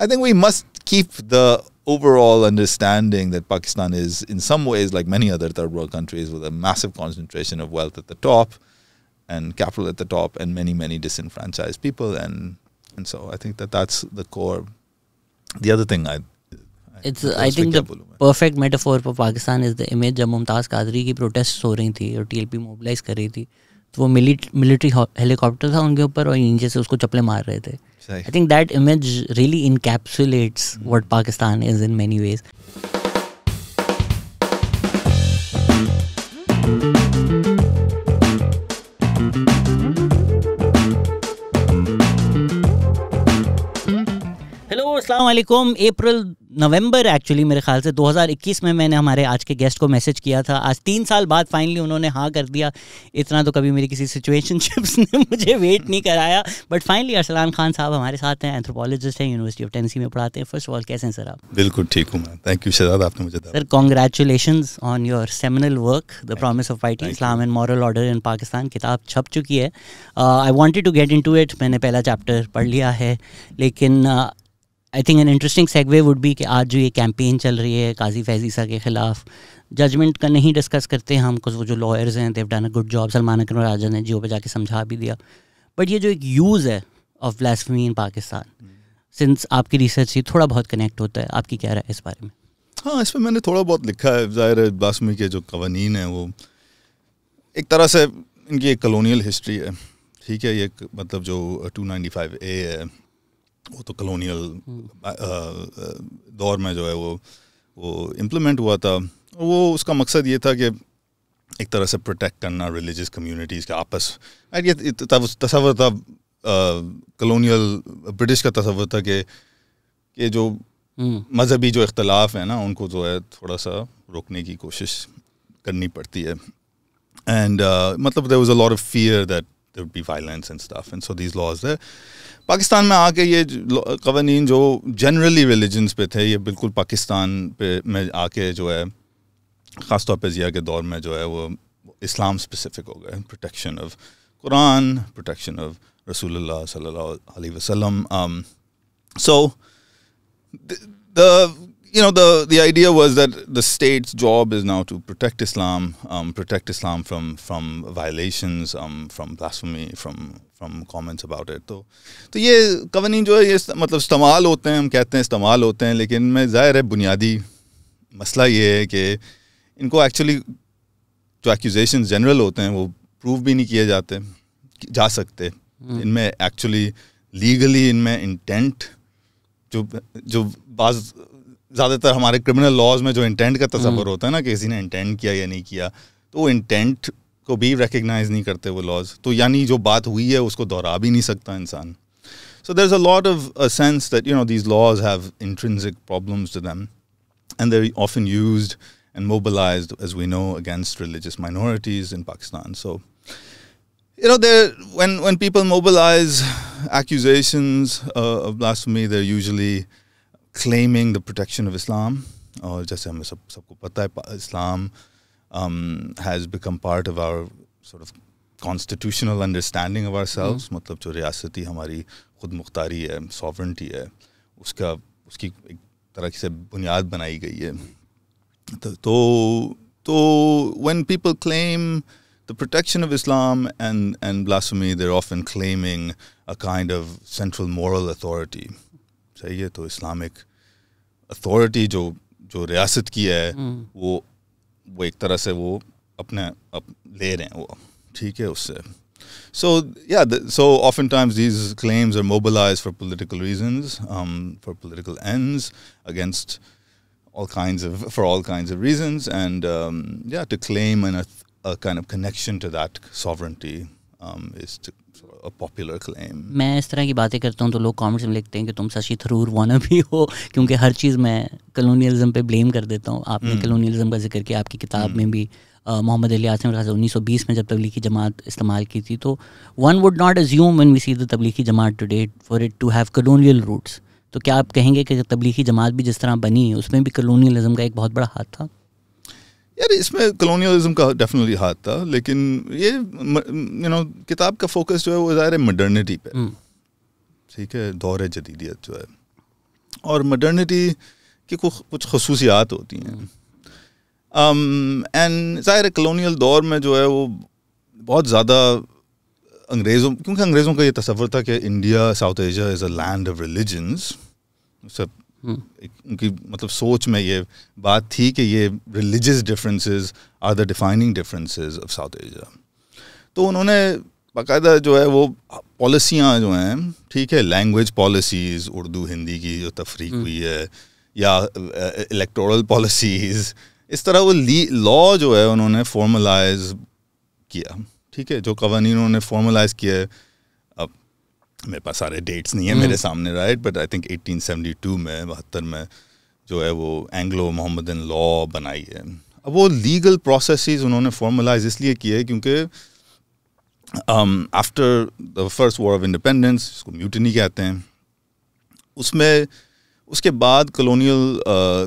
I think we must keep the overall understanding that Pakistan is in some ways like many other third world countries with a massive concentration of wealth at the top and capital at the top and many disenfranchised people, and so I think that's the core. The other thing I think the perfect metaphor for Pakistan is the image जब मुमताज़ कादरी की protest हो रही थी और TLP mobilise कर रही थी, तो वो मिलिट्री हेलीकॉप्टर था उनके ऊपर और नीचे से उसको चप्पलें मार रहे थे. I think that image really encapsulates what Pakistan is in many ways. Hello, अस्सलाम वालेकुम. नवंबर एक्चुअली मेरे ख्याल से 2021 में मैंने हमारे आज के गेस्ट को मैसेज किया था. आज 3 साल बाद फाइनली उन्होंने हाँ कर दिया. इतना तो कभी मेरी किसी सिचुएशनशिप्स ने मुझे वेट नहीं कराया, बट फाइनली अरसलान खान साहब हमारे साथ हैं. एंथ्रोपोलॉजिस्ट हैं, यूनिवर्सिटी ऑफ टेनेसी में पढ़ाते हैं. फर्स्ट ऑफ ऑल, कैसे हैं सर आप? बिल्कुल ठीक हूँ मैं. थैंक यू शहजाद, आपने मुझे sir congratulations on your seminal work the promise of piety, Islam and moral order in Pakistan. किताब छप चुकी है. I wanted to get into it. मैंने पहला चैप्टर पढ़ लिया है, लेकिन I think an interesting segue would be कि आज जो ये कैंपेन चल रही है काजी फैज़ ईसा के ख़िलाफ़, जजमेंट का नहीं डिस्कस करते हम, कुछ वो जो लॉयर्स हैं they've done a good job. Salman Akram Raja ने जियो पे जाके समझा भी दिया. बट ये जो एक यूज़ है of blasphemy in Pakistan, since आपकी रिसर्च से थोड़ा बहुत कनेक्ट होता है, आपकी क्या राय है इस बारे में? हाँ, इसमें मैंने थोड़ा बहुत लिखा है. ज़ाहिर है ब्लास्फेमी के जो कवानीन हैं वो एक तरह से इनकी एक कलोनियल हिस्ट्री है. ठीक है, ये मतलब जो 295A है वो तो कलोनियल दौर में जो है वो इम्प्लीमेंट हुआ था. वो उसका मकसद ये था कि एक तरह से प्रोटेक्ट करना रिलीजियस कम्युनिटीज़ के आपस. ये तस्वर था कलोनियल ब्रिटिश का तस्वर था कि जो मजहबी जो इख्तलाफ है ना उनको जो है थोड़ा सा रोकने की कोशिश करनी पड़ती है. एंड मतलब there was a lot of fear that there would be violence and stuff, and so these laws there. Pakistan में आके ये कवानीन जो जनरली रिलीजन्स पे थे, ये बिल्कुल पाकिस्तान पे में आके जो है ख़ास तौर पे ज़िया के दौर में जो है वो इस्लाम स्पेसिफिक हो गए. Protection of Quran, protection of रसूलुल्लाह सल्लल्लाहु अलैहि वसल्लम. So the idea was that the state's job is now to protect Islam from violations, from blasphemy, from comments about it. तो ये कवानीन जो है ये मतलब इस्तेमाल होते हैं, हम कहते हैं इस्तेमाल होते हैं, लेकिन में ज़ाहिर है बुनियादी मसला ये है कि इनको एक्चुअली जो एक्यूजेशंस जनरल होते हैं वो प्रूव भी नहीं किए जा सकते. इनमें एक्चुअली लीगली इनमें इंटेंट जो बाज़ ज़्यादातर हमारे क्रिमिनल लॉज में जो इंटेंट का तस्वर होता है ना कि किसी ने इंटेंट किया या नहीं किया, तो वो इंटेंट को भी रिकग्नाइज नहीं करते वो लॉज. तो यानी जो बात हुई है उसको दोहरा भी नहीं सकता इंसान. So there's a lot of a sense that these laws have intrinsic problems to them, and they're often used and mobilized, as we know, against religious minorities in Pakistan. So when people mobilize accusations of blasphemy, they're usually claiming the protection of Islam. और जैसे हमें सबको पता है Islam has become part of our sort of constitutional understanding of ourselves. मतलब जो रियासती हमारी खुद मुख्तारी है, sovereignty है, उसकी एक तरह से बुनियाद बनाई गई है. तो when people claim the protection of Islam and blasphemy, they're often claiming a kind of central moral authority. सही है, तो इस्लामिक अथॉरिटी जो रियासत की है वो एक तरह से वो अपने ले रहे हैं वो, ठीक है उससे. So oftentimes these claims are mobilized for political reasons, for political ends, against all kinds of reasons, and to claim a kind of connection to that sovereignty is a popular claim. मैं इस तरह की बातें करता हूँ तो लोग comments में लिखते हैं कि तुम शशि थरूर वाना भी हो, क्योंकि हर चीज़ मैं कलोनियलिज्म पे ब्लेम कर देता हूँ. आपने कलोनियलिज्म का जिक्र किया आपकी किताब में भी. मोहम्मद अली आसिम ने 1920 में जब तबलीगी जमात इस्तेमाल की थी, तो one would not assume when we see the Tablighi Jamaat today for it to have colonial roots. तो क्या आप कहेंगे कि तबलीगी जमात भी जिस तरह बनी उसमें भी कलोनियलिज्म का एक बहुत बड़ा हाथ था? यार इसमें कलोनियलिज्म का डेफिनेटली हाथ था, लेकिन ये किताब का फोकस जो है वो ज़ाहिर है मॉडर्निटी पे, ठीक है, दौर जदीदियत जो है. और मॉडर्निटी की कुछ खसूसियात होती हैं। एंड ज़ाहिर कलोनियल दौर में जो है वो बहुत ज़्यादा क्योंकि अंग्रेज़ों का ये तसव्वुर था कि India south Asia is a land of religions, सब उनकी मतलब सोच में ये बात थी कि ये religious differences are the defining differences of South Asia. तो उन्होंने बाकायदा जो है वो पॉलिसियाँ जो हैं, ठीक है, लैंग्वेज पॉलिसीज़, उर्दू हिंदी की जो तफरीक हुई है, या इलेक्टोरल पॉलिसीज़, इस तरह वो लॉ जो है उन्होंने फॉर्मलाइज किया, ठीक है, जो कवानीन उन्होंने फॉर्मलाइज किया है। अब मेरे पास सारे डेट्स नहीं है मेरे सामने, राइट, बट आई थिंक 1872 में 72 में जो है वो एंग्लो मोहम्मदन लॉ बनाई है। अब वो लीगल प्रोसेसेस उन्होंने फॉर्मलाइज इसलिए किए है क्योंकि after the first war of independence, इसको म्यूटिनी कहते हैं, उसमें उसके बाद कलोनियल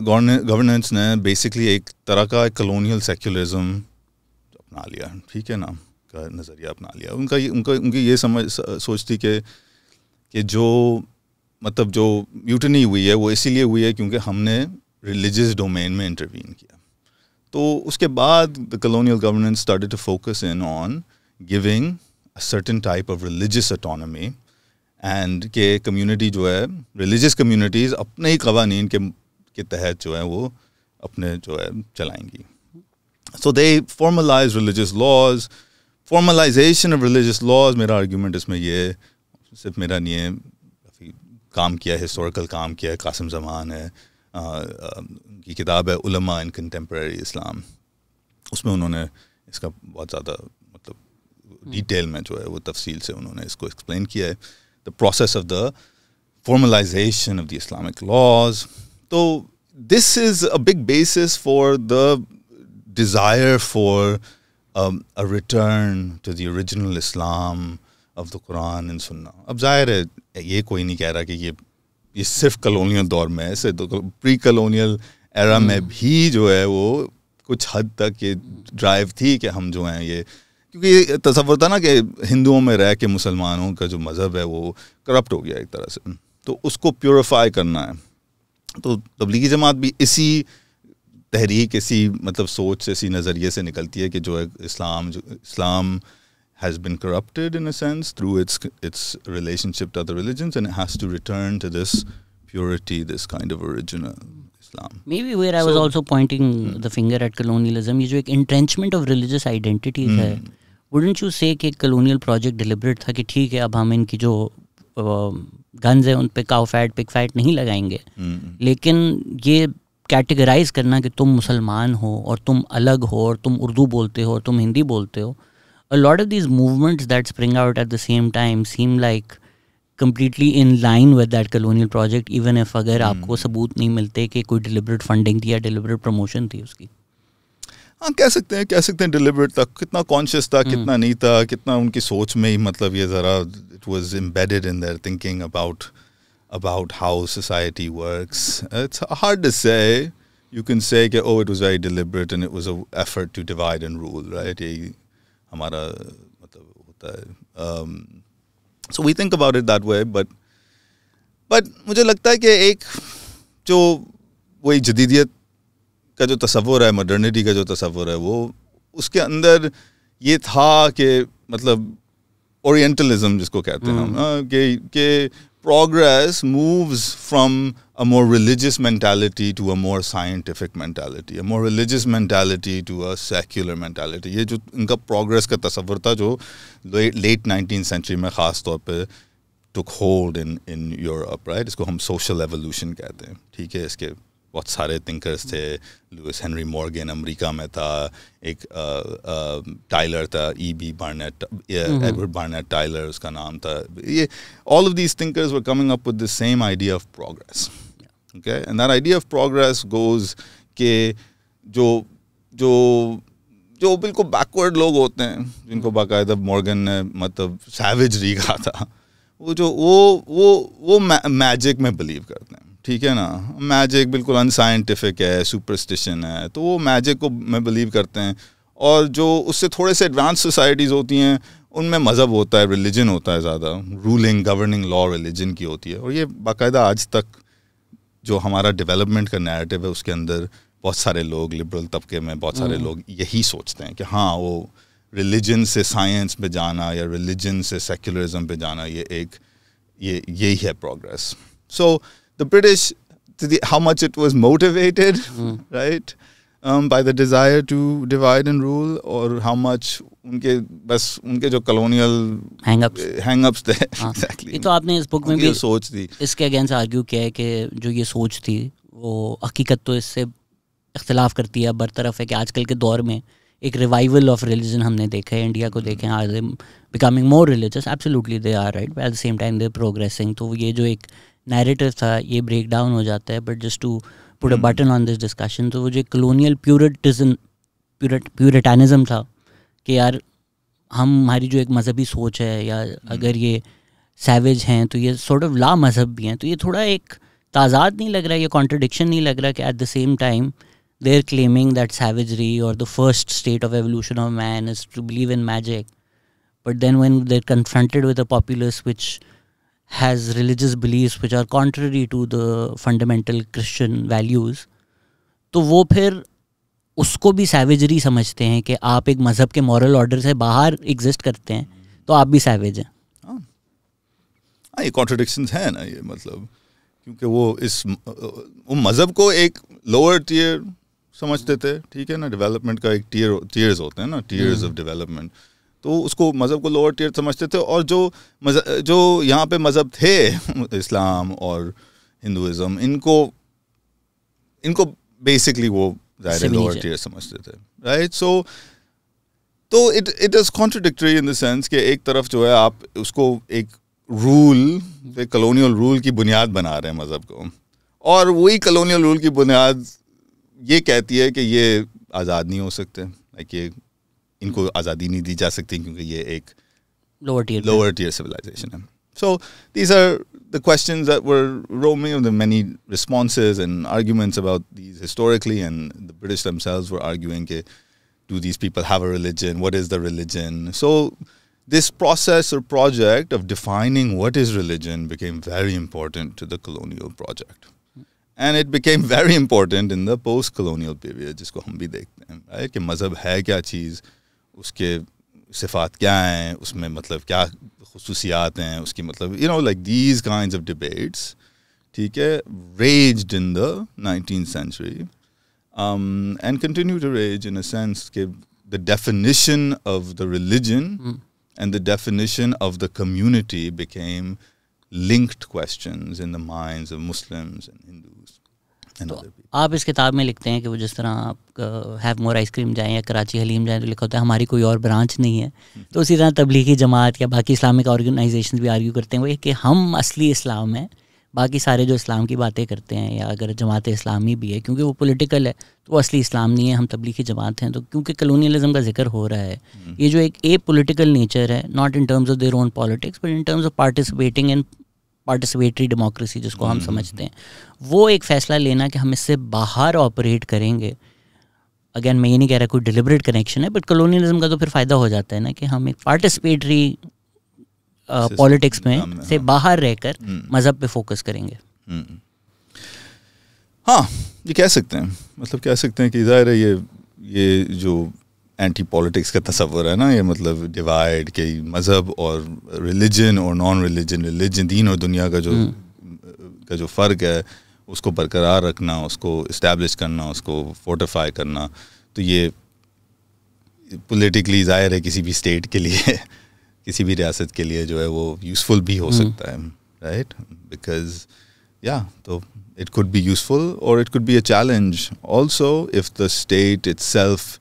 गवर्नेंस ने बेसिकली एक तरह का कलोनियल सेक्युलरिज्म अपना लिया, ठीक है ना, का नज़रिया अपना लिया। उनकी ये सोच थी कि जो मतलब जो म्यूटनी हुई है वो इसीलिए हुई है क्योंकि हमने रिलीजियस डोमेन में इंटरवीन किया। तो उसके बाद the colonial governance started to focus in on giving a certain type of religious autonomy, and के कम्युनिटी जो है, रिलीजियस कम्युनिटीज़ अपने ही कवानीन के तहत जो है वो अपने जो है चलाएंगी। So they formalize religious laws. Formalization of religious laws, मेरा आर्ग्यूमेंट इसमें ये सिर्फ मेरा नहीं है, काफ़ी काम किया है, हिस्टोरिकल काम किया है, कासिम ज़मान है, उनकी किताब है उलमा इन कंटेम्परेरी इस्लाम, उसमें उन्होंने इसका बहुत ज़्यादा मतलब डिटेल में जो है वो तफसील से उन्होंने इसको एक्सप्लेन किया है, the process of the formalization of the Islamic laws. So this is a big basis for the desire for a return to the original Islam of the Quran and Sunnah. अब जाहिर है ये कोई नहीं कह रहा कि ये सिर्फ कलोनियल दौर में है, तो प्री कलोनियल एरा में भी जो है वो कुछ हद तक ये ड्राइव थी कि हम जो हैं ये, क्योंकि ये तसव्वुर था ना कि हिंदुओं में रह के मुसलमानों का जो मज़हब है वो करप्ट हो गया एक तरह से, तो उसको प्योरीफाई करना है। तो तबलीगी जमात भी इसी तहरीक, इसी मतलब सोच से, इसी नज़रिए से निकलती है कि जो है इस्लाम has been corrupted in a sense through its relationship to other religions, and it has to return to this purity, this kind of original Islam. Maybe where I was also pointing the finger at colonialism, ये जो एक entrenchment of religious identities है, wouldn't you say कि colonial project deliberate था कि ठीक है अब हम इनकी जो guns है उन पे cow fat, pig fat नहीं लगाएंगे, लेकिन ये कैटेगराइज करना कि तुम मुसलमान हो और तुम अलग हो और तुम उर्दू बोलते हो और तुम हिंदी बोलते हो, a lot of these movements that spring out at the same time seem like completely in line with that colonial project, even if अगर आपको सबूत नहीं मिलते कि कोई deliberate funding थी या deliberate promotion थी उसकी। हाँ, कह सकते हैं deliberate था, कितना conscious था, कितना नहीं था, कितना उनकी सोच में ही मतलब ये ज़रा it was embedded in their thinking about how society works. It's hard to say. You can say कि oh it was very deliberate and it was an effort to divide and rule, right? यही हमारा मतलब होता है. So we think about it that way, but मुझे लगता है कि एक जो वही जदीदियत का जो तसव्वुर है, मॉडर्निटी का जो तसव्वुर है, वो उसके अंदर ये था कि मतलब ओरिएंटलिज्म जिसको कहते हैं हम, कि progress moves from a more religious mentality to a more scientific mentality, a more religious mentality to a secular mentality. ये जो इनका progress का तस्वर था जो late 19th century में ख़ास तौर पे took hold in Europe, right? इसको हम social evolution कहते हैं, ठीक है? इसके बहुत सारे thinkers थे, लुइस हेनरी मॉर्गन अमेरिका में था, एक टाइलर था, E.B. Barnett, Edward Barnett Tyler उसका नाम था, ये all of these thinkers were coming up with the same idea of progress, okay? And that idea of progress goes कि जो बिल्कुल बैकवर्ड लोग होते हैं, जिनको बाकायदा मॉर्गन ने मतलब सैवेजरी कहा था, वो मैजिक में बिलीव करते हैं, ठीक है ना? मैजिक बिल्कुल अनसाइंटिफिक है, सुपरस्टिशन है, तो वो मैजिक को में बिलीव करते हैं। और जो उससे थोड़े से एडवांस सोसाइटीज़ होती हैं उनमें मज़हब होता है, रिलीजन होता है, ज़्यादा रूलिंग गवर्निंग लॉ रिलीजन की होती है। और ये बाकायदा आज तक जो हमारा डेवलपमेंट का नैरेटिव है उसके अंदर बहुत सारे लोग, लिबरल तबके में बहुत सारे लोग यही सोचते हैं कि हाँ वो रिलीजन से साइंस पे जाना या रिलीजन से सेक्युलरिज्म पे जाना यही है progress. So the British, how much it was motivated, right, by the desire to divide and rule, or how much उनके जो colonial hang-ups थे. Exactly. ये तो आपने इस बुक में भी सोच थी, इसके अगेंस्ट आर्ग्यू किया है कि जो ये सोच थी वो हकीकत तो इससे इख्तिलाफ करती है, बरतरफ है कि आजकल के दौर में एक रिवाइवल ऑफ रिलीजन हमने देखा है, इंडिया को देखें, are they becoming more religious, absolutely they are right, at the same time they progressing. तो ये जो एक नैरेटिव था ये ब्रेक डाउन हो जाता है. But just to put a button on this discussion, तो वो जो कलोनियल प्यूरिटानिज्म था कि यार हमारी जो एक मजहबी सोच है, या अगर ये सैवेज हैं तो ये सॉर्ट ऑफ ला मजहब भी हैं, तो ये थोड़ा एक ताज़ाद नहीं लग रहा, ये कॉन्ट्रडिक्शन नहीं लग रहा कि eight the same time they are claiming that savagery or the first state of evolution of man is to believe in magic, but then when they're confronted with a populace which has religious beliefs which are contrary to the fundamental Christian values, तो वो फिर उसको भी savagery समझते हैं कि आप एक मज़हब के moral order से बाहर exist करते हैं तो आप भी savage हैं. हाँ, ये contradictions है ना, ये मतलब क्योंकि वो मज़हब को एक lower tier समझते थे, ठीक है ना, डेवलपमेंट का एक टीयर्स होते हैं ना, टीयर्स ऑफ डेवलपमेंट, तो उसको मज़हब को लोअर टीयर समझते थे. और जो यहाँ पे मज़हब थे, इस्लाम और हिंदुइज़म, इनको बेसिकली वो ज़ाहिर लोअर टीयर समझते थे, राइट. तो it is contradictory in the sense कि एक तरफ जो है आप उसको एक रूल, कलोनियल रूल की बुनियाद बना रहे हैं मज़हब को, और वही कलोनियल रूल की बुनियाद ये कहती है कि ये आज़ाद नहीं हो सकते, लाइक ये इनको आज़ादी नहीं दी जा सकती क्योंकि ये एक लोअर टियर सिविलाइजेशन है. So these are the questions that were roaming, the many responses and arguments about these historically, and the British themselves were arguing कि do these people have a religion, what is the religion. So this process or project of defining what is religion became very important to the colonial project. And it became very important in the post-colonial period, जिसको हम भी देखते हैं, right? कि मज़हब है क्या चीज़, उसके सिफ़ात क्या हैं, उसमें मतलब क्या खुसूसियात हैं, उसकी मतलब like these kinds of debates, ठीक है, raged in the 19th century, and continue to rage in a sense कि the definition of the religion and the definition of the community became linked questions in the minds of Muslims and Hindus. तो आप इस किताब में लिखते हैं कि वो जिस तरह आप हैव मोर आइसक्रीम जाएँ या कराची हलीम जाएँ तो लिखा होता है हमारी कोई और ब्रांच नहीं है, तो उसी तरह तबलीगी जमात या बाकी इस्लामिक ऑर्गेनाइजेशन भी आर्ग्यू करते हैं वो कि हम असली इस्लाम हैं, बाकी सारे जो इस्लाम की बातें करते हैं, या अगर जमात इस्लामी भी है क्योंकि वो पॉलिटिकल है तो वो असली इस्लाम नहीं है, हम तबलीगी जमात हैं. तो क्योंकि कलोनियलिज्म का जिक्र हो रहा है, ये जो एक ए पॉलिटिकल नेचर है, not in terms of their own politics but in terms of participating in participatory democracy जिसको हम समझते हैं, वो एक फ़ैसला लेना कि हम इससे बाहर ऑपरेट करेंगे. अगेन मैं ये नहीं कह रहा कोई डिलिबरेट कनेक्शन है, बट कलोनियलिज्म का तो फिर फ़ायदा हो जाता है ना कि हम एक पार्टिसिपेटरी पॉलिटिक्स में से बाहर रहकर मज़हब पे फोकस करेंगे. हाँ, ये कह सकते हैं, मतलब कह सकते हैं कि ज़ाहिर है ये जो एंटी पॉलिटिक्स का तस्वर है ना, ये मतलब डिवाइड के मज़हब और रिलीजन और नॉन रिलीजन, दीन और दुनिया का जो फ़र्क है उसको बरकरार रखना, उसको इस्टेब्लिश करना, उसको फोर्टिफाई करना, तो ये पॉलिटिकली ज़ाहिर है किसी भी स्टेट के लिए, किसी भी रियासत के लिए जो है वो यूज़फुल भी हो सकता है, राइट, बिकॉज तो it could be useful or it could be a challenge also if the state itself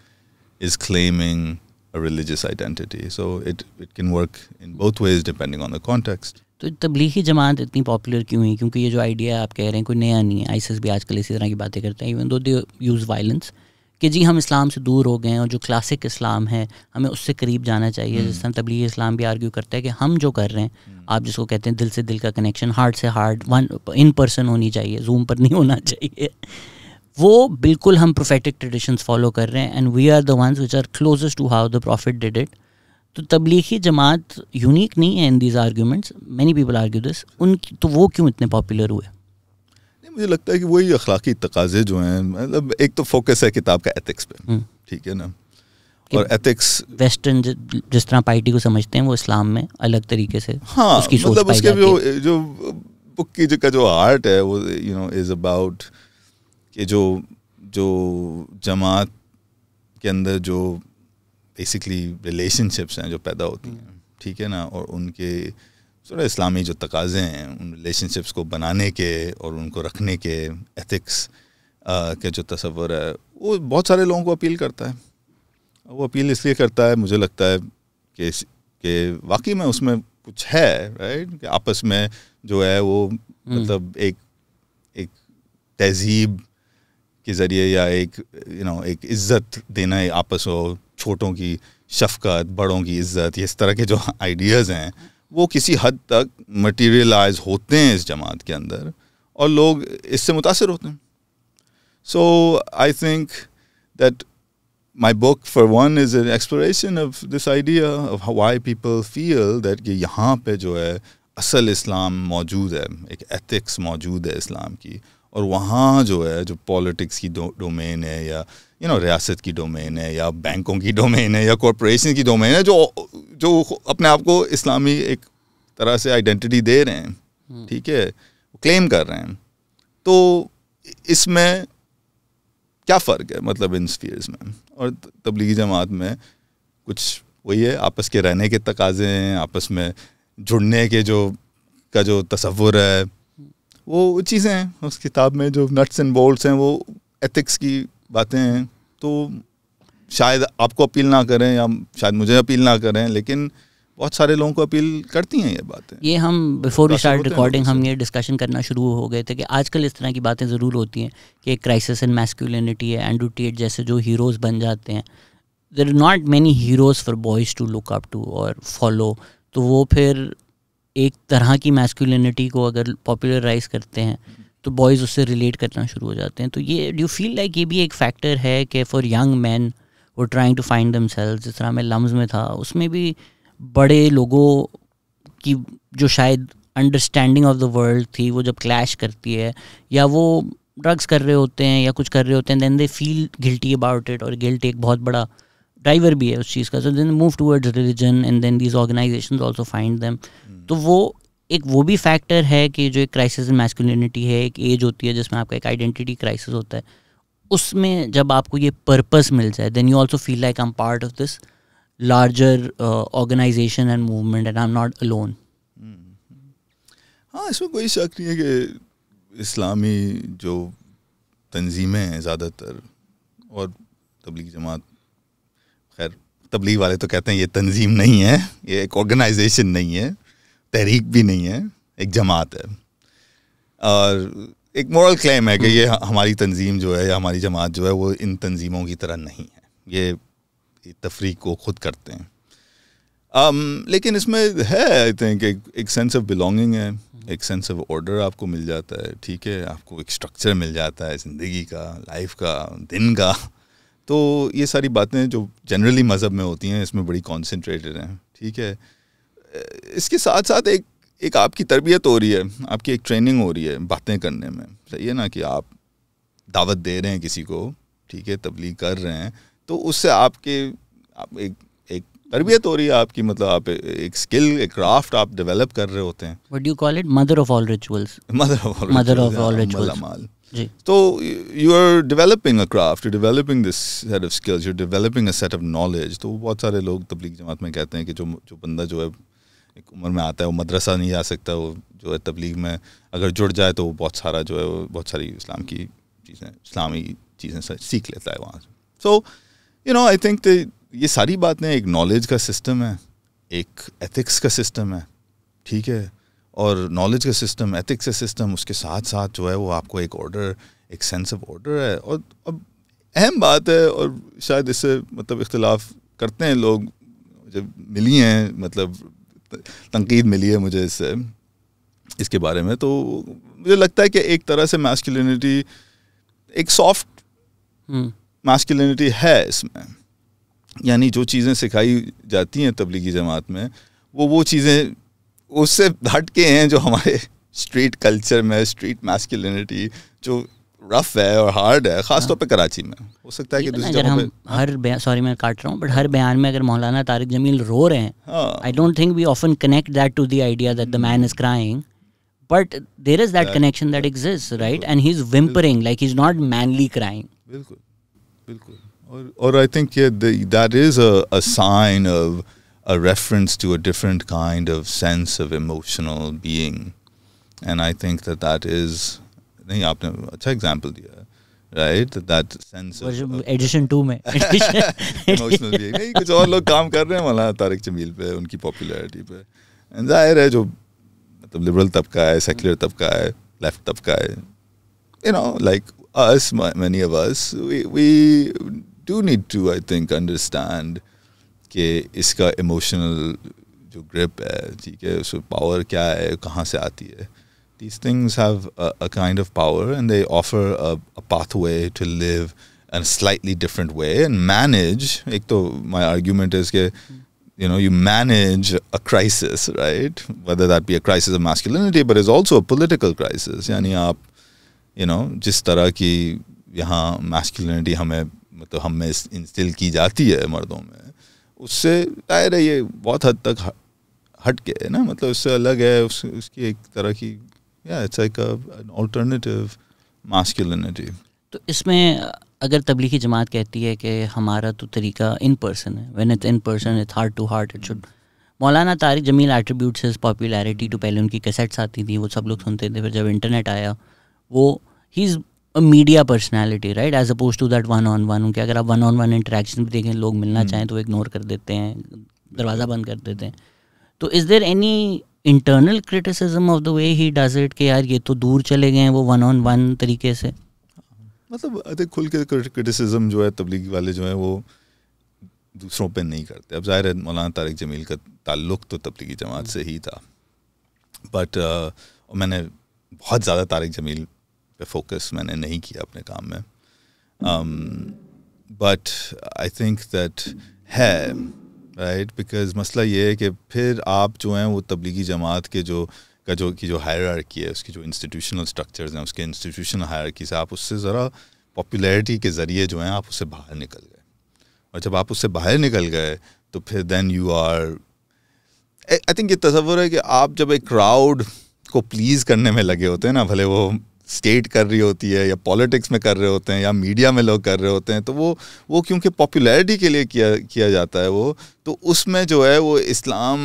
is claiming a religious identity. So it can work in both ways depending on the context. तो तबलीगी जमात इतनी popular क्यों हुई? क्योंकि ये जो idea आप कह रहे हैं कोई नया नहीं है, आईसिस भी आजकल इसी तरह की बातें करते हैं, इवन दो दे यूज़ वायलेंस, कि जी हम इस्लाम से दूर हो गए हैं और जो क्लासिक इस्लाम है हमें उससे करीब जाना चाहिए. जिस तरह तबलीगी इस्लाम भी आर्ग्यू करता है कि हम जो कर रहे हैं, आप जिसको कहते हैं दिल से दिल का कनेक्शन, हार्ट से हार्ट, वन इन पर्सन होनी चाहिए, जूम पर नहीं होना चाहिए, वो बिल्कुल हम प्रोफेटिक ट्रेडिशंस फॉलो कर रहे हैं, and we are the ones which are closest to how the prophet did it. तो तबलीगी जमात यूनिक नहीं है in these arguments, many people argue this, तो वो क्यों इतने पॉपुलर हुए? मुझे लगता है कि वही अखलाकी तकाजे जो हैं, मतलब एक तो फोकस है किताब का एथिक्स पे, ठीक है ना, और एथिक्स वेस्टर्न जिस तरह पाइटी को समझते हैं वो इस्लाम में अलग तरीके से उसकी सोच मतलब पाई उसके जाती है। जो बुक की जो आर्ट है वो इज़ अबाउट कि जो जमात के अंदर जो बेसिकली रिलेशनशिप्स हैं जो पैदा होती हैं, ठीक है ना, और उनके थोड़ा इस्लामी जो तकाज़े हैं उन रिलेशनशिप्स को बनाने के और उनको रखने के एथिक्स के जो तस्वर है वो बहुत सारे लोगों को अपील करता है। वो अपील इसलिए करता है, मुझे लगता है कि वाकई में उसमें कुछ है, राइट, कि आपस में जो है वो मतलब एक तहजीब के ज़रिए या एक इज़्ज़त देना है आपस में, छोटों की शफ़क़त, बड़ों की इज़्ज़त, ये इस तरह के जो आइडियाज़ हैं वो किसी हद तक मटीरियलाइज होते हैं इस जमात के अंदर और लोग इससे मुतासिर होते हैं। So I think that my book for one is an exploration of this idea of why people feel that कि यहाँ पे जो है असल इस्लाम मौजूद है, एक एथिक्स मौजूद है इस्लाम की, और वहाँ जो है जो पॉलिटिक्स की डोमेन है या रियासत की डोमेन है या बैंकों की डोमेन है या कॉरपोरेशन की डोमेन है जो अपने आप को इस्लामी एक तरह से आइडेंटिटी दे रहे हैं, ठीक है, क्लेम कर रहे हैं, तो इसमें क्या फ़र्क है मतलब इन स्फीयर्स में और तबलीगी जमात में? कुछ वही है, आपस के रहने के तकाजे हैं, आपस में जुड़ने के जो तसव्वुर है, वो चीज़ें हैं उस किताब में, जो नट्स एंड बोल्ट्स हैं वो एथिक्स की बातें हैं। तो शायद आपको अपील ना करें या शायद मुझे अपील ना करें, लेकिन बहुत सारे लोगों को अपील करती हैं ये बातें। ये हम बिफोर वी स्टार्ट रिकॉर्डिंग हम ये डिस्कशन करना शुरू हो गए थे कि आजकल इस तरह की बातें ज़रूर होती हैं कि एक क्राइसिस इन मैस्कुलिनिटी है, एंड्रू टेट जैसे जो हीरोज़ बन जाते हैं, there are not many heroes for boys to look up to और फॉलो, तो वो फिर एक तरह की मैस्कुलिनिटी को अगर पॉपुलराइज करते हैं तो बॉयज़ उससे रिलेट करना शुरू हो जाते हैं। तो ये डू यू फील लाइक ये भी एक फैक्टर है कि फॉर यंग मैन वो ट्राइंग टू फाइंड देमसेल्व्स, जिस तरह मैं लम्स में था उसमें भी बड़े लोगों की जो शायद अंडरस्टैंडिंग ऑफ द वर्ल्ड थी वो जब क्लैश करती है या वो ड्रग्स कर रहे होते हैं या कुछ कर रहे होते हैं, then they feel guilty about it, और गिल्ट एक बहुत बड़ा ड्राइवर भी है उस चीज़ का। So then move towards religion and then these organisations also find them. तो वो भी फैक्टर है कि जो एक क्राइसिस इन मैस्कुलिनिटी है, एक एज होती है जिसमें आपका एक आइडेंटिटी क्राइसिस होता है, उसमें जब आपको ये पर्पस मिल जाए then you also feel like I am part of this larger organization and movement and I'm not alone. हाँ, इसमें कोई शक नहीं है कि इस्लामी जो तंजीमें हैं ज़्यादातर, और तबलीग जमात, खैर तबलीग वाले तो कहते हैं ये तंजीम नहीं है, ये एक ऑर्गेनाइजेशन नहीं है, तहरीक भी नहीं है, एक जमात है, और एक मॉरल क्लेम है कि ये हमारी तंजीम जो है या हमारी जमात जो है वो इन तंजीमों की तरह नहीं है, ये तफरीक को खुद करते हैं। लेकिन इसमें है आई थिंक एक सेंस ऑफ बिलोंगिंग है, एक सेंस ऑफ ऑर्डर आपको मिल जाता है, ठीक है, आपको एक स्ट्रक्चर मिल जाता है ज़िंदगी का, लाइफ का, दिन का। तो ये सारी बातें जो जनरली मज़हब में होती हैं इसमें बड़ी कॉन्सेंट्रेटेड हैं, ठीक है। इसके साथ साथ एक आपकी तरबियत हो रही है, आपकी एक ट्रेनिंग हो रही है बातें करने में, सही है ना, कि आप दावत दे रहे हैं किसी को, ठीक है, तबलीग कर रहे हैं, तो उससे आप एक तरबियत हो रही है आपकी, मतलब आप एक स्किल, एक क्राफ्ट आप डेवलप कर रहे होते हैं। What do you call it? Mother of all rituals. Mother of all rituals. Ji. So you are developing a craft, you're developing this set of skills, you're developing a set of knowledge. तो बहुत सारे लोग तबलीग जमात में कहते हैं कि जो बंदा जो है एक उम्र में आता है वो मदरसा नहीं जा सकता, वो जो है तबलीग में अगर जुड़ जाए तो वो बहुत सारा जो है वो बहुत सारी इस्लामी चीज़ें सीख लेता है वहाँ से। So आई थिंक ये सारी बातें, एक नॉलेज का सिस्टम है, एक एथिक्स का सिस्टम है, ठीक है, और नॉलेज का सिस्टम, एथिक्स का सिस्टम, उसके साथ साथ जो है वो आपको एक ऑर्डर, एक सेंस ऑफ ऑर्डर है। और अब अहम बात है, और शायद इससे मतलब इख्तिलाफ करते हैं लोग, जब मिली हैं मतलब तनकीद मिली है मुझे इसके बारे में, तो मुझे लगता है कि एक तरह से मैस्कुलिनिटी एक सॉफ्ट मैस्कुलिनिटी है इसमें, यानी जो चीज़ें सिखाई जाती हैं तबलीगी जमात में वो चीज़ें उससे हट के हैं जो हमारे स्ट्रीट कल्चर में स्ट्रीट मैस्कुलिनिटी जो रफ है और हार्ड है, खासतौर पे कराची में। हो सकता है कि दूसरी जगहों पे हर बयान, सॉरी मैं काट रहा हूँ, बट हर बयान में अगर मौलाना तारिक जमील रो रहे हैं, I don't think we often connect that to the idea that the man is crying, but there is that connection that exists, right, and he is whimpering like he's not manly crying. बिल्कुल बिल्कुल। और I think that is a sign of a reference to a different kind of sense of emotional being, and I think that is, नहीं आपने अच्छा example दिया है, right, that sense of edition 2 में emotional being। नहीं, कुछ और लोग काम कर रहे हैं मौलाना तारिक जमील पे, उनकी पॉपुलैरिटी पे, and जाहिर है जो मतलब लिबरल तबका है, सेक्युलर तबका है, लेफ्ट तबका है, you know, like us, many of us, we do need to, I think, understand कि इसका इमोशनल जो ग्रिप है, ठीक है, उसमें पावर क्या है, कहाँ से आती है। These things have a kind of power, and they offer a pathway to live in a slightly different way and manage. एक तो my argument is कि you know, you manage a crisis, right? Whether that be a crisis of masculinity, but is also a political crisis. यानी आप you know, जिस तरह की यहाँ masculinity हमें मतलब हमें इंस्टिल की जाती है मर्दों में, उससे जाहिर है ये बहुत हद तक हट के है ना, मतलब उससे अलग है, उसकी एक तरह की इट्स लाइक एन अल्टरनेटिव मास्कुलिनिटी। तो इसमें अगर तबलीगी जमात कहती है कि हमारा तो तरीका इन पर्सन है, when it's in person it's heart to heart, it should, Maulana Tariq Jameel attributes his popularity to, पहले उनकी कैसेट्स आती थी, वो सब लोग सुनते थे, फिर जब इंटरनेट आया वो he is a media personality, right, as opposed to that one on one. उनके अगर आप one on one interaction भी देखें, लोग मिलना चाहें तो इग्नोर कर देते हैं, दरवाज़ा बंद कर देते हैं। तो is there any internal criticism of the way he does it कि यार ये तो दूर चले गए हैं वो one on one तरीके से? मतलब आई थिंक खुल के क्रिटिसिज्म जो है तबलीगी वाले जो है वो दूसरों पे नहीं करते। अब जाहिर है मौलाना तारिक जमील का ताल्लुक़ तो तबलीगी जमात से ही था, बट मैंने बहुत ज़्यादा तारिक जमील पे फोकस मैंने नहीं किया अपने काम में, बट आई थिंक दैट है, राइट, बिकॉज मसला ये है कि फिर आप जो हैं वो तबलीगी जमात के जो हायरार्की है, उसकी जो इंस्टीट्यूशनल स्ट्रक्चर्स हैं, उसके इंस्टीट्यूशनल हायरार्की से आप उससे ज़रा पॉपुलैरिटी के ज़रिए जो हैं आप उससे बाहर निकल गए, और जब आप उससे बाहर निकल गए तो फिर then you are, I think ये तसव्वुर है कि आप जब एक क्राउड को प्लीज़ करने में लगे होते हैं ना, भले वो स्टेट कर रही होती है या पॉलिटिक्स में कर रहे होते हैं या मीडिया में लोग कर रहे होते हैं, तो वो क्योंकि पॉपुलैरिटी के लिए किया जाता है वो, तो उसमें जो है वो इस्लाम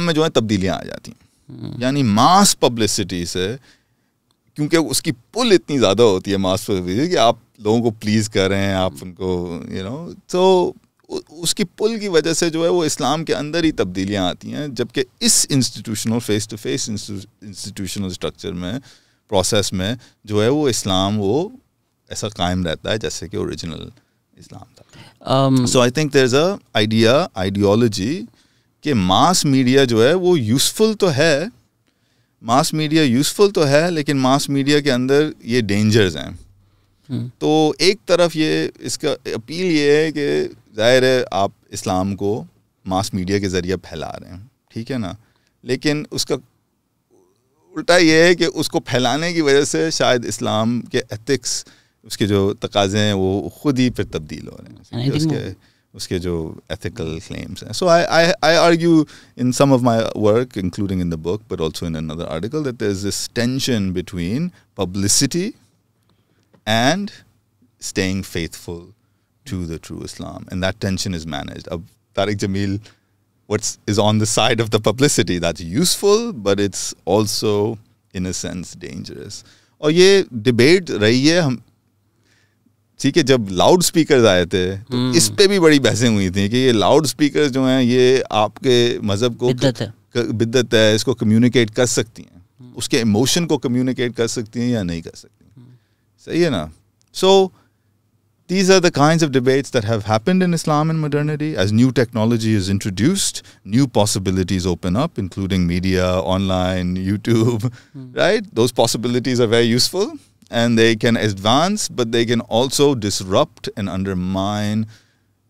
में जो है तब्दीलियाँ आ जाती हैं। यानी मास पब्लिसिटी से, क्योंकि उसकी पुल इतनी ज़्यादा होती है मास पब्लिसिटी कि आप लोगों को प्लीज़ कर रहे हैं, आप उनको यू नो, तो उसकी पुल की वजह से जो है वो इस्लाम के अंदर ही तब्दीलियाँ आती हैं, जबकि इस institutional face to face institutional structure में, प्रोसेस में जो है वो इस्लाम वो ऐसा कायम रहता है जैसे कि ओरिजिनल इस्लाम था। So I think there is a ideology कि मास मीडिया जो है वो यूज़फुल तो है, मास मीडिया यूज़फुल तो है, लेकिन मास मीडिया के अंदर ये डेंजर्स हैं। तो एक तरफ ये इसका अपील ये है कि ज़ाहिर है आप इस्लाम को मास मीडिया के ज़रिए फैला रहे हैं, ठीक है ना, लेकिन उसका उल्टा ये है कि उसको फैलाने की वजह से शायद इस्लाम के एथिक्स, उसके जो तकाज़े हैं वो खुद ही फिर तब्दील हो रहे हैं, उसके जो ethical claims हैं. So I argue in some of my work, including in the book, but also in another article, that there's this tension between publicity and staying faithful to the true Islam. And that tension is managed. Tariq Jameel is on the side of the publicity. That's useful, but it's also, in a sense, dangerous. और ये debate रही है हम, ठीक है, जब loud speakers आए थे तो इस पे भी बड़ी बहसें हुई थी कि ये लाउड स्पीकर्स जो हैं ये आपके मज़हब को बिद्दत है, इसको कम्युनिकेट कर सकती हैं, उसके इमोशन को कम्युनिकेट कर सकती हैं या नहीं कर सकती, सही है ना. सो these are the kinds of debates that have happened in Islam and modernity. As new technology is introduced, new possibilities open up, including media, online, YouTube, right? Those possibilities are very useful. And they can advance, but they can also disrupt and undermine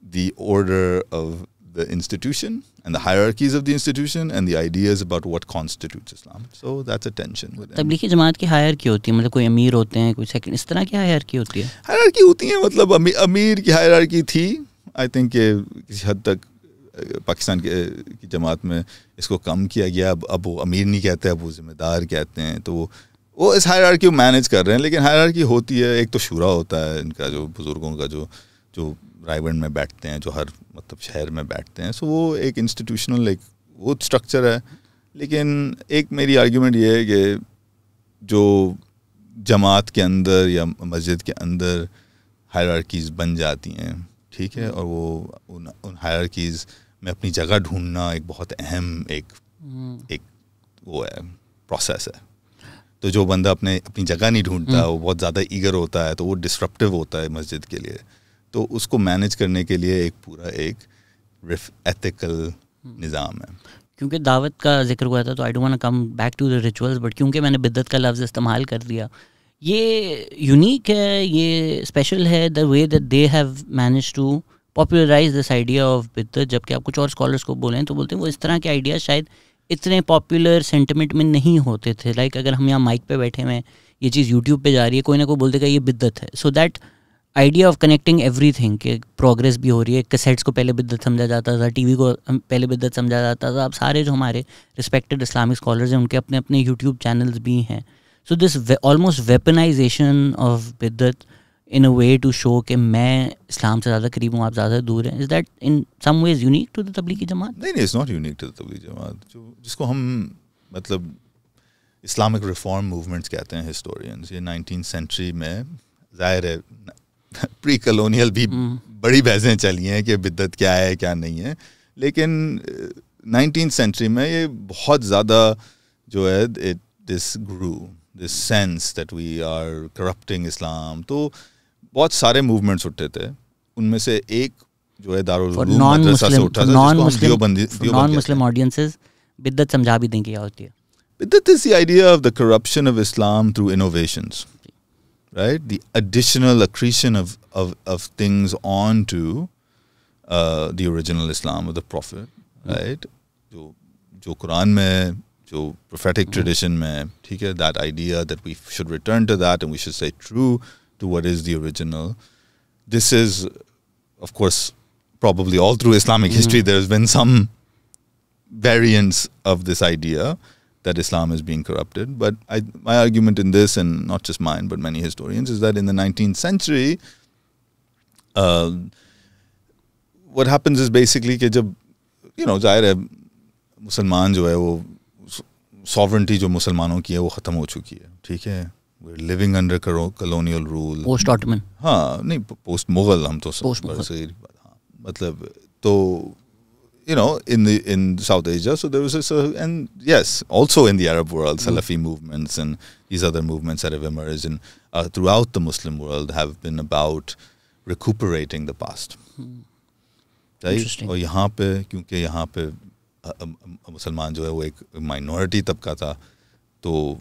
the order of the institution and the hierarchies of the institution and the ideas about what constitutes Islam. So that's a tension with them. Tablighi Jamaat की hierarchy होती है, मतलब कोई अमीर होते हैं, कोई second, इस तरह की हायरार्की होती है? हायरार्की होती है, मतलब अमीर की हायरार्की थी, आई थिंक किसी हद तक पाकिस्तान की जमात में इसको कम किया गया. अब वो अमीर नहीं कहते, अब वो ज़िम्मेदार कहते हैं. तो वो इस हायरार्की को मैनेज कर रहे हैं. लेकिन हायरार्की होती है, एक तो शूरा होता है इनका, जो बुज़ुर्गों का जो रायवंड में बैठते हैं, जो हर मतलब शहर में बैठते हैं. सो वो एक इंस्टीट्यूशनल एक वो स्ट्रक्चर है. लेकिन एक मेरी आर्ग्यूमेंट ये है कि जो जमात के अंदर या मस्जिद के अंदर हायरार्कीज़ बन जाती हैं, ठीक है, और वो उन हायरार्कीज़ में अपनी जगह ढूंढना एक बहुत अहम एक वो है, प्रोसेस है. तो जो बंदा अपनी जगह नहीं ढूंढता, वो बहुत ज़्यादा ईगर होता है, तो वो डिस्ट्रप्टिव होता है मस्जिद के लिए. तो उसको मैनेज करने के लिए एक पूरा एक एथिकल निज़ाम है. क्योंकि दावत का जिक्र हुआ था, तो I don't want to come back to the rituals, but क्योंकि मैंने बिद्दत का लफ्ज़ इस्तेमाल कर दिया, ये यूनिक है, ये स्पेशल है, the way that they have manage to popularize this idea of biddat. जबकि आप कुछ और स्कॉलर्स को बोलें तो बोलते हैं वो इस तरह के आइडिया शायद इतने पॉपुलर सेंटिमेंट में नहीं होते थे. लाइक अगर हम यहाँ माइक पे बैठे हुए हैं, ये चीज़ यूट्यूब पे जा रही है, कोई ना कोई बोल देगा ये बिद्दत है. So that idea of connecting everything, कि प्रोग्रेस भी हो रही है. कैसेट्स को पहले बिद्दत समझा जाता था, टीवी को पहले बिद्दत समझा जाता था. अब सारे जो हमारे रिस्पेक्टेड इस्लामिक स्कॉलर्स हैं, उनके अपने अपने यूट्यूब चैनल्स भी हैं. So this almost weaponization of biddat in a way to show कि मैं इस्लाम से ज़्यादा करीब हूँ, आप ज़्यादा दूर हैं, is that in some ways unique to the Tablighi Jamaat? नहीं, it's not unique to the Tablighi Jamaat. जिसको हम मतलब इस्लामिक रिफॉर्म मूवमेंट्स कहते हैं हिस्टोरियंस, ये 19th सेंचुरी में ज़ाहिर है प्री कलोनियल भी बड़ी बहसें चली हैं कि बिद्दत क्या है क्या नहीं है. लेकिन 19th सेंचुरी में ये बहुत ज़्यादा जो है this grew, this sense that we are corrupting Islam. तो बहुत सारे मूवमेंट्स उठे थे. उनमें से एक जो है दारुल उलूम मदरसा से उठा था, जिसको हम देवबंदी नॉन मुस्लिम ऑडियंसेस बिद्दत समझा भी दें क्या होती है. Biddat is the idea of the corruption of Islam through innovations, right? The additional accretion of things onto the original Islam of the Prophet, right? जो कुरान में, जो prophetic tradition में, ठीक है, that idea that we should return to that and we should stay true to what is the original. This is, of course, probably all through Islamic history there has been some variants of this idea that Islam is being corrupted. But my argument in this, and not just mine, but many historians, is that in the 19th century, what happens is basically कि जब, you know, जाहिर है मुसलमान जो है वो sovereignty जो मुसलमानों की है वो ख़त्म हो चुकी है, ठीक है. We're living under colonial rule. Post Ottoman. हाँ, नहीं, post Mughal हम तो सब मतलब तो you know, in South Asia, so there was and yes, also in the Arab world, Salafi movements and these other movements that have emerged and throughout the Muslim world have been about recuperating the past. Right? और यहाँ पे, क्योंकि यहाँ पे मुसलमान जो है वो एक minority तबका था, तो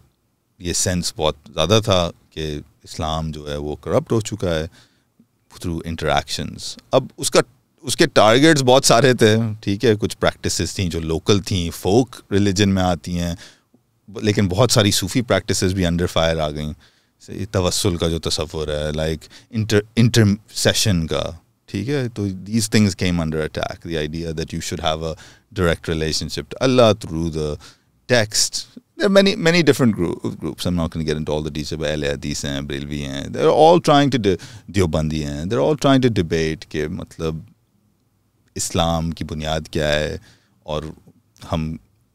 ये सेंस बहुत ज़्यादा था कि इस्लाम जो है वो करप्ट हो चुका है through interactions. अब उसके टारगेट्स बहुत सारे थे, ठीक है. कुछ प्रैक्टिसेस थी जो लोकल थी, फोक रिलीजन में आती हैं, लेकिन बहुत सारी सूफ़ी प्रैक्टिसेस भी अंडर फायर आ गई. तवस्सुल का जो तसव्वुर है, लाइक इंटरसेशन का, ठीक है. तो these things came under attack. The idea that you should have a direct relationship to Allah through the text. There are many different groups. I'm not going to get into all the details. Ahle Hadith hain, Brelvi hain. They're all trying to Deobandi hain. They're all trying to debate कि मतलब इस्लाम की बुनियाद क्या है और हम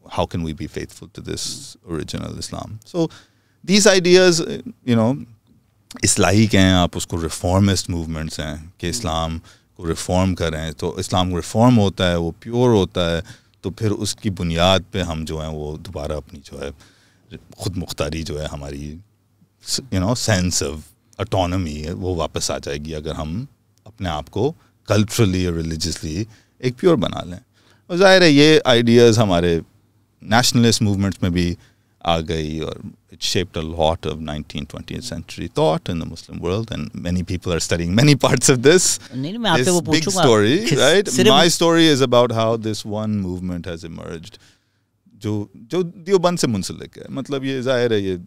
how can we be faithful to this original Islam. So these ideas, you know, इस्लाही कहें आप उसको, रिफॉर्मिस्ट मूवमेंट्स हैं कि इस्लाम को रिफॉर्म करें. तो इस्लाम को रिफॉर्म होता है, वो प्योर होता है, तो फिर उसकी बुनियाद पे हम जो हैं वो दोबारा अपनी जो है ख़ुद मुख्तारी जो है हमारी, you know, sense of autonomy है वो वापस आ जाएगी अगर हम अपने आप को कल्चरली और रिलीजियसली एक प्योर बना लें. और ज़ाहिर है ये आइडियाज़ हमारे नेशनलिस्ट मूवमेंट्स में भी आ गई, और it shaped a lot of 19th 20th century thought in the Muslim world, and many people are studying many parts of this. नहीं मैं आपसे वो This big पूछूंगा story, right? My story is about how this one movement has emerged, जो देवबंद से मुंसलिक है. मतलब ये जाहिर है ये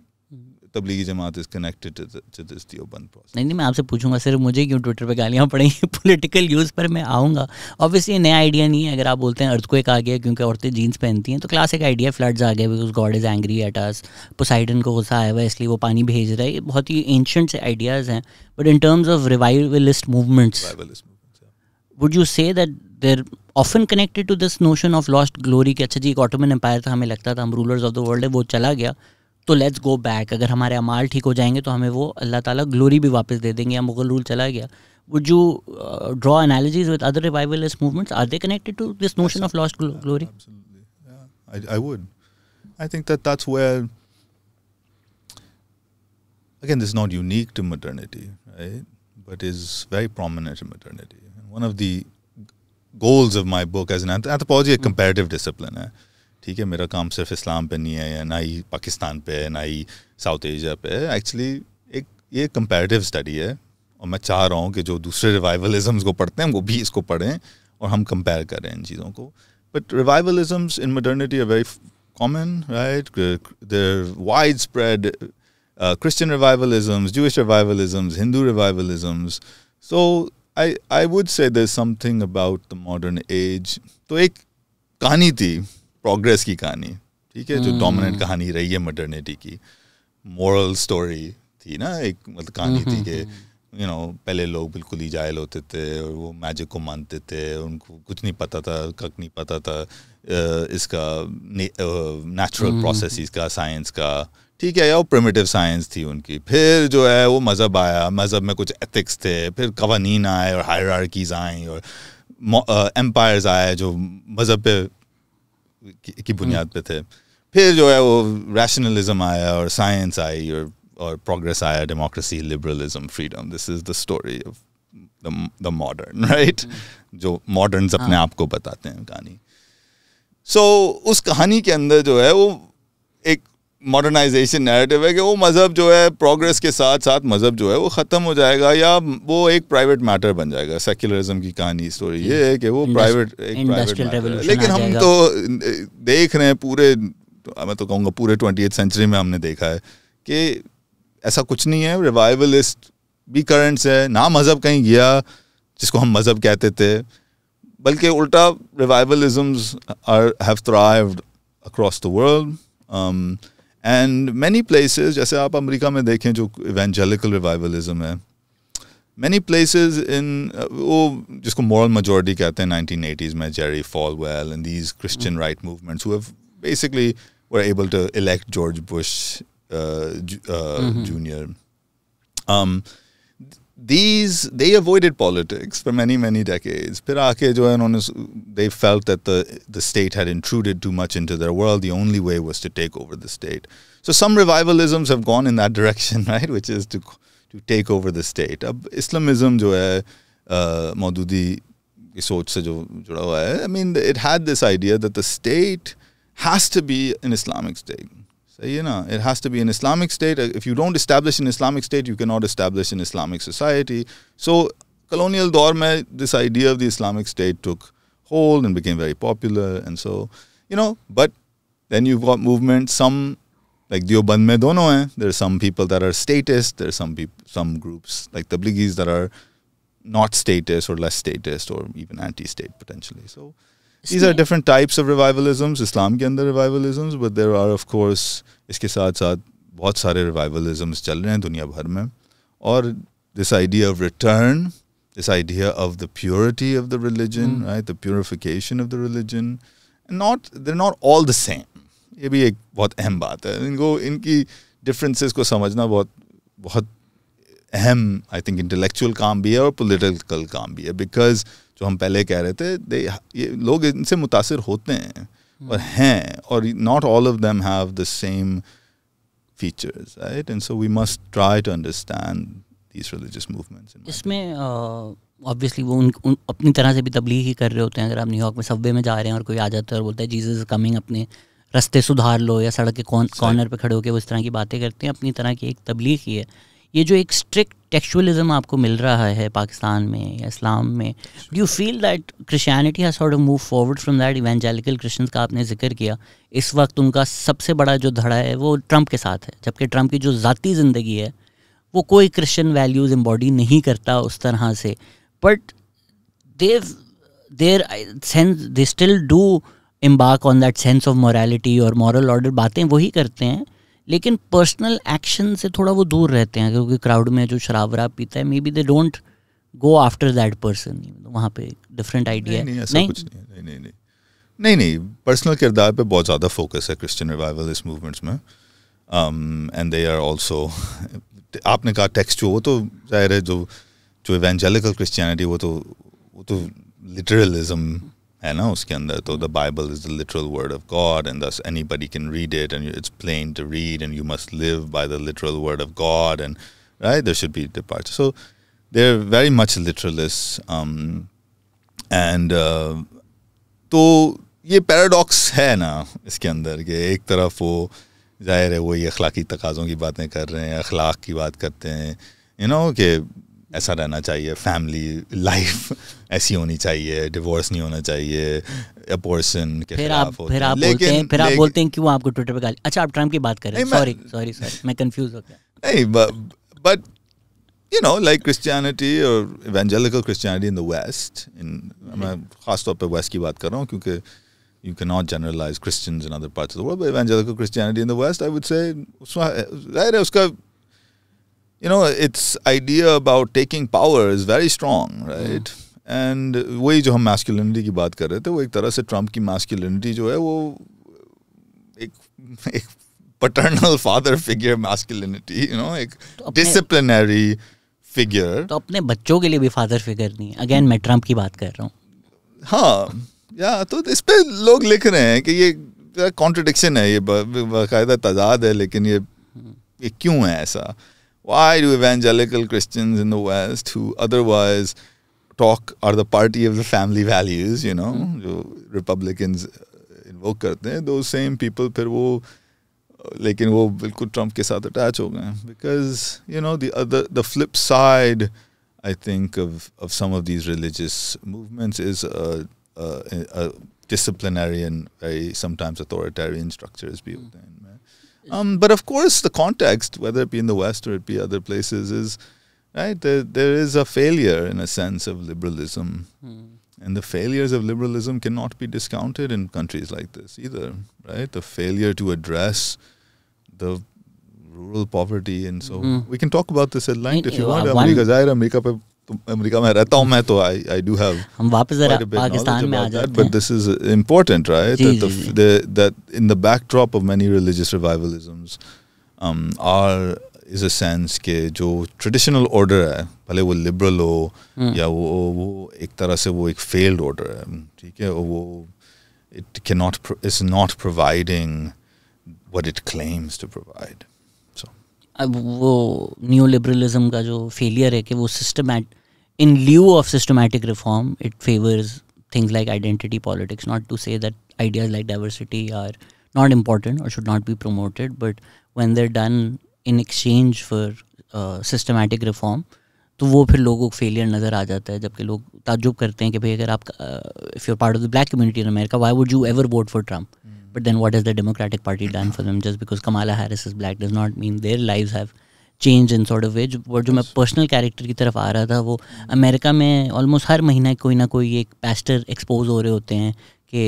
Tablighi Jamaat is connected to this Deoband process. नहीं मैं आपसे पूछूंगा सिर्फ मुझे क्यों ट्विटर पे गालियाँ पड़ेंगी पॉलिटिकल यूज़ पर मैं आऊँगा. ऑब्वियसली ये नया आइडिया नहीं है. अगर आप बोलते हैं अर्थक्वेक आ गया क्योंकि औरतें जीन्स पहनती हैं, तो क्लासिक आइडिया. फ्लड्स आ गए because God is angry at us, Poseidon को गुस्सा आया हुआ इसलिए वो पानी भेज रहा है. ये बहुत ही एंशिएंट से आइडियाज़ हैं. But in terms of revivalist movements, would you say that they're often connected to this notion of lost glory कि अच्छा जी एक ऑटोमन एम्पायर था, हमें लगता था हम रूलर्स ऑफ द वर्ल्ड है, वो चला गया तो लेट्स गो बैक. अगर हमारे अमाल ठीक हो जाएंगे तो हमें वो अल्लाह ताला ग्लोरी भी वापस दे देंगे, या मुगल रूल चला गया. Would you draw analogies with other revivalist movements? Are they connected to this notion of lost glory? Absolutely. Yeah, I would. I think that's where, again, this is not unique to modernity, right? But is very prominent in modernity. One of the goals of my book as an anthropology, a comparative discipline है. ठीक है, मेरा काम सिर्फ इस्लाम पे नहीं है, या ना ही पाकिस्तान पे है, ना ही साउथ एशिया पे है. एक्चुअली एक ये कंपैरेटिव स्टडी है, और मैं चाह रहा हूँ कि जो दूसरे रिवाइवलिज्म्स को पढ़ते हैं वो भी इसको पढ़ें और हम कंपेयर करें इन चीज़ों को. But revivalisms in modernity are very common, right? There widespread Christian revivalisms, Jewish revivalisms, Hindu revivalisms. So I would say there's something about the modern age. तो एक कहानी थी, प्रोग्रेस की कहानी, ठीक है, जो डोमिनेंट कहानी रही है मॉडर्निटी की. मॉरल स्टोरी थी ना, एक मतलब कहानी थी कि पहले लोग बिल्कुल ही जाहिल होते थे और वो मैजिक को मानते थे, उनको कुछ नहीं पता था, कक नहीं पता था इसका नेचुरल प्रोसेसेस का, साइंस का, ठीक है, या वो प्रिमिटिव साइंस थी उनकी. फिर जो है वो मज़हब आया, मज़हब में कुछ एथिक्स थे, फिर कवानीन आए और हायरार्कीज आई और एम्पायर्स आए जो मज़हब पे की बुनियाद पे थे. फिर जो है वो रैशनलिज्म आया और साइंस आई और प्रोग्रेस आया, democracy, liberalism, freedom. This is the story of the modern, right? जो मॉडर्न्स अपने आप को बताते हैं कहानी. सो उस कहानी के अंदर जो है वो एक मॉडर्नाइजेशन नैरेटिव है कि वो मज़हब जो है प्रोग्रेस के साथ साथ मज़हब जो है वो ख़त्म हो जाएगा, या वो एक प्राइवेट मैटर बन जाएगा. सेक्युलरिज्म की कहानी स्टोरी ये है कि वो प्राइवेट मैटर है. लेकिन हम तो देख रहे हैं पूरे, मैं तो कहूँगा पूरे 20th सेंचुरी में हमने देखा है कि ऐसा कुछ नहीं है. रिवाइवलिस्ट भी करंट्स है, ना मज़हब कहीं गया जिसको हम मज़हब कहते थे, बल्कि उल्टा revivalisms have thrived across the world. And many places, जैसे आप अमेरिका में देखें जो इवेंजेलिकल रिवाइवलिज्म है, मैनी प्लेसेस इन वो जिसको मॉरल मेजॉरिटी कहते हैं 1980s में, Jerry Falwell and these Christian right movements who have basically were able to elect George Bush junior. They avoided politics for many decades. फिर आके जो है उन्होंने, they felt that the state had intruded too much into their world. The only way was to take over the state. So some revivalisms have gone in that direction, right? Which is to take over the state. अब Islamism जो है मौदूदी की सोच से जो जुड़ा हुआ है, I mean it had this idea that the state has to be an Islamic state. It has to be an Islamic state. If you don't establish an Islamic state, you cannot establish an Islamic society. So, colonial daur mein, this idea of the Islamic state took hold and became very popular. And so, but then you've got movements, some, like Deoband mein dono hai. There are some people that are statist. There are some groups, like Tablighis, that are not statist or less statist or even anti-state potentially. So, these are different types of revivalisms. Islam के अंदर revivalisms, but there are of course इसके साथ साथ बहुत सारे revivalisms चल रहे हैं दुनिया भर में. और this idea of return, this idea of the purity of the religion, right? The purification of the religion, and they're not all the same. ये भी एक बहुत अहम बात है. इनकी differences को समझना बहुत अहम, I think, intellectual काम भी है और political काम भी है. Because जो हम पहले कह रहे थे, ये लोग इनसे मुतासिर होते हैं और हैं, और not all of them have the same features, right? And so we must try to understand these religious movements. इसमें obviously वो अपनी तरह से भी तबलीग ही कर रहे होते हैं. अगर आप न्यूयॉर्क में सबवे में जा रहे हैं और कोई आ जाता है और बोलता है जीसस इज कमिंग अपने रास्ते सुधार लो या सड़क के कॉर्नर पे खड़े होकर वो इस तरह की बातें करते हैं, अपनी तरह की एक तबलीग ही है। ये जो एक स्ट्रिक्ट टेक्सचुअलिज्म आपको मिल रहा है पाकिस्तान में या इस्लाम में, do you feel that Christianity has sort of move forward from that? Evangelical Christians का आपने जिक्र किया, इस वक्त उनका सबसे बड़ा जो धड़ा है वो ट्रंप के साथ है, जबकि ट्रंप की जो ज़ाती ज़िंदगी है वो कोई क्रिश्चियन वैल्यूज़ एम्बॉडी नहीं करता उस तरह से, but their sense they still do embark on that sense of morality और मॉरल ऑर्डर, बातें वही करते हैं, लेकिन पर्सनल एक्शन से थोड़ा वो दूर रहते हैं, क्योंकि क्राउड में जो शराब वराब पीता है may be they don't go after that person. वहाँ पे डिफरेंट आइडिया नहीं, ऐसा कुछ नहीं, पर्सनल किरदार पे बहुत ज़्यादा फोकस है क्रिश्चियन रिवाइवलिस्ट मूवमेंट्स में, एंड दे आर ऑल्सो, आपने कहा टेक्सचुअल, वो तो जाहिर है जो इवेंजेलिकल क्रिश्चियनिटी वो तो लिटरलिज्म है ना उसके अंदर, तो the Bible is the literal word of God and thus anybody can read it and it's plain to read and you must live by the literal word of God and right there should be departure, so they are very much literalist, and तो ये paradox है ना इसके अंदर कि एक तरफ वो जाहिर है वही अखलाकी तकाज़ों की बातें कर रहे हैं, अखलाक की बात करते हैं, यू नो कि ऐसा रहना चाहिए, फैमिली लाइफ ऐसी होनी चाहिए, डिवोर्स नहीं होना चाहिए, अबॉर्शन के खिलाफ होते हैं। फिर आप बोलते हैं क्यों आपको ट्विटर पे गाली, अच्छा आप ट्रम्प की बात कर रहे हैं, सॉरी मैं कंफ्यूज हो गया। नहीं, but you know, like Christianity or evangelical Christianity in the West, मैं खास तौर पे West की बात कर रहा हूँ क्योंकि you cannot generalize Christians in other parts of the world, but evangelical Christianity in the West, I would say, उसका, you know, its idea about taking power is very strong, right? And वही जो हम masculinity की बात कर रहे थे, वो एक तरह से ट्रम्प की masculinity जो है वो एक paternal father figure masculinity, you know, एक disciplinary figure. तो अपने बच्चों के लिए भी फादर फिगर नहीं है, अगेन मैं ट्रम्प की बात कर रहा हूँ। हाँ, या तो इस पे लोग लिख रहे हैं कि ये कॉन्ट्रडिक्शन है, ये बाकायदा तजाद है, लेकिन ये क्यों है ऐसा? Why do evangelical Christians in the West who otherwise are the party of the family values, you know, जो Republicans invoke करते हैं, those same people फिर वो, लेकिन वो बिल्कुल ट्रम्प के साथ अटैच हो गए, because you know the flip side I think of some of these religious movements is a disciplinary and very sometimes authoritarian structures भी होते हैं, but of course the context, whether it be in the West or it be other places, is right, there is a failure in a sense of liberalism, and the failures of liberalism cannot be discounted in countries like this either, right? The failure to address the rural poverty, and so we can talk about this at length if you want. America में रहता हूँ मैं, तो I do have हम वापस जरा पाकिस्तान में आ जाते हैं, but this is important, right? That in the backdrop of many religious revivalisms is a sense कि जो traditional order है, भले वो liberal हो या वो एक तरह से वो एक failed order है, ठीक है, वो is not providing what it claims to provide. अब वो न्यू लिबरलिज्म का जो फेलियर है कि वो in lieu of systematic reform, it favors things like identity politics. Not to say that ideas like diversity are not important or should not be promoted, but when they're done in exchange for systematic reform, तो वो फिर लोगों को failure नज़र आ जाता है, जबकि लोग ताज्जुब करते हैं कि भाई अगर आप if you're part of the black community in America, why would you ever vote for Trump? But then what has the Democratic Party done for them? Just because Kamala Harris is black does not mean their lives have changed in sort of way. जो मैं personal character की तरफ आ रहा था, वो America में almost हर महीना कोई ना कोई एक पैस्टर एक्सपोज हो रहे होते हैं कि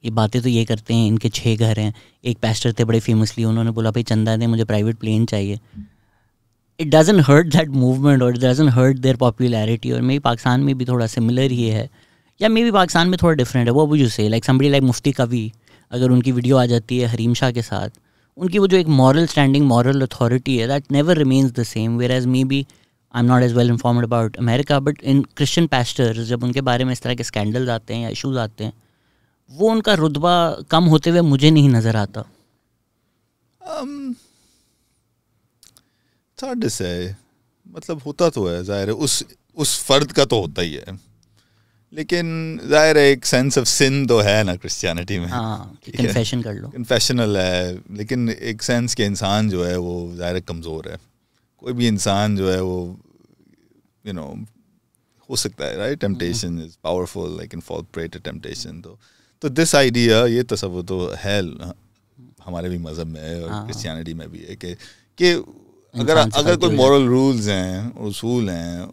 ये बातें तो ये करते हैं, इनके 6 घर हैं। एक पैस्टर थे बड़े फेमसली, उन्होंने बोला भाई चंदा दें, मुझे प्राइवेट प्लेन चाहिए। It doesn't hurt that movement और it doesn't hurt their popularity. और मे बी पाकिस्तान में भी थोड़ा सिमिलर ही है, या मे बी पाकिस्तान में थोड़ा डिफरेंट है। वो वुड यू से लाइक समबडी लाइक मुफ्ती कवी, अगर उनकी वीडियो आ जाती है हरीम शाह के साथ, उनकी वो जो एक मॉरल स्टैंडिंग, मॉरल अथॉरिटी है, that never remains the same. Whereas maybe I am not as well informed about America, but in Christian pastors जब उनके बारे में इस तरह के स्कैंडल्स आते हैं या इशूज़ आते हैं, वो उनका रुतबा कम होते हुए मुझे नहीं नज़र आता। hard to say, मतलब होता तो है, जाहिर है उस फ़र्द का तो होता ही है, लेकिन ज़ाहिर है एक सेंस ऑफ सिन तो है ना क्रिश्चियनिटी में, कन्फेशन कर लो, कन्फेशनल है, लेकिन एक सेंस के इंसान जो है वो ज़ाहिर है कमज़ोर है। कोई भी इंसान जो है वो यू नो हो सकता है, right, temptation is powerful, like in fall prey to temptation. तो दिस आइडिया, ये तसव्वुर तो है हमारे भी मज़हब में है और क्रिश्चियनिटी में भी है कि अगर कोई मॉरल रूल्स हैं, उसूल हैं,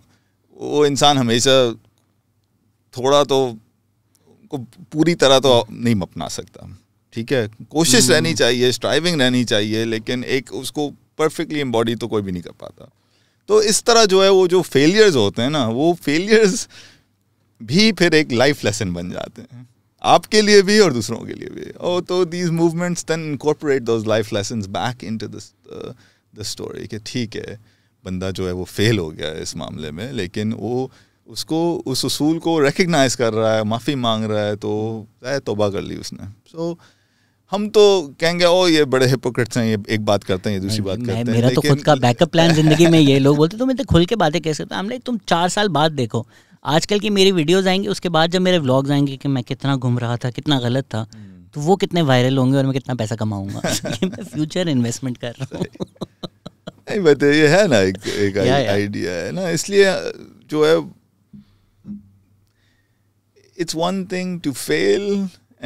वो इंसान हमेशा थोड़ा तो को पूरी तरह तो नहीं अपना सकता, ठीक है, कोशिश रहनी चाहिए, स्ट्राइविंग रहनी चाहिए, लेकिन एक उसको परफेक्टली एम्बॉडी तो कोई भी नहीं कर पाता। तो इस तरह जो है वो जो फेलियर्स होते हैं ना, वो फेलियर्स भी फिर एक लाइफ लेसन बन जाते हैं, आपके लिए भी और दूसरों के लिए भी। और तो these movements then incorporate those life lessons back into the story कि ठीक है, बंदा जो है वो फेल हो गया है इस मामले में, लेकिन वो उसको उस उसूल को रिकग्नाइज कर रहा है, माफ़ी मांग रहा है, तो तौबा कर ली उसने। सो हम तो कहेंगे ओ ये बड़े हिपोक्रेट्स हैं, ये एक बात करते हैं, ये दूसरी बात करते हैं। मेरा तो खुद का बैकअप प्लान जिंदगी में ये लोग बोलते तुम इतने खुल के बातें कैसे करते हैं। हमने तुम 4 साल बाद देखो, आजकल की मेरी वीडियोस आएंगी, उसके बाद जब मेरे व्लॉग्स आएंगे कि मैं कितना घूम रहा था, कितना गलत था, तो वो कितने वायरल होंगे और मैं कितना पैसा कमाऊंगा। ये मैं फ्यूचर इन्वेस्टमेंट कर रहा हूँ। नहीं बता, ये है ना एक आइडिया है ना, इसलिए जो है it's one thing to fail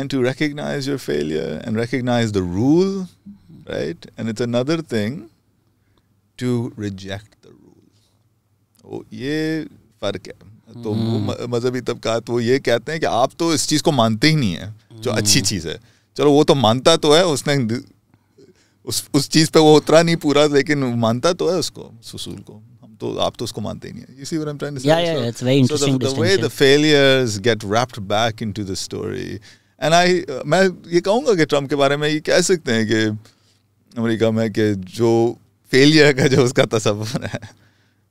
and to recognize your failure and recognize the rule, right? And it's another thing to reject the rule. Oh, ये फर्क है। तो मजहबी तबकात वो ये कहते हैं कि आप तो इस चीज़ को मानते ही नहीं है जो अच्छी चीज़ है। चलो वो तो मानता तो है, उसने उस चीज़ पे वो उतरा नहीं पूरा, लेकिन मानता तो है उसको, उसूल को। तो आप तो उसको मानते ही नहीं है। You see what I'm trying to say? Yeah, it's very interesting distinction. The way the failures get wrapped back into the story. And मैं ये कहूँगा कि ट्रम्प के बारे में ये कह सकते हैं कि अमेरिका में कि जो फेलियर का जो उसका तस्वुर है,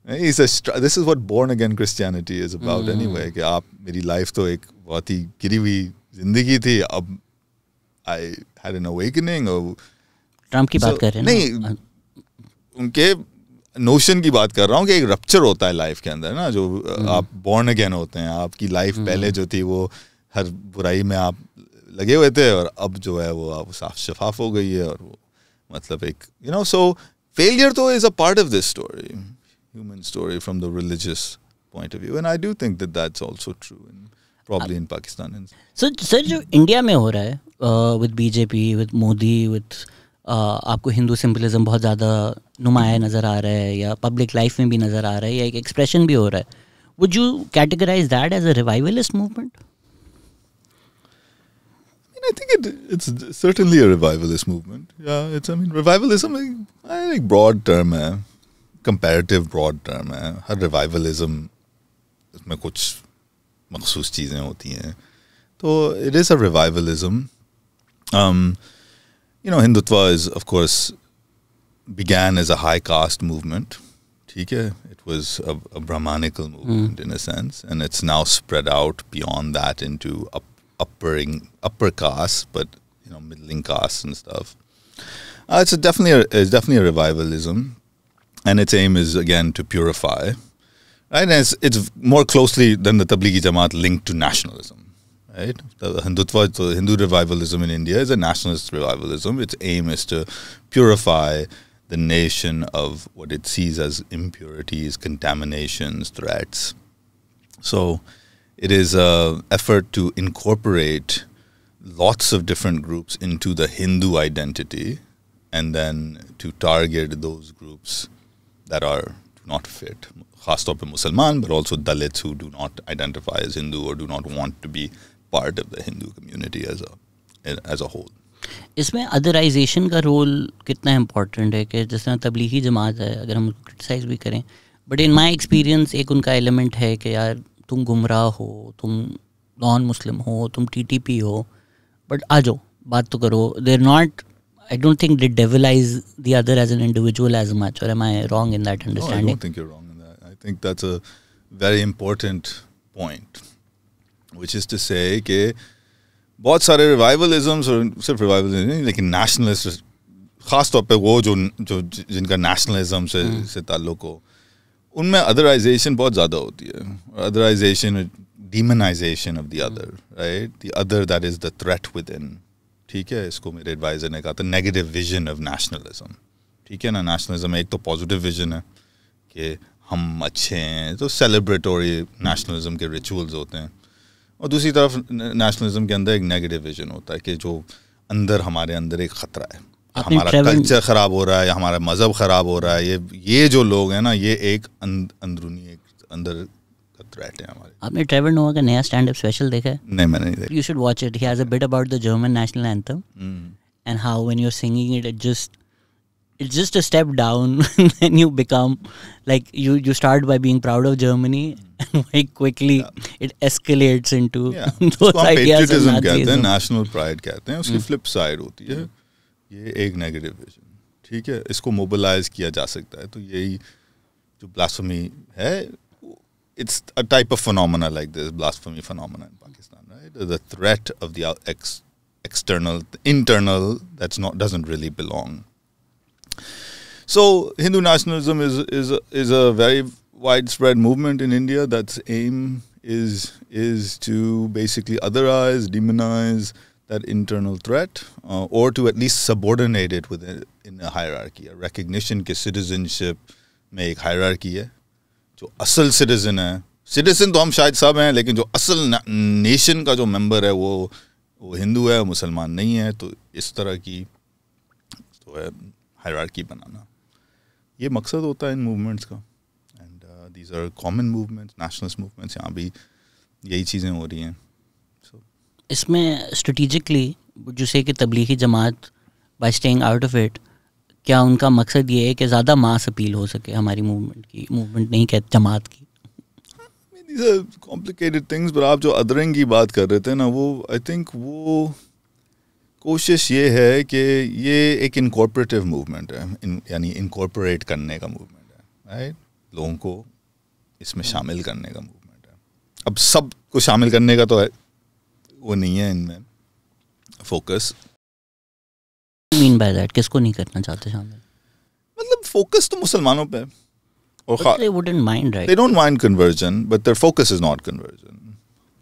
this is what born again Christianity is about anyway, कि आप, मेरी लाइफ तो एक बहुत ही गिरी हुई जिंदगी थी, अब I had an awakening। और ट्रम्प की बात कर रहे हैं नहीं, उनके नोशन की बात कर रहा हूँ कि एक रप्चर होता है लाइफ के अंदर ना, जो आप बॉर्न अगेन होते हैं। आपकी लाइफ पहले जो थी वो हर बुराई में आप लगे हुए थे, और अब जो है वो आप साफ शफाफ हो गई है, और वो मतलब एक यू नो, सो फेलियर तो is a part of this story, human story from the religious point of view, and I do think that that's also true in probably in Pakistan. Sir जो इंडिया में हो रहा है with BJP, with Modi, with आपको Hindu symbolism बहुत ज़्यादा नुमाया नज़र आ रहा है, या पब्लिक लाइफ में भी नज़र आ रहा है, या एक एक्सप्रेशन भी हो रहा है, would you categorise that as a revivalist movement? I think it's certainly a revivalist movement. Yeah, I mean, revivalism एक broad term है, comparative broad term है। हर revivalism इसमें कुछ मखसूस चीज़ें होती हैं, तो it is a revivalism. You know, Hindutva is, of course, began as a high caste movement. ठीक है, it was a Brahmanical movement in a sense, and it's now spread out beyond that into upper caste, but you know, middling caste and stuff. It's definitely a revivalism, and its aim is again to purify, right? And it's more closely than the Tablighi Jamaat linked to nationalism. Right? The Hindutva, the Hindu revivalism in India is a nationalist revivalism. Its aim is to purify the nation of what it sees as impurities, contaminations, threats. So it is an effort to incorporate lots of different groups into the Hindu identity, and then to target those groups that are not fit. Khas taur pe Musliman, but also Dalits who do not identify as Hindu or do not want to be part of the Hindu community as a whole. इसमें otherisation का role कितना important है? कि जिस तरह तबलीगी जमात है, अगर हम उसको क्रिटिसाइज भी करें, बट इन माय एक्सपीरियंस एक उनका एलिमेंट है कि यार तुम गुमराह हो, तुम नॉन मुस्लिम हो, तुम टीटीपी हो, बट आ जाओ बात तो करो। They are not, I don't think they devilize the other as an individual as much, or am I wrong in that understanding? No, I don't think you're wrong in that. I think that's a very important point, which is to say कि बहुत सारे रिवाइवलिज्म्स, और सिर्फ revivalism नहीं, लेकिन nationalist, ख़ास तौर पे वो जो जिनका नेशनलिज्म से ताल्लुक़ हो, उनमें अदराइजेशन बहुत ज़्यादा होती है। Otherisation demonization of the other, right? The other that is the threat within. ठीक है, इसको मेरे एडवाइजर ने कहा था नेगेटिव विजन ऑफ नेशनलिज्म. ठीक है ना, नेशनलिज्म एक तो पॉजिटिव विजन है कि हम अच्छे हैं, तो सेलिब्रेटरी नेशनलिज्म के रिचुअल्स होते हैं, और दूसरी तरफ नेशनलिज्म के अंदर एक नेगेटिव विजन होता है कि जो अंदर हमारे अंदर एक ख़तरा है, हमारा कल्चर ख़राब हो रहा है या हमारा मज़हब ख़राब हो रहा है. ये जो लोग हैं ना, ये एक अंदरूनी एक अंदर का थ्रेट है हमारे. आपने ट्रेवर नोआ का नया स्टैंड अप स्पेशल देखा है? नहीं, मैंने नहीं देखा. You should watch it. He has a bit about the German national anthem and how when you're singing it, it's just a step down and then you become like you start by being proud of Germany and very quickly it escalates into those ideas. Patriotism कहते हैं, national pride कहते हैं, उसकी flip side होती है ये एक negative vision. ठीक है, इसको mobilize किया जा सकता है. तो यही जो blasphemy है, it's a type of phenomena like this blasphemy phenomena in Pakistan, right? The threat of the external, internal doesn't really belong. So Hindu nationalism is a very widespread movement in India. That's aim is to basically otherize, demonize that internal threat, or to at least subordinate it in a hierarchy. A recognition कि citizenship में एक hierarchy है. जो असल citizen है, citizen तो हम शायद सब हैं, लेकिन जो असल नेशन का जो मेंबर है वो हिंदू है, मुसलमान नहीं है. तो इस तरह की तो है हायरार्की बनाना, ये मकसद होता है इन मूवमेंट्स का. And these are common movements, nationalist movements, यहाँ भी यही चीज़ें हो रही हैं. इसमें स्ट्रेटिजिकली जो से कि Tablighi Jamaat by staying out of it, क्या उनका मकसद ये है कि ज़्यादा मास अपील हो सके हमारी मूवमेंट नहीं कहते जमात की? These are complicated things, but आप जो अदरिंग की बात कर रहे थे ना, वो आई थिंक वो कोशिश ये है कि ये एक इनकॉर्पोरेटिव मूवमेंट है, यानी इनकॉर्पोरेट करने का मूवमेंट है, राइट? लोगों को इसमें शामिल करने का मूवमेंट है. अब सब को शामिल करने का तो है, वो नहीं है इनमें फोकस. मीन बाय दैट, किसको नहीं करना चाहते शामिल? मतलब फोकस तो मुसलमानों पे है, और they wouldn't mind, right? They don't mind conversion, but their focus is not conversion.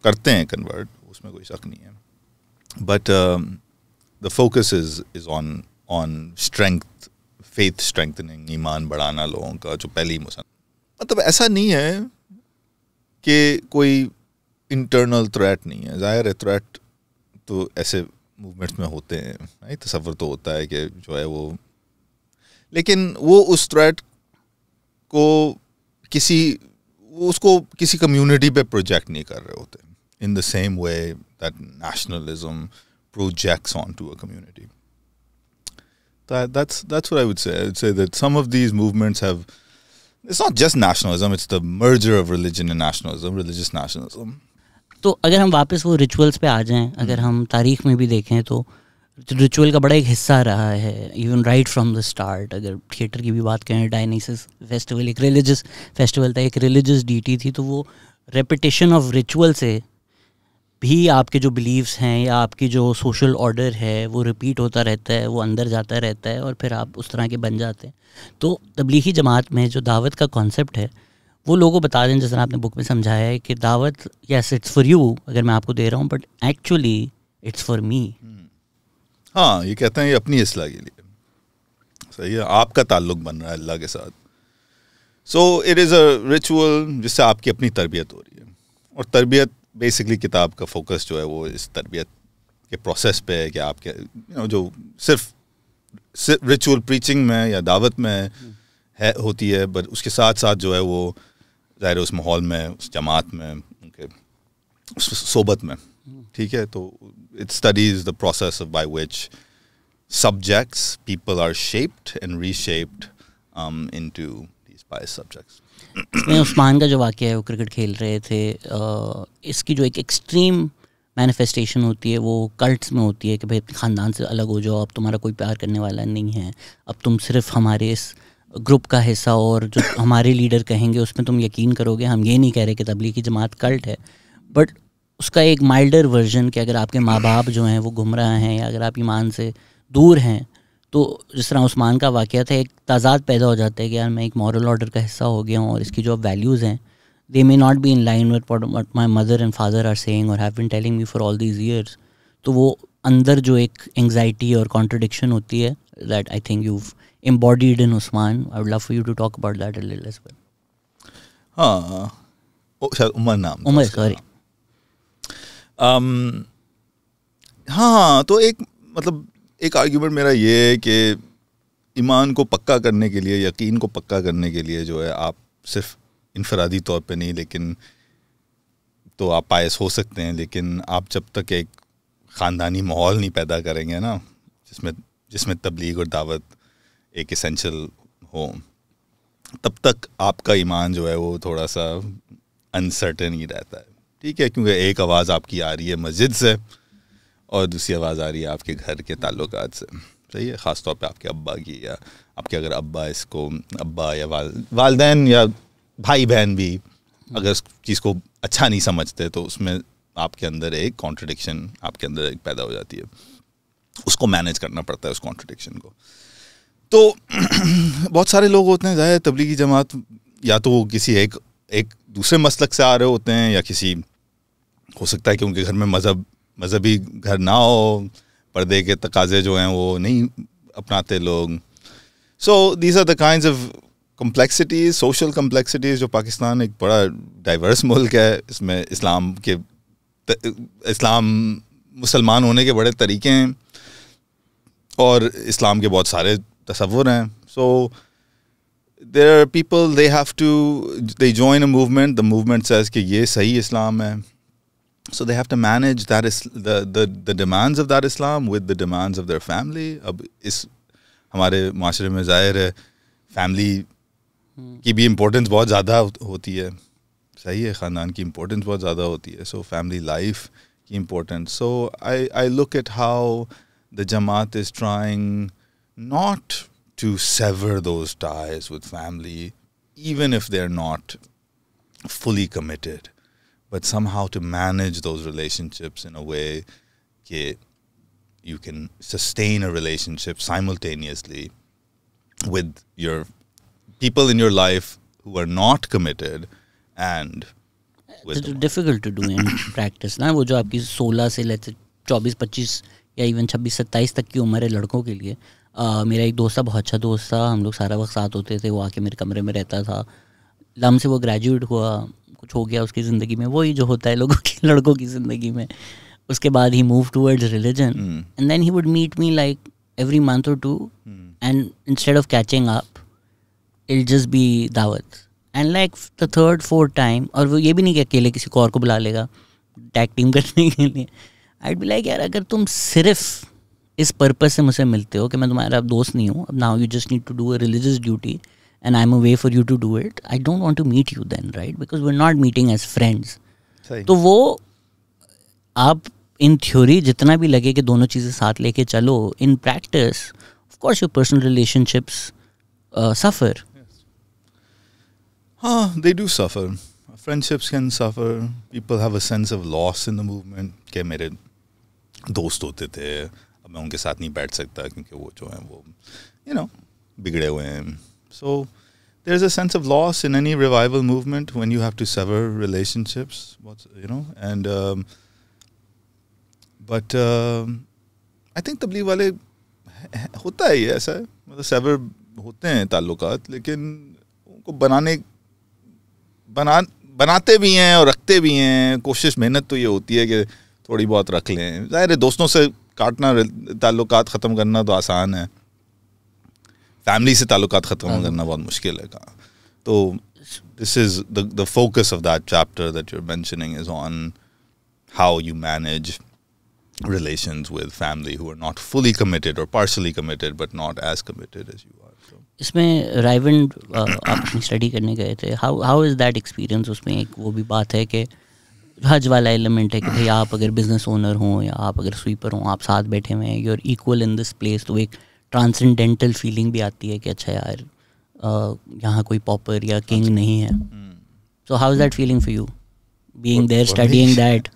करते हैं convert, उसमें कोई शक नहीं है. But the focus is on strength, faith strengthening, ईमान बढ़ाना लोगों का, जो पहली मुसलमान. मतलब ऐसा नहीं है कि कोई internal threat नहीं है. जाहिर है threat तो ऐसे मूवमेंट्स में होते हैं, राइट? तसव्वुर तो होता है कि जो है वो, लेकिन वो उस थ्रेट को उसको किसी कम्युनिटी पे प्रोजेक्ट नहीं कर रहे होते, in the same way that nationalism projects on to a community. That's what I would say. I would say that some of these movements have, it's not just nationalism, it's the merger of religion and nationalism, religious nationalism. तो अगर हम वापस वो rituals पे आ जाएं, अगर हम तारीख में भी देखें तो रिचुअल का बड़ा एक हिस्सा रहा है, even right from the start. अगर थिएटर की भी बात करें, डायनिसिस फेस्टिवल एक रिलीजियस फेस्टिवल था, एक रिलीजियस डीटी थी, तो वो रेपिटेशन ऑफ रिचुअल से भी आपके जो बिलीव्स हैं या आपकी जो सोशल ऑर्डर है वो रिपीट होता रहता है, वो अंदर जाता रहता है और फिर आप उस तरह के बन जाते हैं. तो तबलीगी जमात में जो दावत का कॉन्सेप्ट है वो लोगों को बता दें, जैसे आपने बुक में समझाया है कि दावत यस इट्स फॉर यू, अगर मैं आपको दे रहा हूँ, but actually it's for me. हाँ, ये कहते हैं ये अपनी इस्लाह के लिए. सही है, आपका ताल्लुक बन रहा है अल्लाह के साथ. So it is a ritual जिससे आपकी अपनी तरबियत हो रही है, और तरबियत बेसिकली किताब का फोकस जो है वो इस तरबियत के प्रोसेस पे है कि आपके जो सिर्फ रिचुअल प्रीचिंग में या दावत में है होती है, बट उसके साथ साथ जो है वो ज़ाहिर उस माहौल में, उस जमात में, उनके उस सोबत में. ठीक है, तो it studies the process of by which subjects, people are shaped and reshaped into these pious subjects. इसमें उस्मान का जो वाक़या है, वो क्रिकेट खेल रहे थे, इसकी जो एक एक्सट्रीम मैनिफेस्टेशन होती है वो कल्ट्स में होती है कि भाई ख़ानदान से अलग हो जाओ, अब तुम्हारा कोई प्यार करने वाला नहीं है, अब तुम सिर्फ हमारे इस ग्रुप का हिस्सा, और जो हमारे लीडर कहेंगे उसमें तुम यकीन करोगे. हम ये नहीं कह रहे कि तबलीगी जमात कल्ट है, बट उसका एक माइल्डर वर्जन कि अगर आपके माँ बाप जो हैं वो गुमराह हैं या अगर आप ईमान से दूर हैं, तो जिस तरह उस्मान का वाक़या था, एक ताज़ाद पैदा हो जाता है कि यार मैं एक मॉरल ऑर्डर का हिस्सा हो गया हूँ और इसकी जो वैल्यूज़ हैं they may not be in line with what my mother and father are saying or have been telling me for all these years. तो वो अंदर जो एक anxiety और contradiction होती है, that I think you've embodied in Usman. I would love for you to talk about that a little as well. हाँ, शायद उमर नाम था उमर, उसका। sorry. हाँ, तो एक आर्ग्यूमेंट मेरा ये है कि ईमान को पक्का करने के लिए, यकीन को पक्का करने के लिए जो है, आप सिर्फ इनफरादी तौर पे नहीं, लेकिन तो आप पायस हो सकते हैं, लेकिन आप जब तक एक ख़ानदानी माहौल नहीं पैदा करेंगे ना, जिसमें तबलीग और दावत एक एसेंशियल हो, तब तक आपका ईमान जो है वो थोड़ा सा अनसर्टेन ही रहता है। ठीक है, क्योंकि एक आवाज़ आपकी आ रही है मस्जिद से और दूसरी आवाज़ आ रही है आपके घर के ताल्लुकात से। सही है, ख़ास तौर पे आपके अब्बा की, या आपके अगर अब्बा या वालदैन या भाई बहन भी अगर उस चीज़ को अच्छा नहीं समझते, तो उसमें आपके अंदर एक कॉन्ट्रडिक्शन आपके अंदर एक पैदा हो जाती है। उसको मैनेज करना पड़ता है, उस कॉन्ट्रडिक्शन को। तो बहुत सारे लोग होते हैं, ज़ाहिर तबलीगी जमात या तो वो किसी एक दूसरे मसलक से आ रहे होते हैं, या किसी हो सकता है कि उनके घर में मज़हबी घर ना हो, पर्दे के तकाजे जो हैं वो नहीं अपनाते लोग। So these are the kinds of complexities, social complexities, जो पाकिस्तान एक बड़ा डाइवर्स मुल्क है, इसमें इस्लाम मुसलमान होने के बड़े तरीके हैं और इस्लाम के बहुत सारे तसव्वुर हैं। So there are people, they join a movement, the movement says कि ये सही इस्लाम है, so they have to manage that is the demands of that Islam with the demands of their family. अब इस हमारे माशरे में ज़ाहिर है फैमिली की भी इम्पोर्टेंस बहुत ज़्यादा होती है। सही है, ख़ानदान की इम्पोर्टेंस बहुत ज़्यादा होती है। सो फैमिली लाइफ की importance. So I look at how the Jamaat is trying not to sever those ties with family, even if they're not fully committed, but somehow to manage those relationships in a way that you can sustain a relationship simultaneously with your people in your life who are not committed and with It's difficult to do in practice ना, वो जो आपकी 16 से लेकर 24-25 या even 26-27 तक की उम्र है लड़कों के लिए। मेरा एक दोस्त था, बहुत अच्छा दोस्त था, हम लोग सारा वक्त साथ होते थे, वो आके मेरे कमरे में रहता था। लम से वो ग्रेजुएट हुआ, कुछ हो गया उसकी ज़िंदगी में, वही जो होता है लोगों की लड़कों की ज़िंदगी में। उसके बाद ही move towards religion and then he would meet me like every month or two, and instead of catching up it just be dawat, and like the third fourth time, और वो ये भी नहीं कि अकेले किसी को और को बुला लेगा टैग टीम करने के लिए। आई बी लाइक यार, अगर तुम सिर्फ इस पर्पस से मुझसे मिलते हो कि मैं तुम्हारा दोस्त नहीं हूँ, अब now you just need to do a religious duty and I'm a way for you to do it, I don't want to meet you then, right? Because we're not meeting as friends. तो वो आप in theory जितना भी लगे कि दोनों चीज़ें साथ लेके चलो, in practice of course your personal relationships suffer. Yes. They do suffer. Friendships can suffer. People have a sense of loss in the movement कि मेरे दोस्त होते थे, अब मैं उनके साथ नहीं बैठ सकता क्योंकि वो जो है वो बिगड़े हुए हैं. So there's a sense of loss in any revival movement when you have to sever relationships, and but I think तबलीग वाले होता है ये ऐसा है, मतलब sever होते हैं ताल्लुकात, लेकिन उनको बनाते भी हैं और रखते भी हैं। कोशिश मेहनत तो ये होती है कि थोड़ी बहुत रख लें। ज़ाहिर है दोस्तों से काटना, ताल्लुकात ख़त्म करना तो आसान है, फैमिली से ताल्लुकात ख़त्म करना बहुत मुश्किल है। तो this is the focus of that chapter that you are mentioning is on how you manage relations with family who are not fully committed or partially committed but not as committed as you are. So इसमें रायवंड आप अपनी study करने गए थे, how is that experience? उसमें एक वो भी बात है कि हज वाला एलिमेंट है कि भाई आप अगर बिजनेस ओनर हों या आप अगर स्वीपर हों, आप साथ बैठे हुए हैं, you are equal in this place, तो एक ट्रांसेंडेंटल फीलिंग भी आती है कि अच्छा यार यहाँ कोई पॉपर या किंग नहीं है. So how is that feeling for you, being there, studying that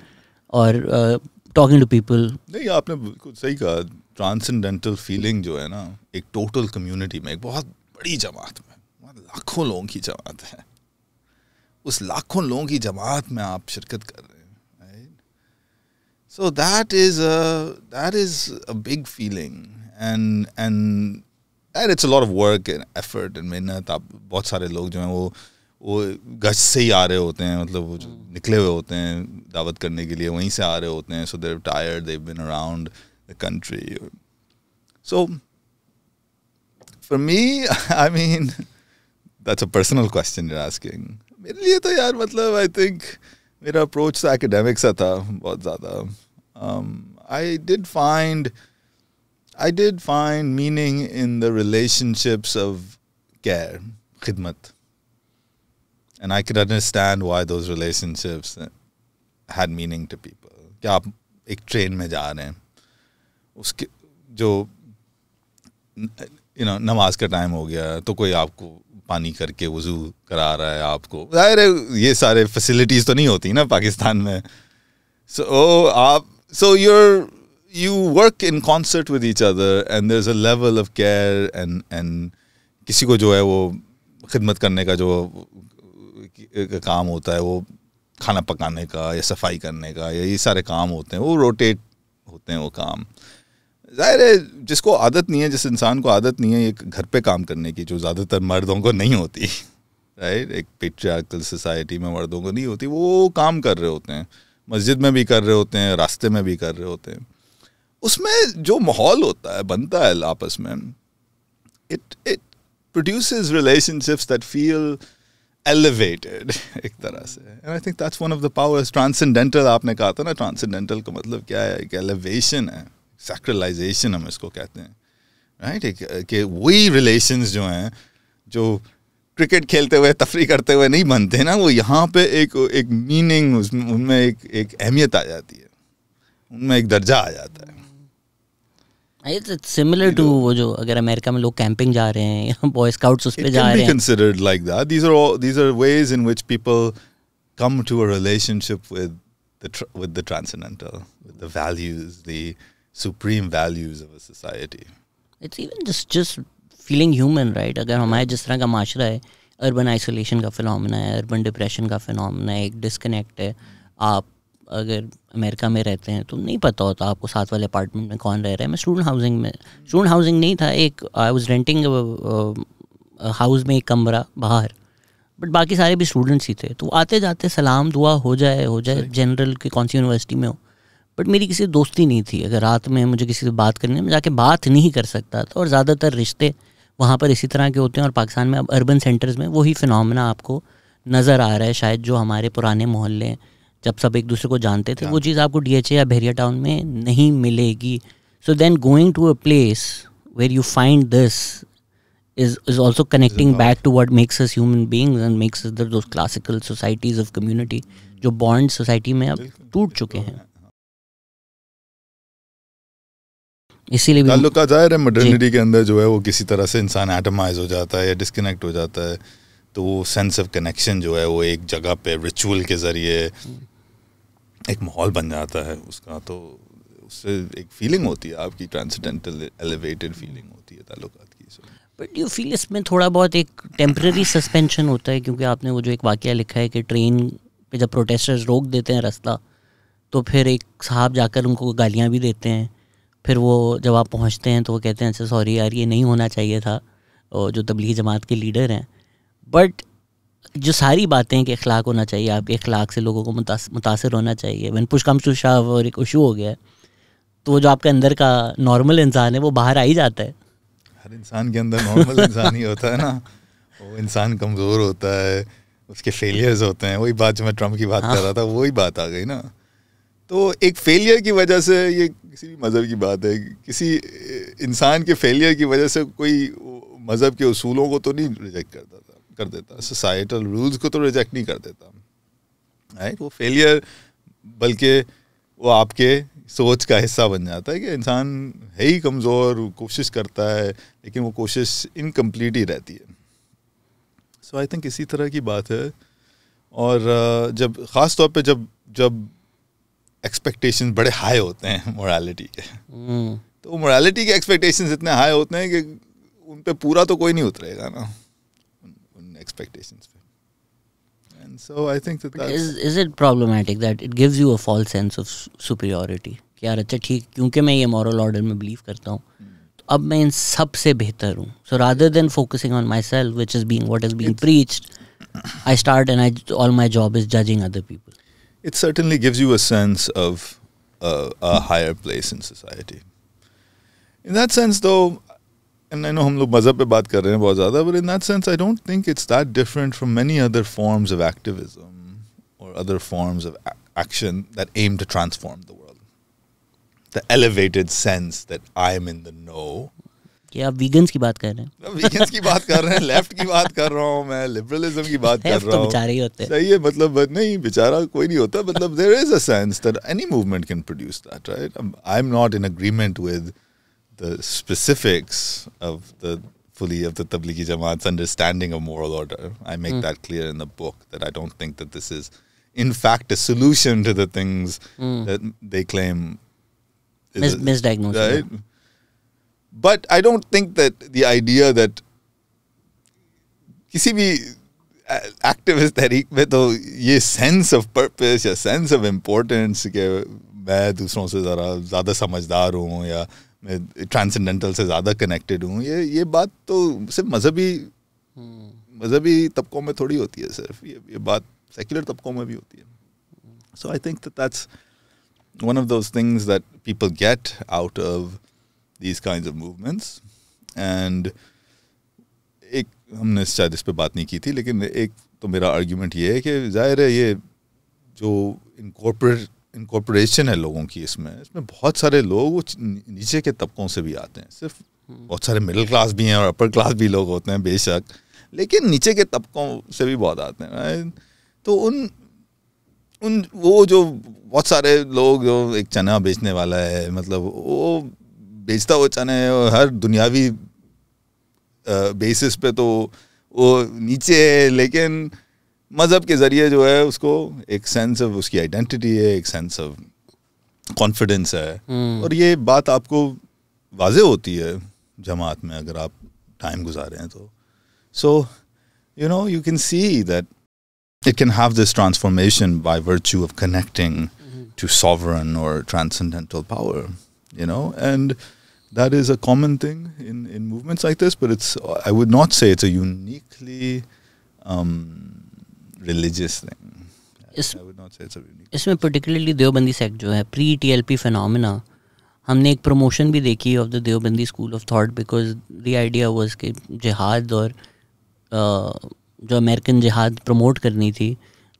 और टॉकिंग टू पीपल? नहीं, आपने बिल्कुल सही कहा. ट्रांसेंडेंटल फीलिंग जो है ना, एक टोटल कम्युनिटी में, एक बहुत बड़ी जमात में, लाखों लोगों की जमात है, उस लाखों लोगों की जमात में आप शिरकत कर रहे हैं, right? So that is a big feeling and it's a lot of work and effort and मेहनत. आप बहुत सारे लोग जो हैं वो गश्त से ही आ रहे होते हैं, मतलब वो जो निकले हुए होते हैं दावत करने के लिए, वहीं से आ रहे होते हैं. So they are tired, they have been around the country. So for me, I mean, that's a personal question you are asking. मेरे लिए तो यार मतलब आई थिंक मेरा अप्रोच तो एकेडमिक सा था बहुत ज़्यादा. I did find meaning in the relationships of care, khidmat. And I could understand why those relationships had meaning to people. कि आप एक ट्रेन में जा रहे हैं, उसके जो नमाज का टाइम हो गया तो कोई आपको पानी करके वज़ू करा रहा है आपको. ज़ाहिर है ये सारे फैसिलिटीज़ तो नहीं होती ना पाकिस्तान में. So you work in concert with each other and there's a level of care and किसी को जो है वो खिदमत करने का जो काम होता है, वो खाना पकाने का या सफाई करने का या ये सारे काम होते हैं, वो रोटेट होते हैं वो काम. ज़ाहिर है जिसको आदत नहीं है, जिस इंसान को आदत नहीं है एक घर पे काम करने की, जो ज़्यादातर मर्दों को नहीं होती, राइट? एक पेट्रियार्कल सोसाइटी में मर्दों को नहीं होती, वो काम कर रहे होते हैं, मस्जिद में भी कर रहे होते हैं, रास्ते में भी कर रहे होते हैं. उसमें जो माहौल होता है, बनता है आपस में, it produces relationships that feel elevated एक तरह से. And I think that's one of the powers. Transcendental आपने कहा था ना, transcendental का मतलब क्या है? एक elevation है, sacralization हम इसको कहते हैं, right? कि वही relations जो हैं, जो क्रिकेट खेलते हुए तफरी करते हुए नहीं बनते ना, वो यहाँ पे एक मीनिंग, उनमें एक अहमियत आ जाती है, उनमें एक दर्जा आ जाता है. It's similar to वो जो अगर अमेरिका में लोग कैंपिंग जा रहे हैं या बॉय स्काउट्स उस पे जा रहे हैं. It can be considered like that. These are ways in which people come to a relationship with the transcendental, with the values, the supreme values of a society. It's even just feeling human, right? अगर हमारे जिस तरह का माशरा है, urban isolation का phenomena है, urban depression का phenomena है, एक डिस्कनेक्ट है. आप अगर अमेरिका में रहते हैं तो नहीं पता होता आपको साथ वाले अपार्टमेंट में कौन रह रहा है. मैं स्टूडेंट हाउसिंग नहीं था, एक आई वाज रेंटिंग हाउस में एक कमरा बाहर, बट बाकी सारे भी स्टूडेंट्स ही थे. तो आते जाते सलाम दुआ हो जाए जनरल के कौन सी यूनिवर्सिटी में हो, बट मेरी किसी दोस्ती नहीं थी. अगर रात में मुझे किसी से बात करनी है, मैं जाके बात नहीं कर सकता था. और ज़्यादातर रिश्ते वहाँ पर इसी तरह के होते हैं. और पाकिस्तान में अब अर्बन सेंटर्स में वही फिनोमेना आपको नज़र आ रहा है. शायद जो हमारे पुराने मोहल्ले जब सब एक दूसरे को जानते थे, वो चीज़ आपको DHA या बहरिया टाउन में नहीं मिलेगी. So then going to a place where you find this is also connecting back to what makes us human beings and makes us those classical societies of community जो bond society में अब टूट चुके हैं. इसीलिए ताल्लुका ज़ाहिर है मॉडर्निटी के अंदर जो है वो किसी तरह से इंसान एटमाइज हो जाता है या डिस्कनेक्ट हो जाता है. तो वो सेंस ऑफ कनेक्शन जो है वो एक जगह पे रिचुअल के ज़रिए एक माहौल बन जाता है उसका. तो उससे एक फीलिंग होती है आपकी, ट्रांसेंडेंटल एलिवेटेड फीलिंग होती है ताल्लुकात की. बट यू फील इसमें थोड़ा बहुत एक टेम्पररी सस्पेंशन होता है, क्योंकि आपने वो जो एक वाक़या लिखा है कि ट्रेन पे जब प्रोटेस्टर्स रोक देते हैं रास्ता, तो फिर एक साहब जाकर उनको गालियाँ भी देते हैं. फिर वो जब आप पहुँचते हैं तो वो कहते हैं अच्छा सॉरी यार ये नहीं होना चाहिए था, और जो तबलीगी जमात के लीडर हैं. बट जो सारी बातें हैं कि अखलाक होना चाहिए, आपके अखलाक से लोगों को मुतासर होना चाहिए. व्हेन पुश कम्स टू शव और एक इशू हो गया तो जो आपके अंदर का नॉर्मल इंसान है वो बाहर आ ही जाता है. हर इंसान के अंदर नॉर्मल इंसान ही होता है ना. वो इंसान कमज़ोर होता है, उसके फेलियर्स होते हैं. वही बात जो मैं ट्रम्प की बात कर रहा था, वही बात आ गई ना. तो एक फेलियर की वजह से, ये किसी भी मज़हब की बात है, किसी इंसान के फेलियर की वजह से कोई मज़हब के उसूलों को तो नहीं रिजेक्ट कर देता, सोसाइटल रूल्स को तो रिजेक्ट नहीं कर देता, राइट? वो फेलियर बल्कि वो आपके सोच का हिस्सा बन जाता है कि इंसान है ही कमज़ोर, कोशिश करता है लेकिन वो कोशिश इनकम्प्लीट ही रहती है. सो आई थिंक इसी तरह की बात है. और जब ख़ास तौर पे जब एक्सपेक्टेशंस बड़े हाई होते हैं मोरालिटी के, तो मोरालिटी के एक्सपेक्टेशंस इतने हाई होते हैं कि उन पे पूरा तो कोई नहीं उतरेगा ना उन एक्सपेक्टेशंस पे. And so I think that that's... Is it problematic that it gives you a false sense of superiority? कि यार अच्छा ठीक क्योंकि मैं ये moral order में believe करता हूँ तो अब मैं इन सब से बेहतर हूँ. So rather than focusing on myself, which is being what is being preached, I start and all my job is judging other people. It certainly gives you a sense of a higher place in society. In that sense, though, and I know हम लोग मज़हब पे बात कर रहे हैं बहुत ज़्यादा, but in that sense, I don't think it's that different from many other forms of activism or other forms of action that aim to transform the world. The elevated sense that I'm in the know. क्या आप vegans की बात कर रहे हैं? Vegans की बात कर रहे हैं, लेफ्ट की बात कर रहा हूँ मैं, लिबरलिज्म की बात कर रहा हूँ. बेचारे ही होते हैं. सही है, मतलब नहीं बेचारा कोई नहीं होता, मतलब there is a sense that any movement can produce that, right? I'm not in agreement with the specifics of the Tablighi Jamaat's understanding of moral order. I make that clear in the book that I don't think that this is in fact a solution to the things that they claim is misdiagnosis. Right? But I don't think that the idea that किसी भी activist तहरीक में तो ये sense of purpose या sense of importance कि मैं दूसरों से ज़्यादा समझदार हूँ या मैं ट्रांसेंडेंटल से ज़्यादा कनेक्टेड हूँ, ये बात तो सिर्फ मज़हबी तबकों में थोड़ी होती है, सिर्फ ये बात सेक्युलर तबकों में भी होती है. So I think that that's one of those things that people get out of these kinds of movements. And एक हमने शायद इस पे बात नहीं की थी, लेकिन एक तो मेरा आर्ग्यूमेंट ये है कि जाहिर है ये जो इनकॉर्पोरेशन है लोगों की इसमें बहुत सारे लोग नीचे के तबकों से भी आते हैं. सिर्फ बहुत सारे मिडिल क्लास भी हैं और अपर क्लास भी लोग होते हैं बेशक, लेकिन नीचे के तबकों से भी बहुत आते हैं. तो उन वो जो बहुत सारे लोग जो एक चना बेचने वाला है, मतलब वो बेचता वो चने हर दुनियावी बेसिस पे तो वो नीचे है, लेकिन मज़हब के ज़रिए जो है उसको एक सेंस ऑफ उसकी आइडेंटिटी है, एक सेंस ऑफ कॉन्फिडेंस है. और ये बात आपको वाज़े होती है जमात में अगर आप टाइम गुजारें हैं तो. So you know you can see that it can have this transformation by virtue of connecting to sovereign or transcendental power, you know, and that is a common thing in movements like this, but I would not say it's a uniquely religious thing. I would not say it's a unique. इसमें particularly Deobandi sect जो है pre-TLP phenomena, हमने एक promotion भी देखी of the Deobandi school of thought because the idea was कि जिहाद और जो अमेरिकन जिहाद प्रमोट करनी थी,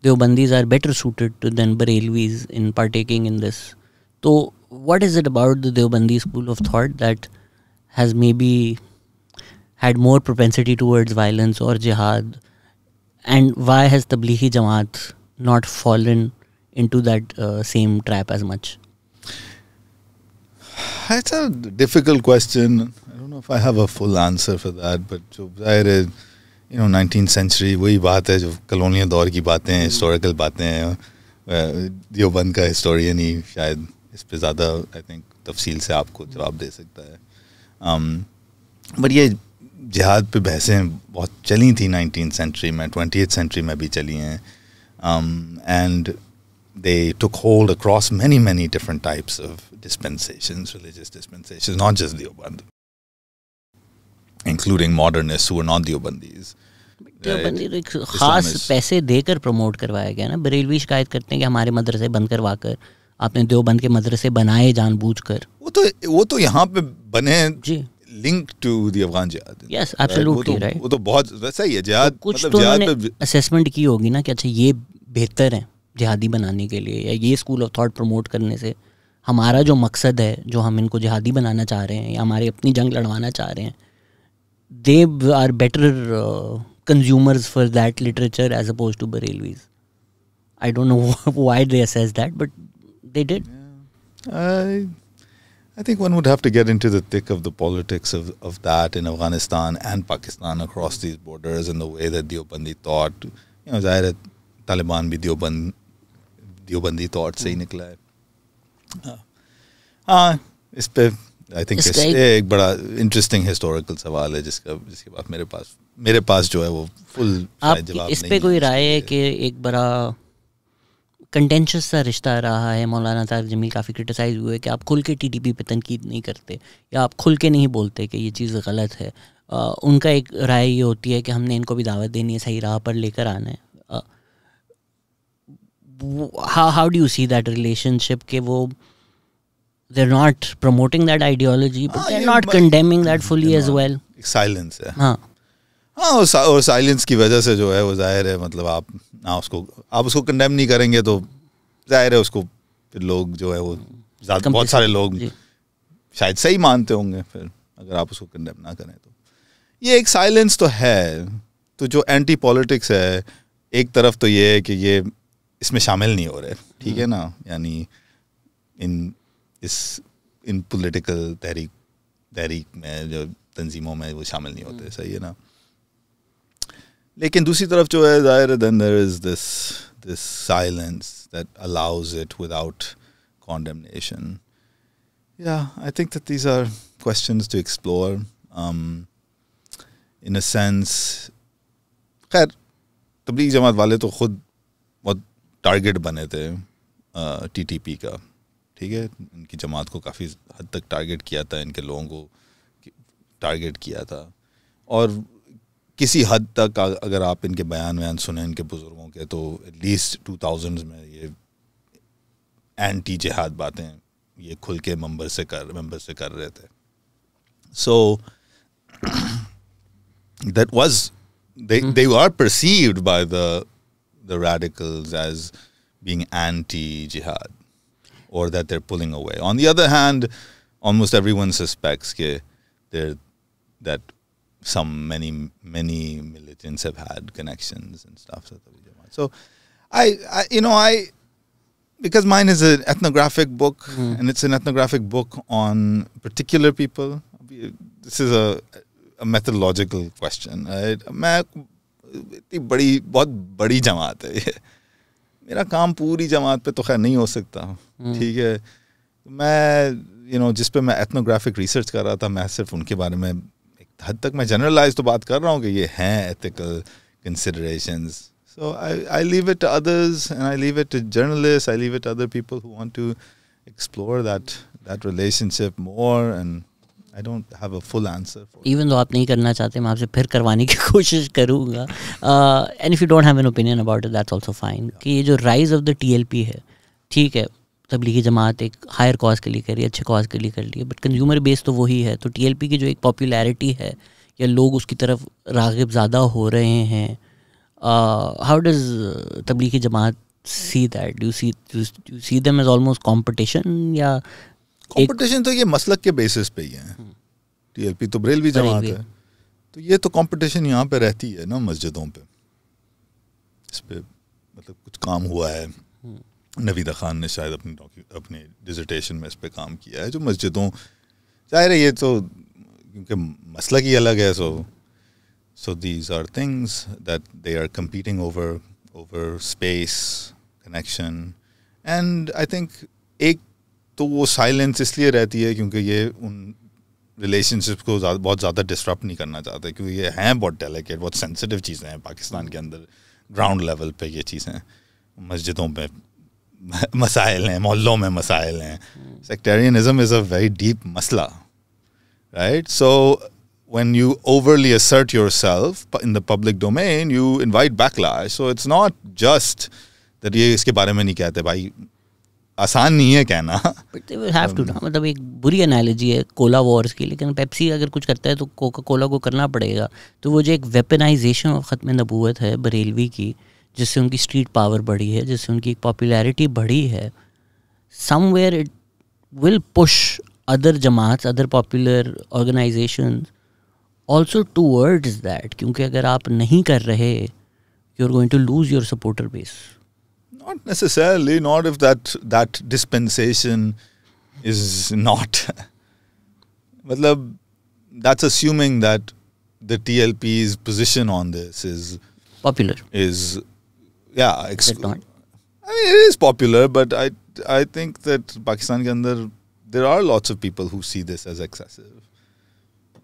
Deobandis are better suited to than Barelvis in partaking in this. तो what is it about the Deobandi school of thought that has may be had more propensity towards violence और जिहाद, and why has Tablighi Jamaat not fallen into that same trap as much? It's a difficult question. I don't know if I have a full answer for that, but जो ज़ाहिर है you know 19th century वही बात है जो colonial दौर की बातें हैं, हिस्टोरिकल बातें हैं. देवबंद का हिस्टोरियन ही शायद इस पे ज़्यादा आई थिंक तफसील से आपको जवाब दे सकता है. बट ये जिहाद पे बहसें बहुत चली थी 19th century में, 20th century में भी चली हैं, and they took hold across many different types of dispensations, religious dispensations, not just Deoband, including modernists who were not Deobandis. Deobandi तो एक खास पैसे देकर प्रमोट करवाया गया ना. बरेलवी शिकायत करते हैं कि हमारे मदरसे बंद करवा कर आपने देवबंद के मदरसे बनाए जानबूझकर. वो तो यहाँ पे बने जी लिंक टू द अफगान जिहाद. Yes absolutely right. वो तो बहुत सही है. जिहाद कुछ तो उन्होंने असेसमेंट की होगी ना कि अच्छा ये बेहतर है जिहादी बनाने के लिए, या ये स्कूल ऑफ थॉट प्रमोट करने से हमारा जो मकसद है, जो हम इनको जिहादी बनाना चाह रहे हैं या हमारी अपनी जंग लड़वाना चाह रहे हैं, they are better consumers for that literature as opposed to Barelvis. I don't know why they assess that, but they did. Yeah. I think one would have to get into the thick of the politics of that in Afghanistan and Pakistan across these borders and the way that Deobandi thought. You know, ज़ाहिर है तालिबान भी Deobandi thought से ही निकला है. हाँ, इस पे I think एक बड़ा इंटरेस्टिंग हिस्टोरिकल सवाल है जिसके बाद मेरे पास जो है वो फुल जवाब नहीं है। इस पे कोई राय है कि एक बड़ा कंटेंशियस सा रिश्ता रहा है, मौलाना तारिक जमील काफ़ी क्रिटिसाइज हुए कि आप खुल के टीटीपी पे तनकीद नहीं करते या आप खुल के नहीं बोलते कि ये चीज़ गलत है। उनका एक राय ये होती है कि हमने इनको भी दावत देनी है, सही राह पर लेकर आना है। How do you see that relationship के वो they're not promoting that ideology but they're not condemning that fully as well? Silence है। हाँ और साइलेंस की वजह से जो है वो जाहिर है, मतलब आप उसको कंडेम नहीं करेंगे तो जाहिर है उसको फिर लोग जो है वो बहुत सारे लोग शायद सही मानते होंगे फिर अगर आप उसको कंडेम ना करें। तो ये एक साइलेंस तो है। तो जो एंटी पॉलिटिक्स है एक तरफ तो ये है कि ये इसमें शामिल नहीं हो रहे, ठीक है ना, यानी इन पॉलिटिकल तहरीक में जो तंजीमों में वो शामिल नहीं होते, सही है ना। लेकिन दूसरी तरफ जो है जाहिर है then there is this silence that allows it without condemnation. Yeah, I think that these are questions to explore. In a sense, खैर तबलीग जमात वाले तो खुद बहुत टारगेट बने थे टीटीपी का, ठीक है, इनकी जमात को काफ़ी हद तक टारगेट किया था, इनके लोगों को टारगेट किया था। और किसी हद तक अगर आप इनके बयान सुने इनके बुज़ुर्गों के, तो एटलीस्ट 2000s में ये एंटी जिहाद बातें ये खुल के मेंबर से कर रहे थे। सो that was they were perceived by the radicals as being anti-jihad, or that they're pulling away. On the other hand, almost everyone suspects that many militants have had connections and stuff. So I because mine is an ethnographic book, and it's an ethnographic book on particular people. This is a methodological question. मैं इतनी बहुत बड़ी जमात है ये, मेरा काम पूरी जमात पे तो खैर नहीं हो सकता, ठीक है। मैं जिस पे मैं एथनोग्राफिक रिसर्च कर रहा था, मैं सिर्फ उनके बारे में एक हद तक मैं जनरलाइज तो बात कर रहा हूँ कि ये हैं ethical considerations. So I leave it to others, and I leave it to journalists, I leave it to other people who want to explore that relationship more, and I don't have a full answer for it. Even though आप नहीं करना चाहते, मैं आपसे फिर करवाने की कोशिश करूँगा. And if you don't have an opinion about it, that's also fine. कि ये जो rise of the TLP है, ठीक है, तबलीगी जमात एक हायर कॉज के लिए कर रही है, अच्छे कॉज के लिए कर रही है, बट कंज्यूमर बेस तो वही है. तो TLP की जो एक पॉपुलैरिटी है या लोग उसकी तरफ राग़िब ज़्यादा हो रहे हैं, how does Tablighi Jamaat see that? Do you see them as almost competition? या competition तो ये मसलक के बेसिस पे ही है. TLP तो बरेलवी जमात है, तो ये तो competition यहाँ पे रहती है ना मस्जिदों पे. इस पे मतलब कुछ काम हुआ है, नवीदा खान ने शायद अपने डिसर्टेशन में इस पे काम किया है, जो मस्जिदों जाहिर है ये तो क्योंकि मसलक ही अलग है. So these are things that they are competing over space, connection, and I think एक तो वो silence इसलिए रहती है क्योंकि ये उन relationships को बहुत ज़्यादा disrupt नहीं करना चाहते, क्योंकि ये हैं बहुत delicate, बहुत sensitive चीज़ें हैं पाकिस्तान के अंदर. ground level पे ये चीज़ें मस्जिदों पे मसाइल हैं, मोहल्लों में मसाइल हैं. Sectarianism is a very deep मसला, right? So when you overly assert yourself in the public domain, you invite backlash. So it's not just that ये इसके बारे में नहीं कहते, भाई आसान नहीं है कहना. But they will have to. मतलब एक बुरी एनालॉजी है कोला वॉर्स की, लेकिन पेप्सी अगर कुछ करता है तो कोका कोला को करना पड़ेगा. तो वो जो एक वेपनाइजेशन ऑफ ख़त्म नबूवत है बरेलवी की, जिससे उनकी स्ट्रीट पावर बढ़ी है, जिससे उनकी पॉपुलैरिटी बढ़ी है, somewhere it will push other Jamaat, other popular organisations also towards that, क्योंकि अगर आप नहीं कर रहे, you're going to lose your supporter base. Not necessarily, not if that dispensation is not मतलब that's assuming that the TLP's position on this is popular, is not? I mean, it is popular, but I think that Pakistan के अंदर there are lots of people who see this as excessive.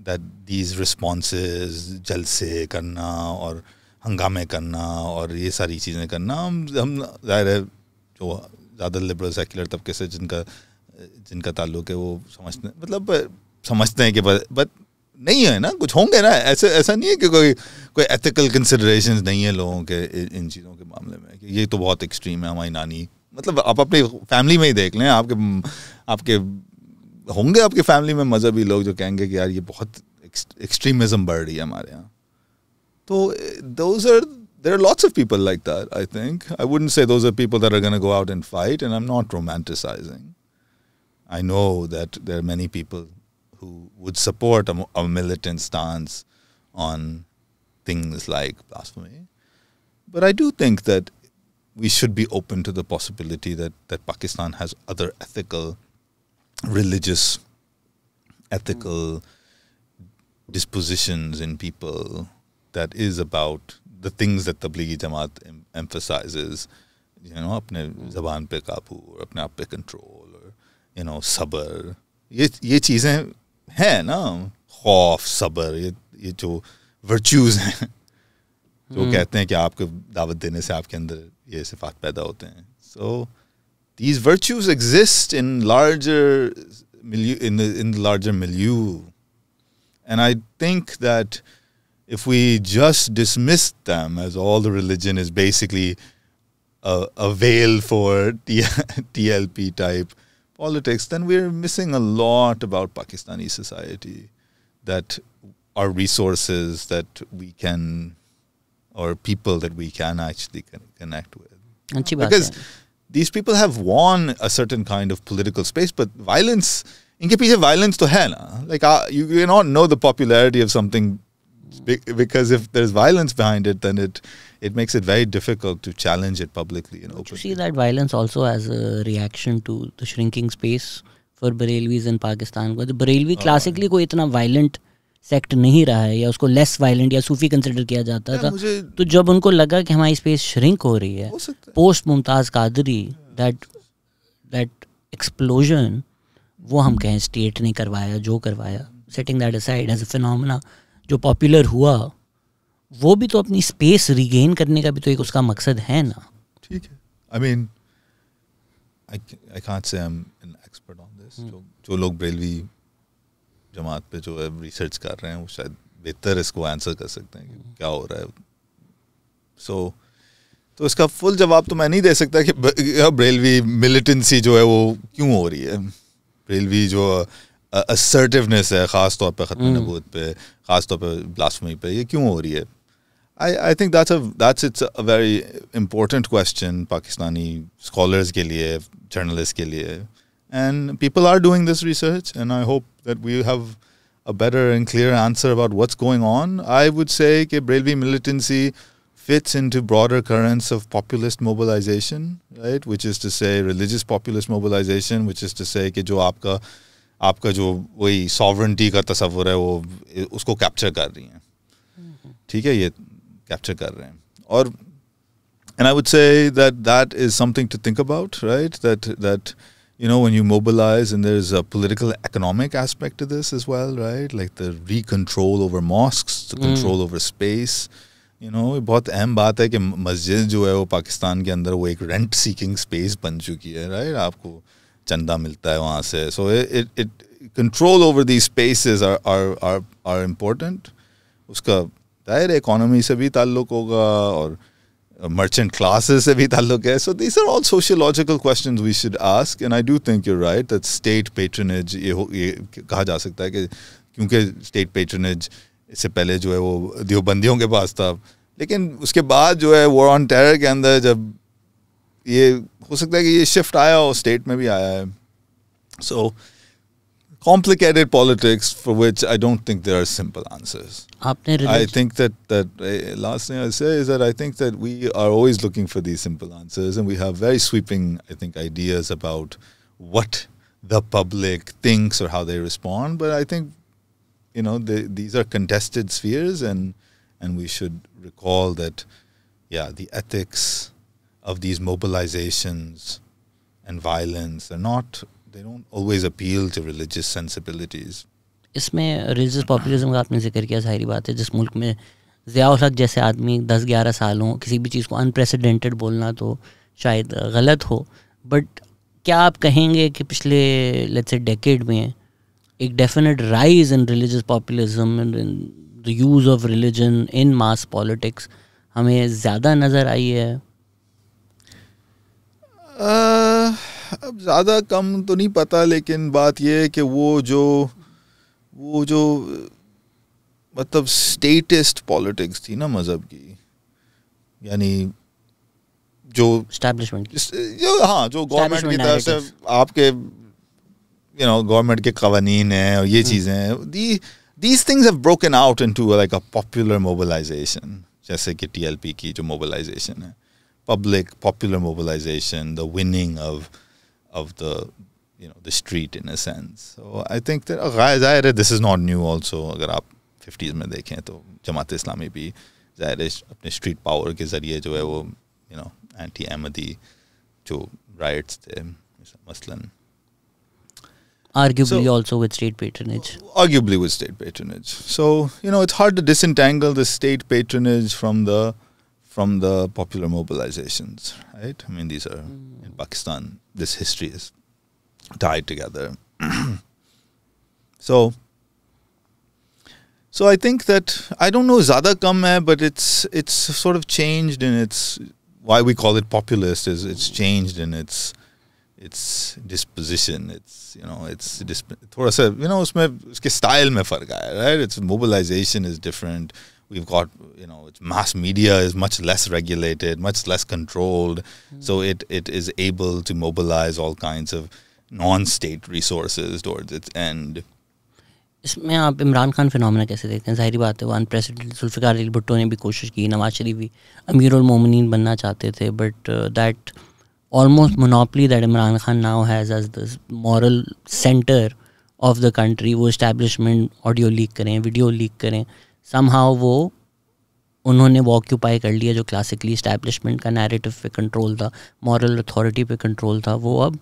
That these responses, jalse karna और हंगामे करना और ये सारी चीज़ें करना, हम ज़ाहिर है जो ज़्यादा लिबरल सेक्युलर तबके से जिनका ताल्लुक है वो समझते हैं कि बट नहीं है ना, कुछ होंगे ना, ऐसा नहीं है कि कोई एथिकल कंसिडरेशंस नहीं है लोगों के इन चीज़ों के मामले में कि ये तो बहुत एक्सट्रीम है. हमारी नानी, मतलब आप अपनी फैमिली में ही देख लें, आपके होंगे आपके फैमिली में मजहबी लोग जो कहेंगे कि यार ये बहुत एक्सट्रीमिज्म बढ़ रही है हमारे यहाँ. तो there are lots of people like that, I think. I wouldn't say those are people that are going to go out and fight, and I'm not romanticizing. I know that there are many people who would support a militant stance on things like blasphemy. But I do think that we should be open to the possibility that Pakistan has other ethical, religious, ethical dispositions in people that is about the things that Tablighi Jamaat emphasizes, अपने ज़बान पे काबू और अपने आप पे control और सब्र, ये चीज़ें हैं ना, खौफ, सब्र, ये जो वर्च्यूज़ हैं जो कहते हैं कि आपको दावत देने से आपके अंदर ये सिफात पैदा होते हैं. So these virtues exist in larger milieu, in the larger milieu, and I think that if we just dismiss them as all the religion is basically a veil for TLP type politics, then we're missing a lot about Pakistani society, that are resources that we can, or people that we can actually connect with. Because these people have won a certain kind of political space, but violence, inke piche violence to hai na. Like you cannot know the popularity of something, because if there's violence behind it, then it makes it very difficult to challenge it publicly and openly. You see that violence also as a reaction to the shrinking space for Barelvis in Pakistan. But the Barelvi classically कोई इतना violent sect नहीं रहा है, या उसको less violent या सूफी consider किया जाता था. तो जब उनको लगा कि हमारी space shrink हो रही है, post Mumtaz Qadri, that explosion, वो हम कहें state ने करवाया, जो करवाया, setting that aside as a phenomena, जो पॉपुलर हुआ, वो भी तो अपनी स्पेस रिगेन करने का भी तो एक उसका मकसद है ना. ठीक है. I mean, I can't say I'm an expert on this. जो लोग बरेलवी जमात पे जो है रिसर्च कर रहे हैं वो शायद बेहतर इसको आंसर कर सकते हैं कि क्या हो रहा है. तो इसका फुल जवाब तो मैं नहीं दे सकता कि बरेलवी मिलिटेंसी जो है वो क्यों हो रही है. बरेलवी जो assertiveness है ख़ास तौर पे ख़त्म नबूवत पे, ख़ास तौर पे ब्लास्फेमी पे, ये क्यों हो रही है? I think that's a very important question Pakistani scholars के लिए, journalists के लिए, and people are doing this research, and I hope that we have a better and clear answer about what's going on. I would say that Barelvi militancy fits into broader currents of populist mobilization, right? Which is to say religious populist mobilization, which is to say कि जो आपका जो वही sovereignty का तस्वुर है वो उसको कैप्चर कर रही हैं. ठीक है, ये कैप्चर कर रहे हैं. और and I would say that is something to think about, right? That when you mobilize, and there's a political economic aspect to this as well, right? Like the re-control over mosques, the control over space. बहुत अहम बात है कि मस्जिद जो है वो पाकिस्तान के अंदर वो एक रेंट सीकिंग स्पेस बन चुकी है, राइट? आपको चंदा मिलता है वहाँ से. So it control over these spaces are important. उसका दायरे इकोनॉमी से भी ताल्लुक होगा और merchant classes से भी ताल्लुक है. So these are all sociological questions we should ask, and I do think you're right that state patronage, ये कहा जा सकता है कि क्योंकि state patronage इससे पहले जो है वो देवबंदियों के पास था, लेकिन उसके बाद जो है war on terror के अंदर जब ये हो सकता है कि ये शिफ्ट आया और स्टेट में भी आया है. So complicated politics for which I don't think there are simple answers. I think that last thing I'll say is that I think that we are always looking for these simple answers, and we have very sweeping, I think, ideas about what the public thinks or how they respond. But I think, these are contested spheres, and we should recall that, the ethics of these mobilizations and violence are not always appeal to religious sensibilities. इसमें religious populism का आपने जिक्र किया, जाहिर बात है जिस मुल्क में ज़ियाउल हक जैसे आदमी 10-11 सालों किसी भी चीज़ को अनप्रेसिडेंटेड बोलना तो शायद गलत हो, बट क्या आप कहेंगे कि पिछले लेट्स से डेकेड में एक definite rise in religious populism and the use of religion in mass politics हमें ज़्यादा नज़र आई है? अब ज़्यादा कम तो नहीं पता, लेकिन बात ये है कि वो जो मतलब स्टेटिस्ट पॉलिटिक्स थी ना मज़हब की, यानी जो एस्टैब्लिशमेंट जो गवर्नमेंट की तरफ से आपके गवर्नमेंट के कवानीन हैं और ये चीज़ें हैं, these things have broken out into like a popular mobilization, जैसे कि TLP की जो mobilization है, popular mobilization, the winning of the the street in a sense. So I think that ज़ाहिर है this is not new also. अगर आप 50s में देखें तो जमात इस्लामी भी ज़ाहिर है अपने स्ट्रीट पावर के ज़रिए जो है वो एंटी अहमदी जो राइट्स थे मसलन, arguably also with state patronage. Arguably with state patronage. So it's hard to disentangle the state patronage from the popular mobilizations, right? I mean, these are in Pakistan. This history is tied together. So I think that I don't know ज़्यादा कम है, but it's sort of changed in its, why we call it populist is it's changed in its disposition. It's थोड़ा सा उसमें उसके style में फर्क आया, right? Its mobilization is different. We've got its mass media is much less regulated, much less controlled, so it is able to mobilize all kinds of non-state resources towards its end. इसमें आप Imran Khan phenomena कैसे देखते हैं? जाहिर बात है वो unprecedented, Zulfikar Ali Bhutto ने भी कोशिश की, नवाज शरीफ भी अमीरुल मोमिनीन बनना चाहते थे, but that almost monopoly that Imran Khan now has as the moral center of the country, वो establishment audio leak करें, video leak करें, somehow वो उन्होंने वो ऑक्यूपाई कर लिया जो क्लासिकली establishment का narrative पे कंट्रोल था, moral authority पे कंट्रोल था, वो अब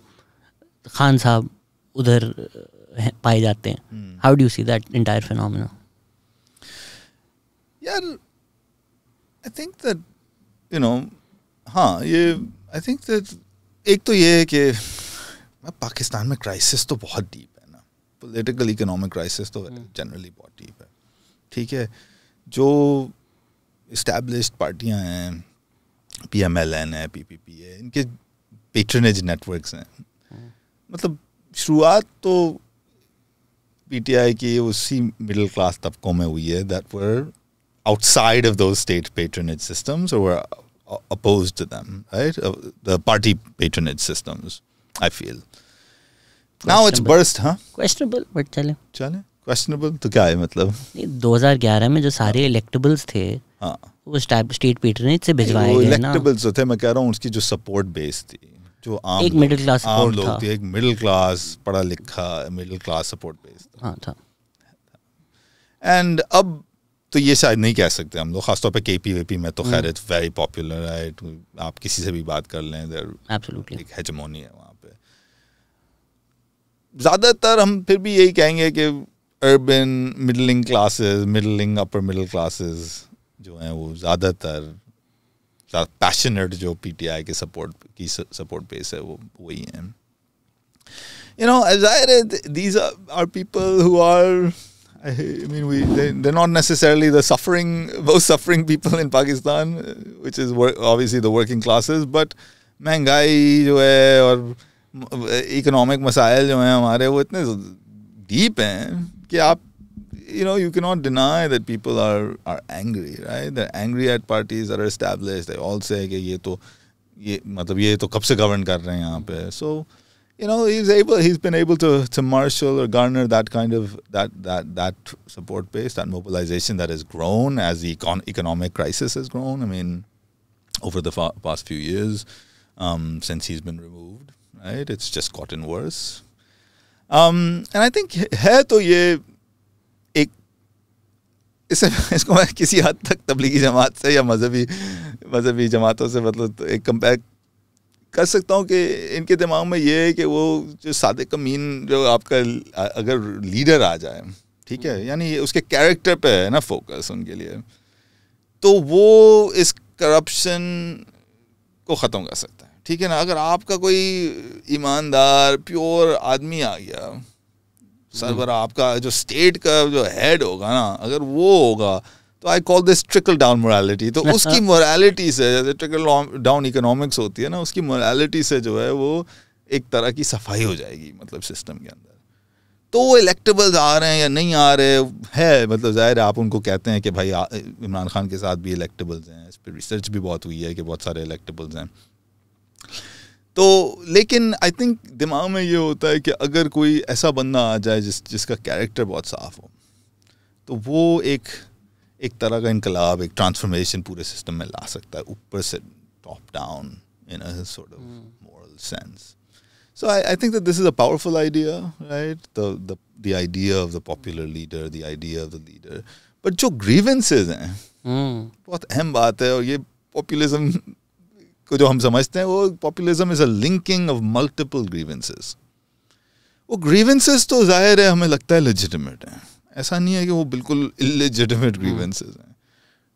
खान साहब उधर पाए जाते हैं. How do you see that entire phenomena? यार I think that हाँ ये I think that एक तो ये है कि पाकिस्तान में क्राइसिस तो बहुत डीप है ना, पॉलिटिकल इकोनॉमिक क्राइसिस तो जनरली बहुत डीप है, ठीक है. जो इस्टेब्लिश्ड पार्टियां हैं, PMLN है, PPP है, इनके पेट्रनेज नेटवर्क्स हैं. मतलब शुरुआत तो PTI की उसी मिडिल क्लास तबकों में हुई है that were outside of those state patronage systems or were opposed to them, right? The party patronage systems, I feel. Now it's burst, huh? Questionable, but चले. Questionable तो क्या है मतलब? 2011 में जो सारे electables थे, हाँ, वो state patronage से भिजवाए गए ना. Electables तो थे, मैं कह रहा हूँ उसकी जो support base थी, जो आम एक मिडिल क्लास सपोर्ट था, एक मिडिल क्लास पढ़ा लिखा मिडिल क्लास सपोर्ट बेस था. एंड अब तो ये शायद नहीं कह सकते हम लोग, खासतौर पे KPVP में तो खैर इट्स वेरी पॉपुलर, राइट? आप किसी से भी बात कर लें, एब्सोल्युटली एक हेजेमोनी है वहाँ पे. ज़्यादातर हम फिर भी यही कहेंगे कि urban middling classes, middling upper middle classes जो हैं वो ज़्यादातर पैशनेट जो PTI के सपोर्ट बेस है वो वही हैं. ज़ाहिर है these are people who are, I mean, they're not necessarily the most suffering people in Pakistan, which is obviously the working classes, but महंगाई जो है और इकोनॉमिक मसाइल जो हैं हमारे वो इतने डीप हैं कि आप you cannot deny that people are angry, right? They're angry at parties that are established. They all say कि ये तो कब से govern कर रहे हैं यहाँ पे. So he's been able to marshal or garner that kind of that support base, that mobilization that has grown as the economic crisis has grown. I mean, over the past few years, since he's been removed, right? It's just gotten worse. And I think है तो ये इसको मैं किसी हद तक तबलीगी जमात से या मजहबी जमातों से मतलब एक कंपेयर कर सकता हूँ कि इनके दिमाग में ये है कि वो जो सादे कमीन जो आपका अगर लीडर आ जाए, ठीक है, यानी उसके कैरेक्टर पे है ना फोकस उनके लिए, तो वो इस करप्शन को ख़त्म कर सकता है, ठीक है ना. अगर आपका कोई ईमानदार प्योर आदमी आ गया सरवर, आपका जो स्टेट का जो हेड होगा ना, अगर वो होगा, तो I call this trickle down morality. तो उसकी मोरालिटी से, जैसे ट्रिकल डाउन इकोनॉमिक्स होती है ना, उसकी मोरालिटी से जो है वो एक तरह की सफाई हो जाएगी मतलब सिस्टम के अंदर. तो वो इलेक्टेबल्स आ रहे हैं या नहीं आ रहे है, मतलब ज़ाहिर है आप उनको कहते हैं कि भाई इमरान खान के साथ भी इलेक्टेबल्स हैं, इस पर रिसर्च भी बहुत हुई है कि बहुत सारे इलेक्टेबल्स हैं. तो लेकिन आई थिंक दिमाग में ये होता है कि अगर कोई ऐसा बंदा आ जाए जिसका कैरेक्टर बहुत साफ हो, तो वो एक तरह का इनकलाब, एक ट्रांसफॉर्मेशन पूरे सिस्टम में ला सकता है, ऊपर से top down in a sort of moral sense. So I think that this is a powerful idea, right? The idea of the popular leader, the idea of the leader. But जो grievances हैं, बहुत अहम बात है. और ये populism को जो हम समझते हैं, वो populism is a linking of multiple grievances. वो grievances तो जाहिर है हमें लगता है legitimate हैं. ऐसा नहीं है कि वो बिल्कुल illegitimate grievances हैं,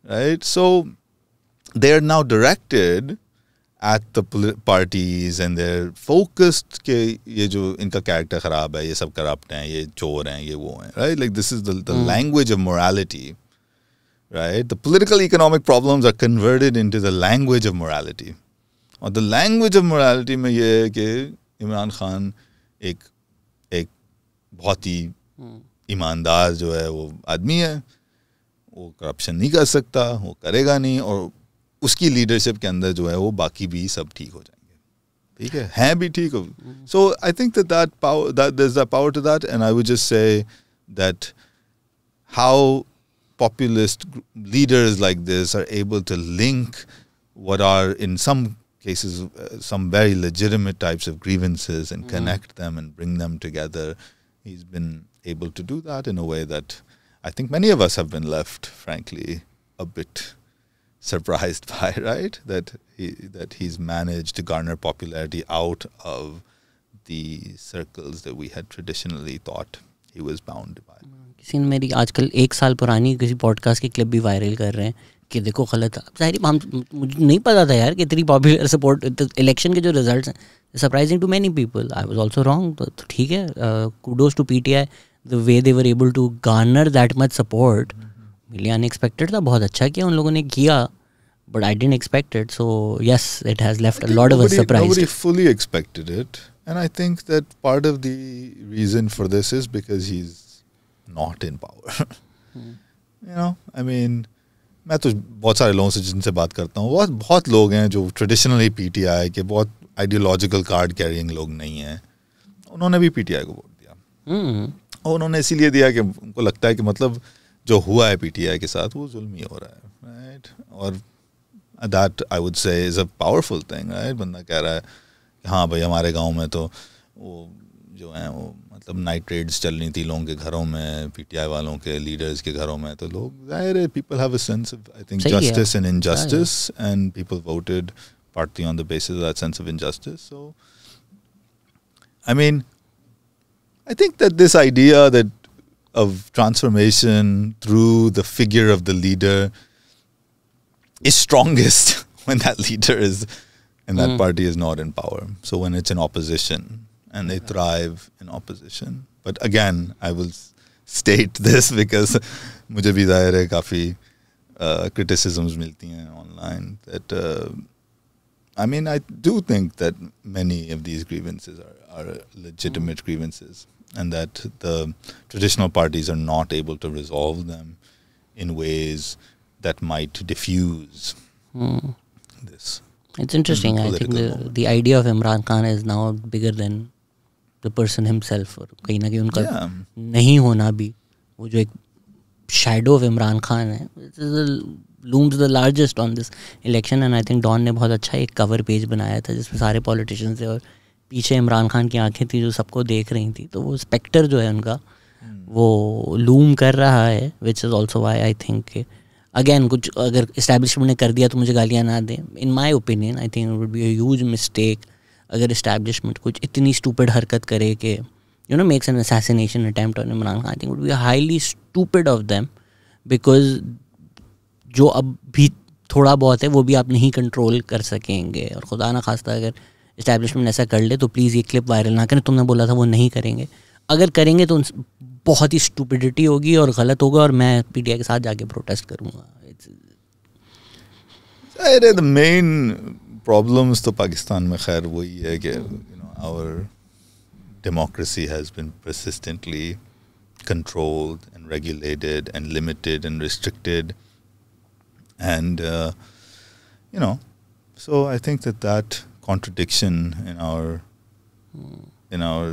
right? So they are now directed at the parties and they're focused कि ये जो इनका character ख़राब है, ये सब corrupt हैं, ये चोर हैं, ये वो हैं, right? Like this is the language of morality, right? The political economic problems are converted into the language of morality. और the language of morality में ये है कि इमरान खान एक बहुत ही ईमानदार जो है वो आदमी है, वो करप्शन नहीं कर सकता, वो करेगा नहीं, और उसकी लीडरशिप के अंदर जो है वो बाकी भी सब ठीक हो जाएंगे, ठीक है, हैं भी ठीक हो. So I think that power, that there's a power to that, and I would just say that how populist leaders like this are able to link what are in some cases some very legitimate types of grievances and connect them and bring them together. He's been able to do that in a way that I think many of us have been left, frankly, a bit surprised by, right? That he's managed to garner popularity out of the circles that we had traditionally thought he was bound by. किसी ने मेरी आजकल 1 साल पुरानी किसी podcast की clip भी viral कर रहे हैं कि देखो गलत. ज़ाहिर मुझे नहीं पता था यार कि इतनी पॉपुलर सपोर्ट इलेक्शन के जो रिजल्ट्स हैं, surprising to many people. I was also wrong. तो ठीक है, kudos to PTI, the way they were able to garner that much support. really unexpected था. बहुत अच्छा किया उन लोगों ने किया, but I didn't expect it. So yes, it has left a lot of us surprised. Nobody fully expected it, and I think that part of the reason for this is because he's not in power. You know, I mean, मैं तो बहुत सारे लोगों से जिनसे बात करता हूँ, बहुत लोग हैं जो ट्रेडिशनली पीटीआई के बहुत आइडियोलॉजिकल कार्ड कैरिंग लोग नहीं हैं. उन्होंने भी पीटीआई को वोट दिया, और उन्होंने इसीलिए दिया कि उनको लगता है कि मतलब जो हुआ है पीटीआई के साथ वो जुल्म ही हो रहा है, राइट? और that I would say is a powerful thing, right? बंदा कह रहा है कि हाँ भाई हमारे गांव में तो वो जो है वो मतलब नाइट रेड्स चल रही थी लोगों के घरों में, पीटीआई वालों के लीडर्स के घरों में, तो लोग जाहिर है people have a sense of I think justice and injustice, and people voted partly on the basis of that sense of injustice. So I mean, I think that this idea that of transformation through the figure of the leader is strongest when that leader is and that party is not in power. So when it's in opposition and they thrive in opposition. But again, I will state this because मुझे भी ज़ाहिर है काफ़ी criticisms मिलती हैं online that I mean, I do think that many of these grievances are legitimate grievances, and that the traditional parties are not able to resolve them in ways that might diffuse this. It's interesting. I think the idea of Imran Khan is now bigger than the person himself. और कहीं ना कहीं उनका नहीं होना भी, वो जो एक shadow of Imran Khan है, looms the largest on this election. And I think Dawn ने बहुत अच्छा एक कवर पेज बनाया था जिसमें सारे पॉलिटिशियंस थे और पीछे इमरान खान की आंखें थी जो सबको देख रही थी. तो वो स्पेक्टर जो है उनका वो लूम कर रहा है, which is also why I think again कुछ अगर इस्टेब्लिशमेंट ने कर दिया तो मुझे गालियाँ ना दें. In my opinion I think it would be a huge mistake अगर इस्टेब्लिशमेंट कुछ इतनी स्टूपिड हरकत करे कि you know makes an assassination attempt on Imran Khan. I think would be highly stupid of them because जो अब भी थोड़ा बहुत है वो भी आप नहीं कंट्रोल कर सकेंगे. और खुदा ना खास्ता अगर इस्टेब्लिशमेंट ऐसा कर ले तो प्लीज़ ये क्लिप वायरल ना करें. तुमने बोला था वो नहीं करेंगे. अगर करेंगे तो बहुत ही स्टूपिडिटी होगी और गलत होगा और मैं पीटीआई के साथ जाके प्रोटेस्ट करूँगा. द मेन प्रॉब्लम्स तो पाकिस्तान में खैर वही है कि our democracy has been persistently controlled and regulated and limited and restricted, and so I think that contradiction in our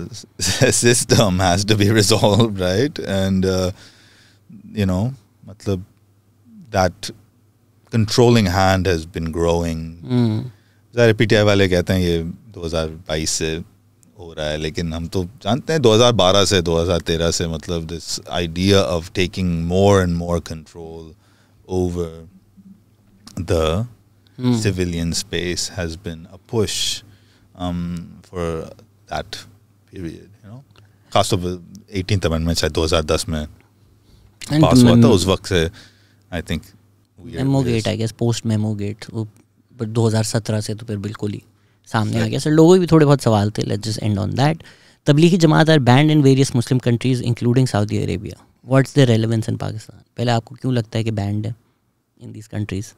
system has to be resolved, right? And matlab that controlling hand has been growing. ज़ाहिर PTI वाले कहते हैं ये 2022 से हो रहा है, लेकिन हम तो जानते हैं 2012 से 2013 से मतलब this idea of taking more and more control over the civilian space has been a push for that period. खासतौर पर 18th अमेंडमेंट शायद 2010 में पास हुआ था. उस वक्त से I think memo gate I guess post memo gate 2017 से तो फिर बिल्कुल ही सामने आ गया. सर लोगों के भी थोड़े बहुत सवाल थे. Let's just end on that. Tablighi Jamaat are banned in various Muslim countries including Saudi Arabia. What's the relevance in Pakistan? पहले आपको क्यों लगता है कि बैंड है इन दीज कंट्रीज?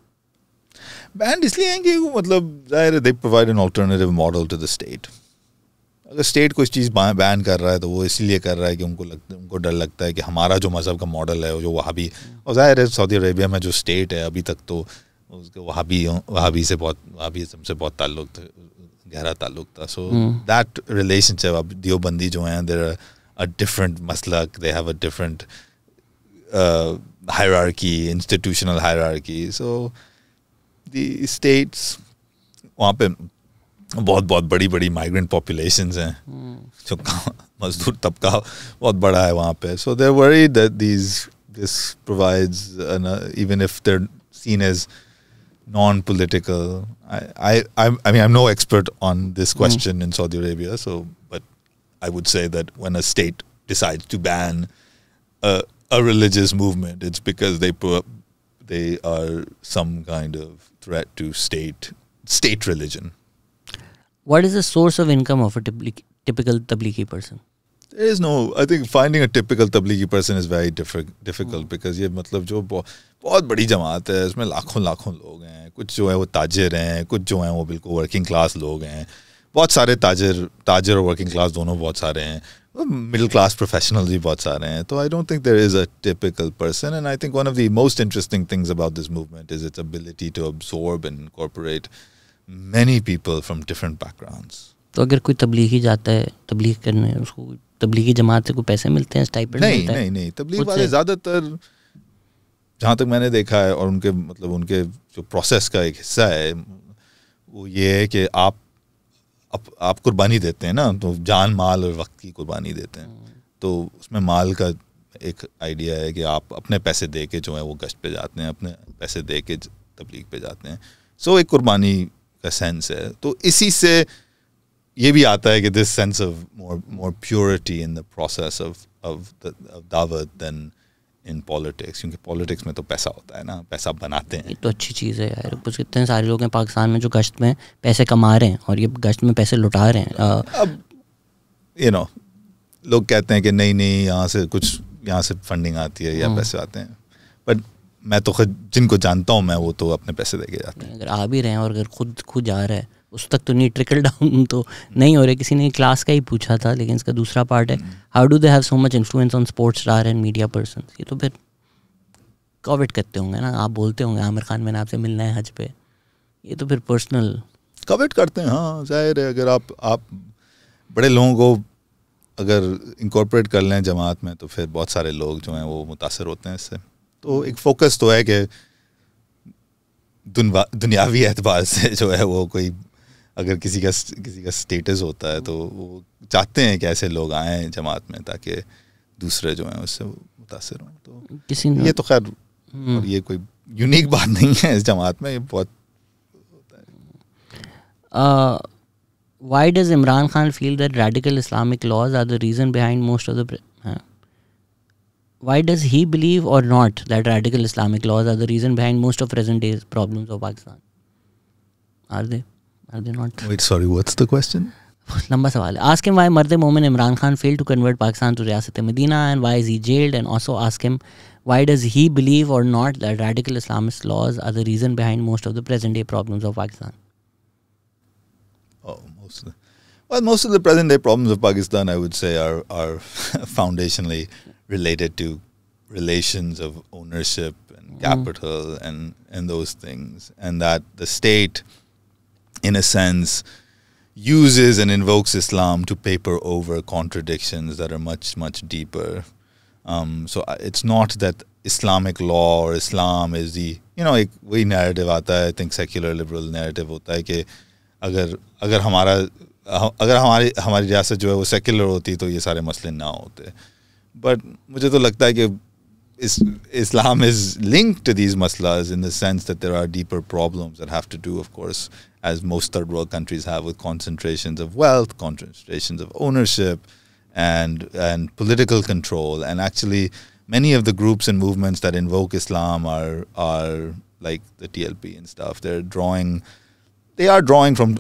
बैंड इसलिए हैं कि मतलब ज़ाहिर है they provide an alternative model to the state. अगर स्टेट कोई चीज़ बैन कर रहा है तो वो इसलिए कर रहा है कि उनको डर लगता है कि हमारा जो मज़हब का मॉडल है जो वहाबी, और ज़ाहिर है सऊदी अरेबिया में जो स्टेट है अभी तक तो उसके वहाबीज़म से बहुत गहरा ताल्लुक था. सो दैट रिलेशनशिप, अब देवबंदी जो हैं there a different maslak, they have a different hierarchy, institutional hierarchy. So the states वहाँ पे बहुत बड़ी माइग्रेंट पॉपुलेशंस हैं जो मजदूर तबका बहुत बड़ा है वहाँ पे. So they are worried that this provides even if they are seen as non-political. I mean, I'm no expert on this question in Saudi Arabia, but I would say that when a state decides to ban a religious movement, it's because they are some kind of threat to state religion. What is the source of income of a typical Tablighi person? There is no, I think finding a typical Tablighi person is very difficult because ये मतलब जो बहुत बड़ी जमात है, इसमें लाखों लोग हैं. कुछ जो है वो ताजिर हैं, कुछ जो हैं वो बिल्कुल वर्किंग क्लास लोग हैं. बहुत सारे ताजिर और वर्किंग क्लास दोनों बहुत सारे हैं. मिडिल क्लास प्रोफेशनल्स भी बहुत सारे हैं. तो I don't think there is a typical person. And I think one of the most interesting things about this movement is its ability to absorb and incorporate many people from different backgrounds. तो अगर कोई तबलीगी जाता है तबलीग करने, उसको तबलीगी जमात से कोई पैसे मिलते हैं, स्टाइपेंड मिलता है? नहीं तबलीग वाले ज़्यादातर जहाँ तक मैंने देखा है और उनके जो प्रोसेस का एक हिस्सा है वो ये है कि आप कुर्बानी देते हैं ना, तो जान माल और वक्त की कुर्बानी देते हैं. तो उसमें माल का एक आइडिया है कि आप अपने पैसे दे के जो है वो गश्त पे जाते हैं, अपने पैसे दे के तबलीग पे जाते हैं. सो एक कुर्बानी का सेंस है. तो इसी से ये भी आता है कि this sense of more purity in the process of दावत देन इन पॉलिटिक्स, क्योंकि पॉलिटिक्स में तो पैसा होता है ना, पैसा बनाते हैं. ये तो अच्छी चीज़ है यार. कुछ कितने सारे लोग हैं पाकिस्तान में जो गश्त में पैसे कमा रहे हैं और ये गश्त में पैसे लुटा रहे हैं. अब लोग कहते हैं कि नहीं यहाँ से फंडिंग आती है या पैसे आते हैं, बट मैं तो खुद जिनको जानता हूँ मैं वो तो अपने पैसे दे के जाते हैं. अगर आ भी रहे हैं और अगर खुद जा रहा है उस तक तो नहीं, ट्रिकल डाउन तो नहीं हो रहा. किसी ने क्लास का ही पूछा था, लेकिन इसका दूसरा पार्ट है how do they have so much influence on sports star and media person. ये तो फिर कॉवेट करते होंगे ना, आप बोलते होंगे आमिर खान मैंने आपसे मिलना है हज पे, ये तो फिर पर्सनल कॉवेट करते हैं. हाँ जाहिर है, अगर आप बड़े लोगों को अगर इंकॉर्पोरेट कर लें जमात में तो फिर बहुत सारे लोग जो हैं वो मुतासर होते हैं इससे. तो एक फोकस तो है कि दुनियावी एतबार से जो है वो कोई अगर किसी का स्टेटस होता है तो वो चाहते हैं कि ऐसे लोग आएँ जमात में ताकि दूसरे जो हैं उससे मुतासर हों. तो ये तो खैर ये कोई यूनिक बात नहीं है इस जमात में, ये बहुत why does Imran Khan feel that radical Islamic laws are the reason behind most of the why does he believe or not that radical Islamic laws are the reason behind most of present day's problems of Pakistan? Are they not? Wait, sorry, what's the question? लंबा सवाल है. Ask him why Marde Momin Imran Khan failed to convert Pakistan to Riyasat Medina and why is he jailed, and also ask him why does he believe or not that radical Islamist laws are the reason behind most of the present day problems of Pakistan. Most of the present day problems of Pakistan, I would say, are foundationally related to relations of ownership and capital and those things, and that the state, in a sense, uses and invokes Islam to paper over contradictions that are much, much deeper. So it's not that Islamic law or Islam is the, एक वही narrative आता है, I think secular liberal narrative होता है कि अगर हमारी रियासत जो है वो सेक्युलर होती तो ये सारे मसले ना होते. बट मुझे तो लगता है कि Islam is linked to these maslas in the sense that there are deeper problems that have to do, of course, as most third world countries have, with concentrations of wealth, concentrations of ownership, and political control. And actually, many of the groups and movements that invoke Islam are like the TLP and stuff. They are drawing from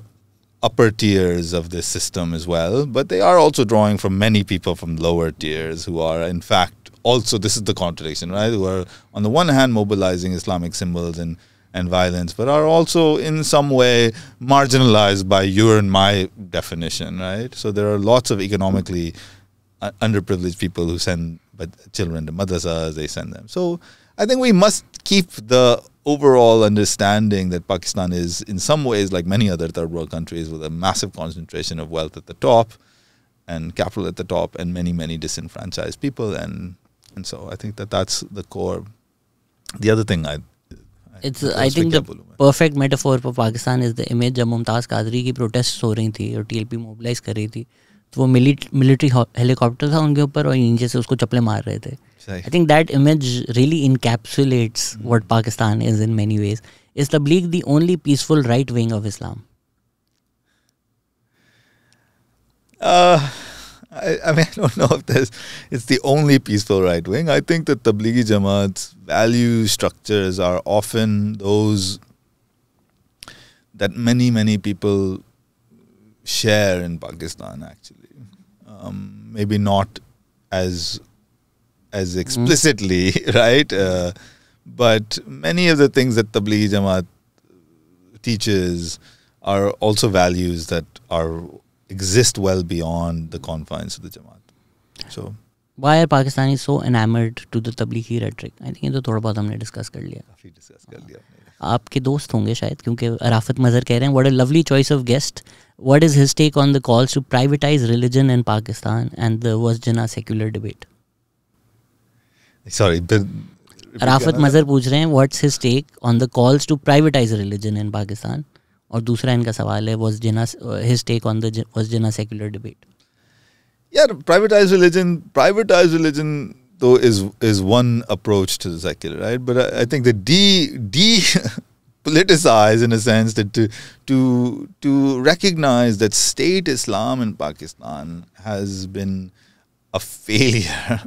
upper tiers of this system as well, but they are also drawing from many people from lower tiers who are, in fact, also, this is the contradiction, right? Who are, on the one hand, mobilizing Islamic symbols and violence, but are also in some way marginalized by your and my definition, right? So there are lots of economically underprivileged people who send children to madrasas, they send them. So I think we must keep the overall understanding that Pakistan is, in some ways, like many other third world countries, with a massive concentration of wealth at the top and capital at the top and many, many disenfranchised people. And so I think that's the core. The other thing I think the perfect metaphor for Pakistan is the image जब मुमताज़ कादरी की protests हो रही थी और TLP mobilize कर रही थी, तो वो military helicopter था उनके ऊपर और नीचे से उसको चप्पलें मार रहे थे. I think that image really encapsulates what Pakistan is in many ways. Is Tabligh the only peaceful right wing of Islam? I mean, I don't know if it's the only peaceful right wing. I think that Tablighi Jamaat's value structures are often those that many, many people share in Pakistan, actually. Maybe not as explicitly, right? But many of the things that Tablighi Jamaat teaches are also values that exist well beyond the confines of the Jamaat. So, why are Pakistanis so enamored to the Tablighi rhetoric? I think ये तो थोड़ा बहुत हमने discuss कर लिया. काफी discuss कर लिया हमने. आपके दोस्त होंगे शायद, क्योंकि अराफत मजहर कह रहे हैं, what a lovely choice of guest. What is his take on the calls to privatize religion in Pakistan and the was Jinnah secular debate? Sorry, Arafat मजहर पूछ रहे हैं what's his take on the calls to privatize religion in Pakistan, और दूसरा इनका सवाल है his take on the was Jinnah secular debate. Yeah, privatized religion though is one approach to the secular, right? But I think the politicize, in a sense, that to recognize that state Islam in Pakistan has been a failure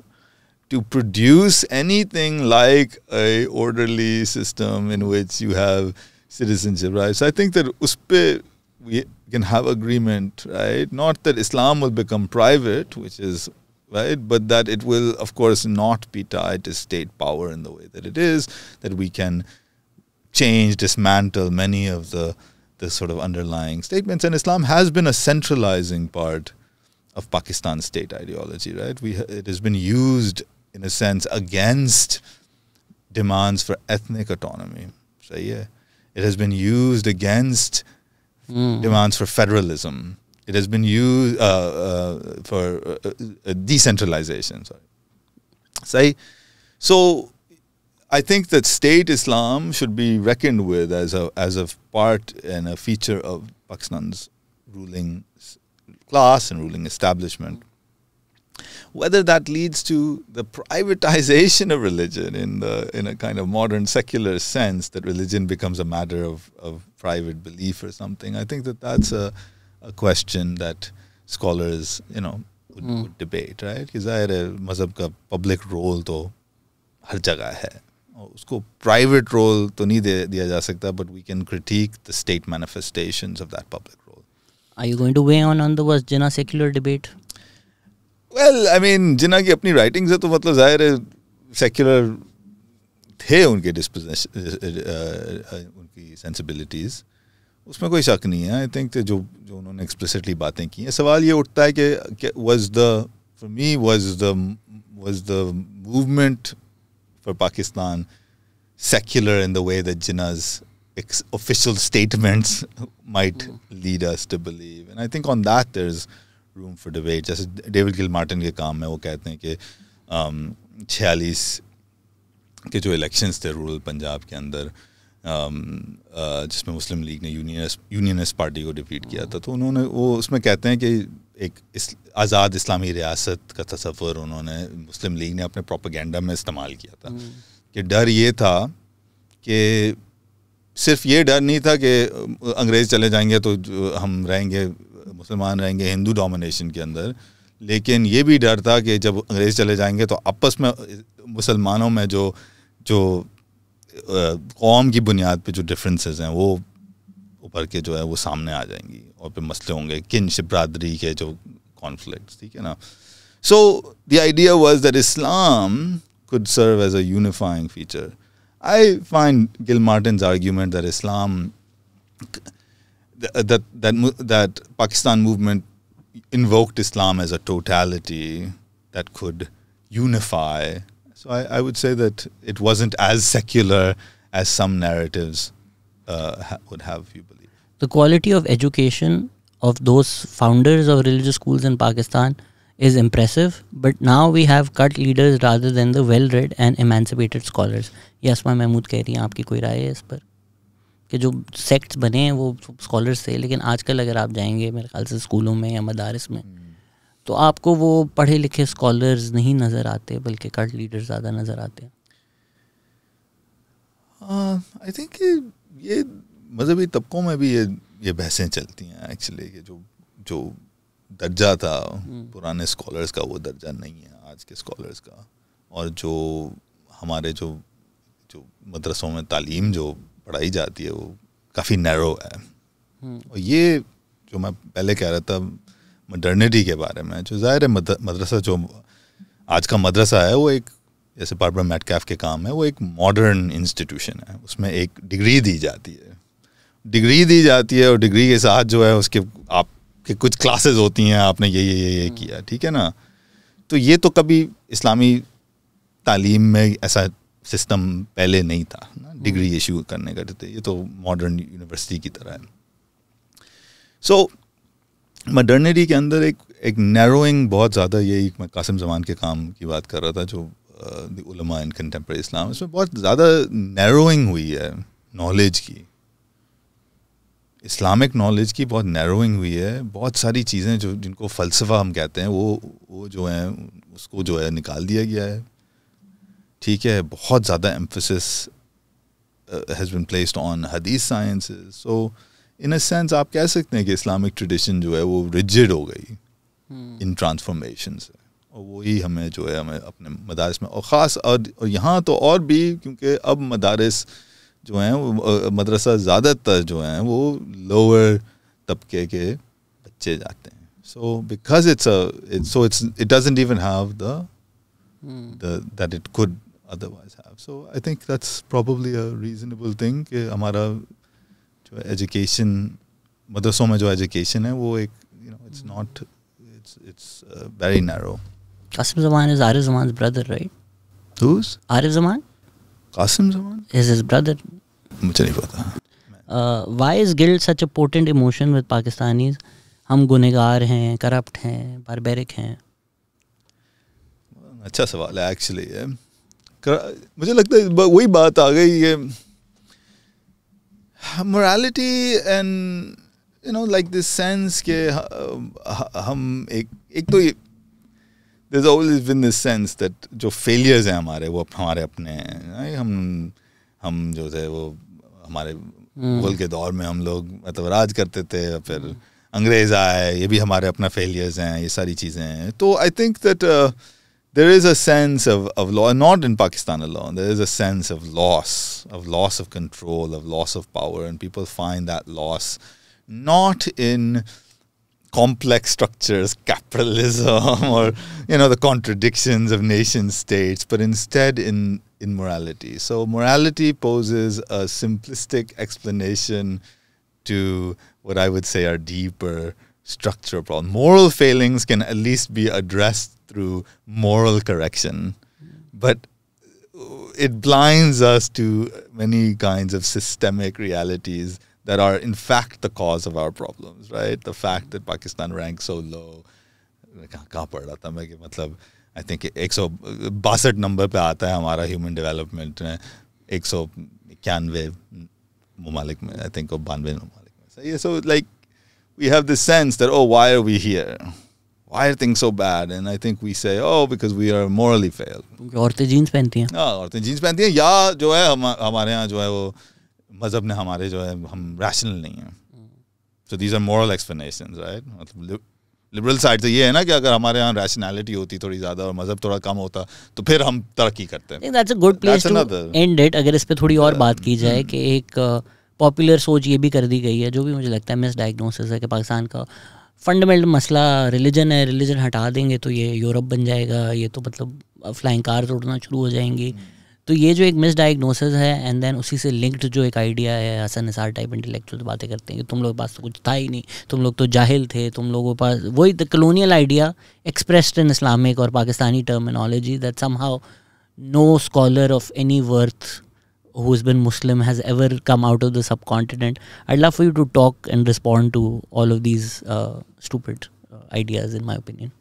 to produce anything like a orderly system in which you have citizenship, right? So I think that uspe we can have agreement, right? Not that Islam will become private, which is right, but that it will, of course, not be tied to state power in the way that it is, that we can dismantle many of the sort of underlying statements. And Islam has been a centralizing part of Pakistan's state ideology, right? It has been used, in a sense, against demands for ethnic autonomy. It has been used against demands for federalism. It has been used for decentralization. So I think that state Islam should be reckoned with as a part and a feature of Pakistan's ruling class and ruling establishment. whether that leads to the privatization of religion in a kind of modern secular sense, that religion becomes a matter of private belief or something. I think that's a question that scholars, would debate, right? कि ज़ाहिर है मज़हब का public role तो हर जगह है, और उसको private role तो नहीं दिया जा सकता, but we can critique the state manifestations of that public role. Are you going to weigh on the was Jinnah secular debate? Well, I mean, जिन्ना की अपनी राइटिंग्स है तो मतलब जाहिर है सेक्युलर थे उनके डिस्पोजिशन, उनकी सेंसिबिलिटीज़, उसमें कोई शक नहीं है. आई थिंक जो उन्होंने एक्सप्लिसिटली बातें की हैं. सवाल ये उठता है कि was the movement for Pakistan secular in the way that Jinnah's official statements might lead us to believe? And I think on that there's room for debate. जैसे डेविड गिलमार्टिन के काम में वो कहते हैं कि 46 के जो इलेक्शंस थे रूरल पंजाब के अंदर, जिसमें मुस्लिम लीग ने यूनियनिस्ट पार्टी को डिफीट किया था, तो उन्होंने वो उसमें कहते हैं कि एक आज़ाद इस्लामी रियासत का तस्वर उन्होंने मुस्लिम लीग ने अपने प्रोपेगेंडा में इस्तेमाल किया था. कि डर ये था कि सिर्फ ये डर नहीं था कि अंग्रेज़ चले जाएंगे तो हम रहेंगे, मुसलमान रहेंगे हिंदू डोमिनेशन के अंदर, लेकिन ये भी डर था कि जब अंग्रेज़ चले जाएंगे तो आपस में मुसलमानों में जो कौम की बुनियाद पे जो डिफरेंसेस हैं वो ऊपर के जो है वो सामने आ जाएंगी, और फिर मसले होंगे किनशिप बरादरी के जो कॉन्फ्लिक्ट्स, ठीक है ना. So the idea was that Islam could serve as a unifying feature. I find Gilmartin's argument that Islam, that Pakistan movement invoked Islam as a totality that could unify. So I would say that it wasn't as secular as some narratives would have you believe. The quality of education of those founders of religious schools in Pakistan is impressive, but now we have cult leaders rather than the well-read and emancipated scholars. Yasma Mahmood कह रही हैं, आपकी कोई राय है इस पर? कि जो सेक्ट्स बने हैं वो स्कॉलर्स थे, लेकिन आजकल अगर आप जाएंगे मेरे ख्याल से स्कूलों में या मदारिस में तो आपको वो पढ़े लिखे स्कॉलर्स नहीं नज़र आते, बल्कि कल्ट लीडर्स ज़्यादा नज़र आते हैं. आई थिंक ये मजहबी तबकों में भी ये बहसें चलती हैं एक्चुअली, कि जो दर्जा था पुराने स्कॉलर्स का वो दर्जा नहीं है आज के स्कॉलर्स का, और जो हमारे जो मदरसों में तालीम जो पढ़ाई जाती है वो काफ़ी नैरो है. और ये जो मैं पहले कह रहा था मॉडर्निटी के बारे में, जो ज़ाहिर है मदरसा जो आज का मदरसा है वो एक, जैसे बारबरा मेटकैफ के काम है, वो एक मॉडर्न इंस्टीट्यूशन है. उसमें एक डिग्री दी जाती है और डिग्री के साथ जो है उसके आपके कुछ क्लासेस होती हैं, आपने ये किया, ठीक है ना. तो ये तो कभी इस्लामी तालीम में ऐसा सिस्टम पहले नहीं था ना, डिग्री इशू करने का. ये तो मॉडर्न यूनिवर्सिटी की तरह है. सो मॉडर्निटी के अंदर एक नैरोइंग बहुत ज़्यादा, यही मैं कासिम ज़मान के काम की बात कर रहा था, जो द उलमा इन कंटेम्प्रेरी इस्लाम, इसमें बहुत ज़्यादा नैरोइंग हुई है नॉलेज की, इस्लामिक नॉलेज की बहुत नैरोइंग हुई है. बहुत सारी चीज़ें जो जिनको फ़लसफ़ा हम कहते हैं वो जो है उसको जो है निकाल दिया गया है, ठीक है. बहुत ज़्यादा emphasis has been placed on hadith sciences. So in a sense आप कह सकते हैं कि इस्लामिक ट्रेडिशन जो है वो रिजिड हो गई इन ट्रांसफॉर्मेशन से, और वही हमें अपने मदारिस में, और ख़ास और यहाँ तो और भी, क्योंकि अब मदारिस जो हैं वो मदरसा ज़्यादातर जो हैं वो लोअर तबके के बच्चे जाते हैं. So because it doesn't even have that it could otherwise have. So I think that's probably a reasonable thing कि हमारा जो एजुकेशन, मदरसों में जो एजुकेशन है वो एक it's very narrow. Qasim Zaman is Arif Zaman's brother, right? Who's? Arif Zaman? Qasim Zaman? Is his brother. मुझे नहीं पता. Why is guilt such a potent emotion with Pakistanis? हम गुनहगार हैं, करप्ट हैं, बारबेरिक हैं. अच्छा सवाल है एक्चुअली. मुझे लगता है वही बात आ गई, ये morality and like this sense के हम एक तो there's always been this sense that जो failures हैं हमारे वो हमारे अपने हैं. हम जो थे वो हमारे मुगल के दौर में हम लोग मतलब राज करते थे, फिर अंग्रेज आए, ये भी हमारे अपना failures हैं, ये सारी चीज़ें हैं. तो I think that there is a sense of law, not in Pakistan alone. There is a sense of loss of control, of loss of power, and people find that loss not in complex structures, capitalism, or the contradictions of nation states, but instead in morality. So morality poses a simplistic explanation to what I would say are deeper structural problems. Moral failings can at least be addressed through moral correction, but it blinds us to many kinds of systemic realities that are in fact the cause of our problems, right? The fact that Pakistan ranks so low. कहाँ पढ़ रहा था मैं कि मतलब I think 162 number पे आता है हमारा ह्यूमन डेवलपमेंट में 191 ममालिक में I think 92 ममालिक में. So like we have this sense that why are we here? Why are things so bad? And I think we say because we are morally failed. औरतें जीन्स पहनती हैं. हाँ, औरतें जीन्स पहनती हैं या जो है हमारे यहाँ जो है वो मज़हब ने हमारे जो है हम रैशनल नहीं हैं. So these are moral explanations, right? मतलब लिबरल साइड से ये है ना कि अगर हमारे यहाँ रैशनैलिटी होती थोड़ी ज़्यादा और मज़हब थोड़ा कम होता तो फिर हम तरक्की करते हैं. That's a good place to end it. अगर इस पे थोड़ी और बात की जाए कि एक पॉपुलर सोच ये भी कर दी गई है जो भी मुझे लगता है मिस डायग्नोसिस है कि पाकिस्तान का फंडामेंटल मसला रिलीजन है, रिलीजन हटा देंगे तो ये यूरोप बन जाएगा, ये तो मतलब फ्लाइंग कार्स उड़ना शुरू हो जाएंगी. तो ये जो एक मिस डायग्नोसिस है एंड देन उसी से लिंक्ड जो एक आइडिया है, हसन निसार टाइप इंटेलेक्चुअल बातें करते हैं कि तुम लोगों के पास तो कुछ था ही नहीं, तुम लोग तो जाहिल थे, तुम लोगों के पास वही the colonial idea expressed in Islamic और Pakistani terminology that somehow no scholar of any worth who has been Muslim has ever come out of the subcontinent. I'd love for you to talk and respond to all of these stupid ideas, in my opinion.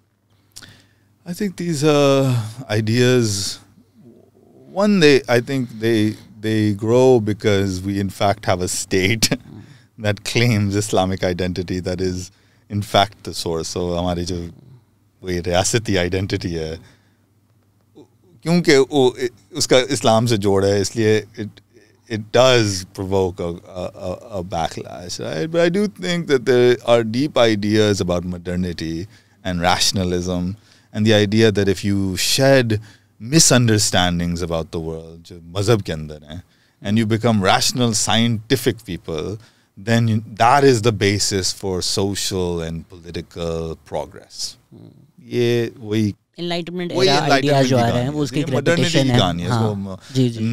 I think these ideas, I think they grow because we in fact have a state that claims Islamic identity that is in fact the source. So हमारी जो वही रियासती identity है क्योंकि वो उसका इस्लाम से जोड़ है इसलिए it does provoke a backlash, right? But I do think that there are deep ideas about modernity and rationalism and the idea that if you shed misunderstandings about the world जो मज़हब के अंदर हैं and you become rational scientific people, then that is the basis for social and political progress. ये वही Enlightenment era ideas जो आ रहे हैं वो उसकी repetition है. हाँ,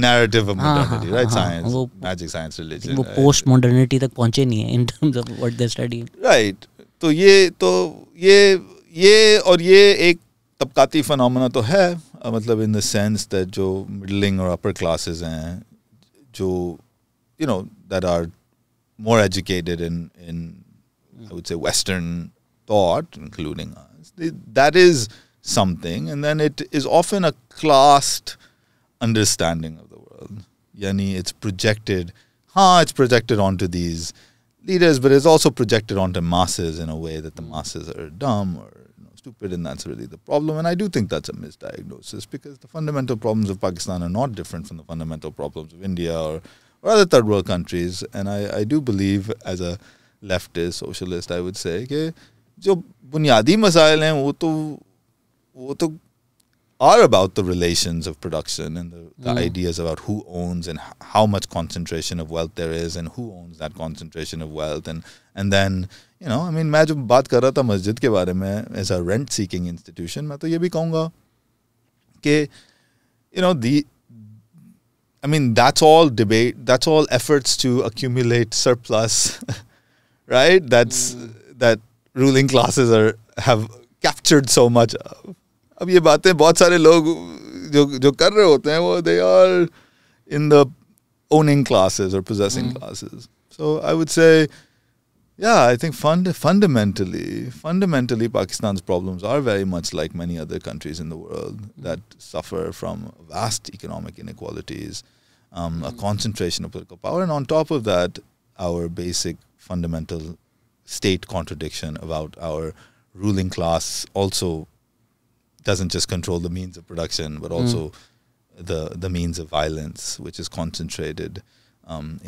narrative of modernity, right? Science, magic science religion. वो post modernity तक पहुँचे नहीं है in terms of what they're studying. Right. तो ये और ये एक तबकाती phenomena तो है, मतलब in the sense that जो middling or upper classes हैं जो that are more educated in I would say Western thought, including us, that is something, and then it is often a classed understanding of the world. Yani it's projected onto these leaders, but it's also projected onto masses in a way that the masses are dumb or stupid, and that's really the problem. And I do think that's a misdiagnosis because the fundamental problems of Pakistan are not different from the fundamental problems of India or other third world countries. And I do believe, as a leftist, socialist, I would say, कि जो बुनियादी मसाइल हैं वो तो are about the relations of production and the ideas about who owns and how much concentration of wealth there is and who owns that concentration of wealth and then I mean मैं जो बात कर रहा था मस्जिद के बारे में as a rent seeking institution, मैं तो ये भी कहूँगा कि I mean that's all debate, that's all efforts to accumulate surplus, right? That ruling classes have captured so much of. अब ये बातें बहुत सारे लोग जो कर रहे होते हैं वो they are in the owning classes or possessing classes. So I would say, yeah, I think fundamentally Pakistan's problems are very much like many other countries in the world that suffer from vast economic inequalities, a concentration of political power, and on top of that, our basic fundamental state contradiction about our ruling class also doesn't just control the means of production, but also the means of violence, which is concentrated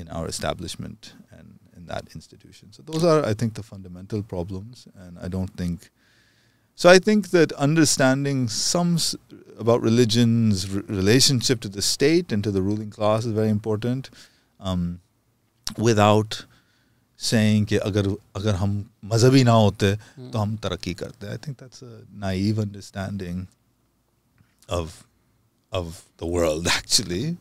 in our establishment and in that institution. So those are, I think, the fundamental problems. And I don't think... So I think that understanding about religion's relationship to the state and to the ruling class is very important, without saying कि अगर हम मजहबी ना होते तो हम तरक्की करते. I think that's a naive understanding of the world actually.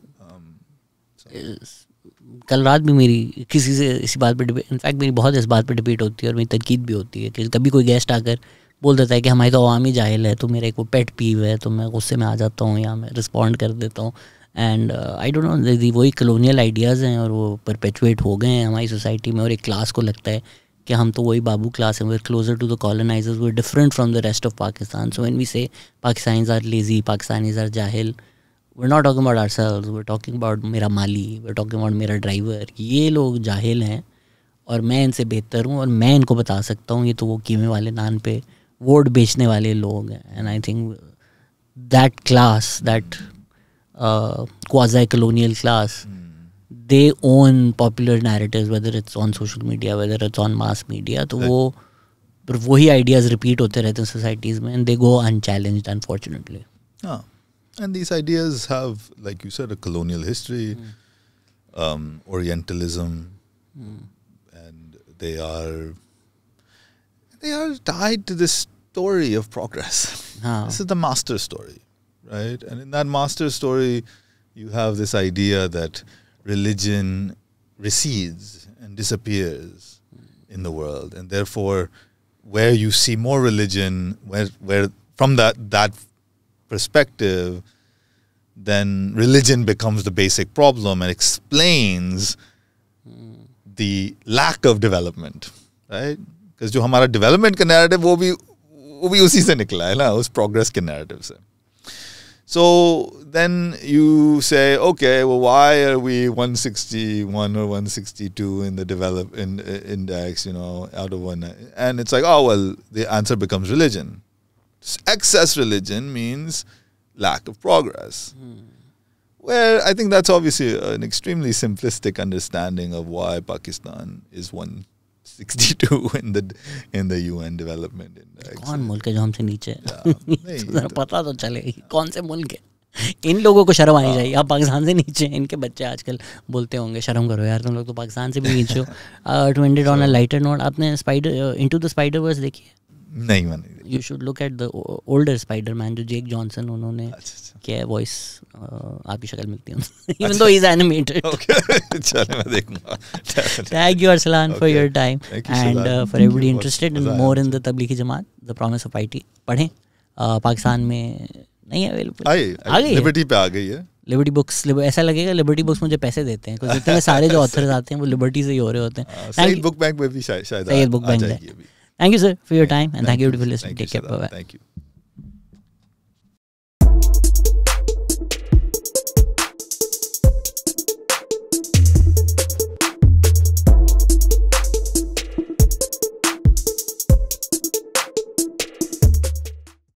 कल रात भी मेरी किसी से इसी बात पे डिबेट, इनफैक्ट मेरी बहुत इस बात पे डिबेट होती है और मेरी तनकीद भी होती है कि कभी कोई गेस्ट आकर बोल देता है कि हमारी तो अवामी जाहिल है, तो मेरा एक वो पेट पीव है, तो मैं गुस्से में आ जाता हूँ या मैं रिस्पॉन्ड कर देता हूँ. एंड आई डोंट नो, वही कलोनियल आइडियाज़ हैं और वो परपेचुएट हो गए हैं हमारी सोसाइटी में. और एक क्लास को लगता है कि हम तो वही बाबू क्लास हैं, we are closer to the colonizers, we are different from the rest of Pakistan. So when we say Pakistanis are lazy, Pakistanis are jahil, we are not talking about ourselves, we are talking about मेरा माली, we are talking about मेरा driver. ये लोग जाहिल हैं और मैं इनसे बेहतर हूँ और मैं इनको बता सकता हूँ. ये तो वो कीमे वाले नान पे वोट बेचने वाले लोग हैं. And I think that class, that quasi-colonial class, they own popular narratives, whether it's on social media, whether it's on mass media. तो वही ideas repeat होते रहते हैं societies में, and they go unchallenged, unfortunately. And these ideas have, like you said, a colonial history, Orientalism, and they are tied to this story of progress. This is the master story. Right? And in that master story, you have this idea that religion recedes and disappears in the world. And therefore, where you see more religion, where from that perspective, then religion becomes the basic problem and explains the lack of development. Right? Because जो हमारा development का narrative, वो भी उसी से निकला है ना, उस progress के narrative से. So then you say, okay, well, why are we 161 or 162 in the development index, out of one? And it's like, oh, well, the answer becomes religion. Excess religion means lack of progress. Where I think that's obviously an extremely simplistic understanding of why Pakistan is 162 in the UN Development Index. कौन मुल्क है जो हमसे नीचे है? पता तो चले कौन से मुल्क है. इन लोगों को शर्म आनी चाहिए. आप पाकिस्तान से नीचे हैं. इनके बच्चे आजकल बोलते होंगे शर्म करो यार, तुम लोग तो पाकिस्तान से भी नीचे हो. To end it on a lighter note, आपने इनटू द स्पाइडर-वर्स देखी है? नहीं मैंने. You should look at the older Spider-Man जो जेक जॉनसन उन्होंने किया है वॉइस. आपकी शक्ल मिलती है even though he's animated. चलो मैं देखूंगा. Thank you Arsalan for your time and for everybody interested in more in the Tablighi Jamaat, the Promise of Piety. पढ़ें. पाकिस्तान में नहीं है अवेलेबल. आ गई लिबर्टी पे आ गई है. लिबर्टी बुक्स, ऐसा लगेगा लिबर्टी बुक्स मुझे पैसे देते हैं क्योंकि इतने सारे जो ऑथर्स आते हैं वो लिबर्टी से ही हो रहे होते हैं. सईद बुक बैंक में भी शायद Saeed book bank. Thank you, sir, for your time, and thank you for listening. Take care. Bye-bye. Thank you.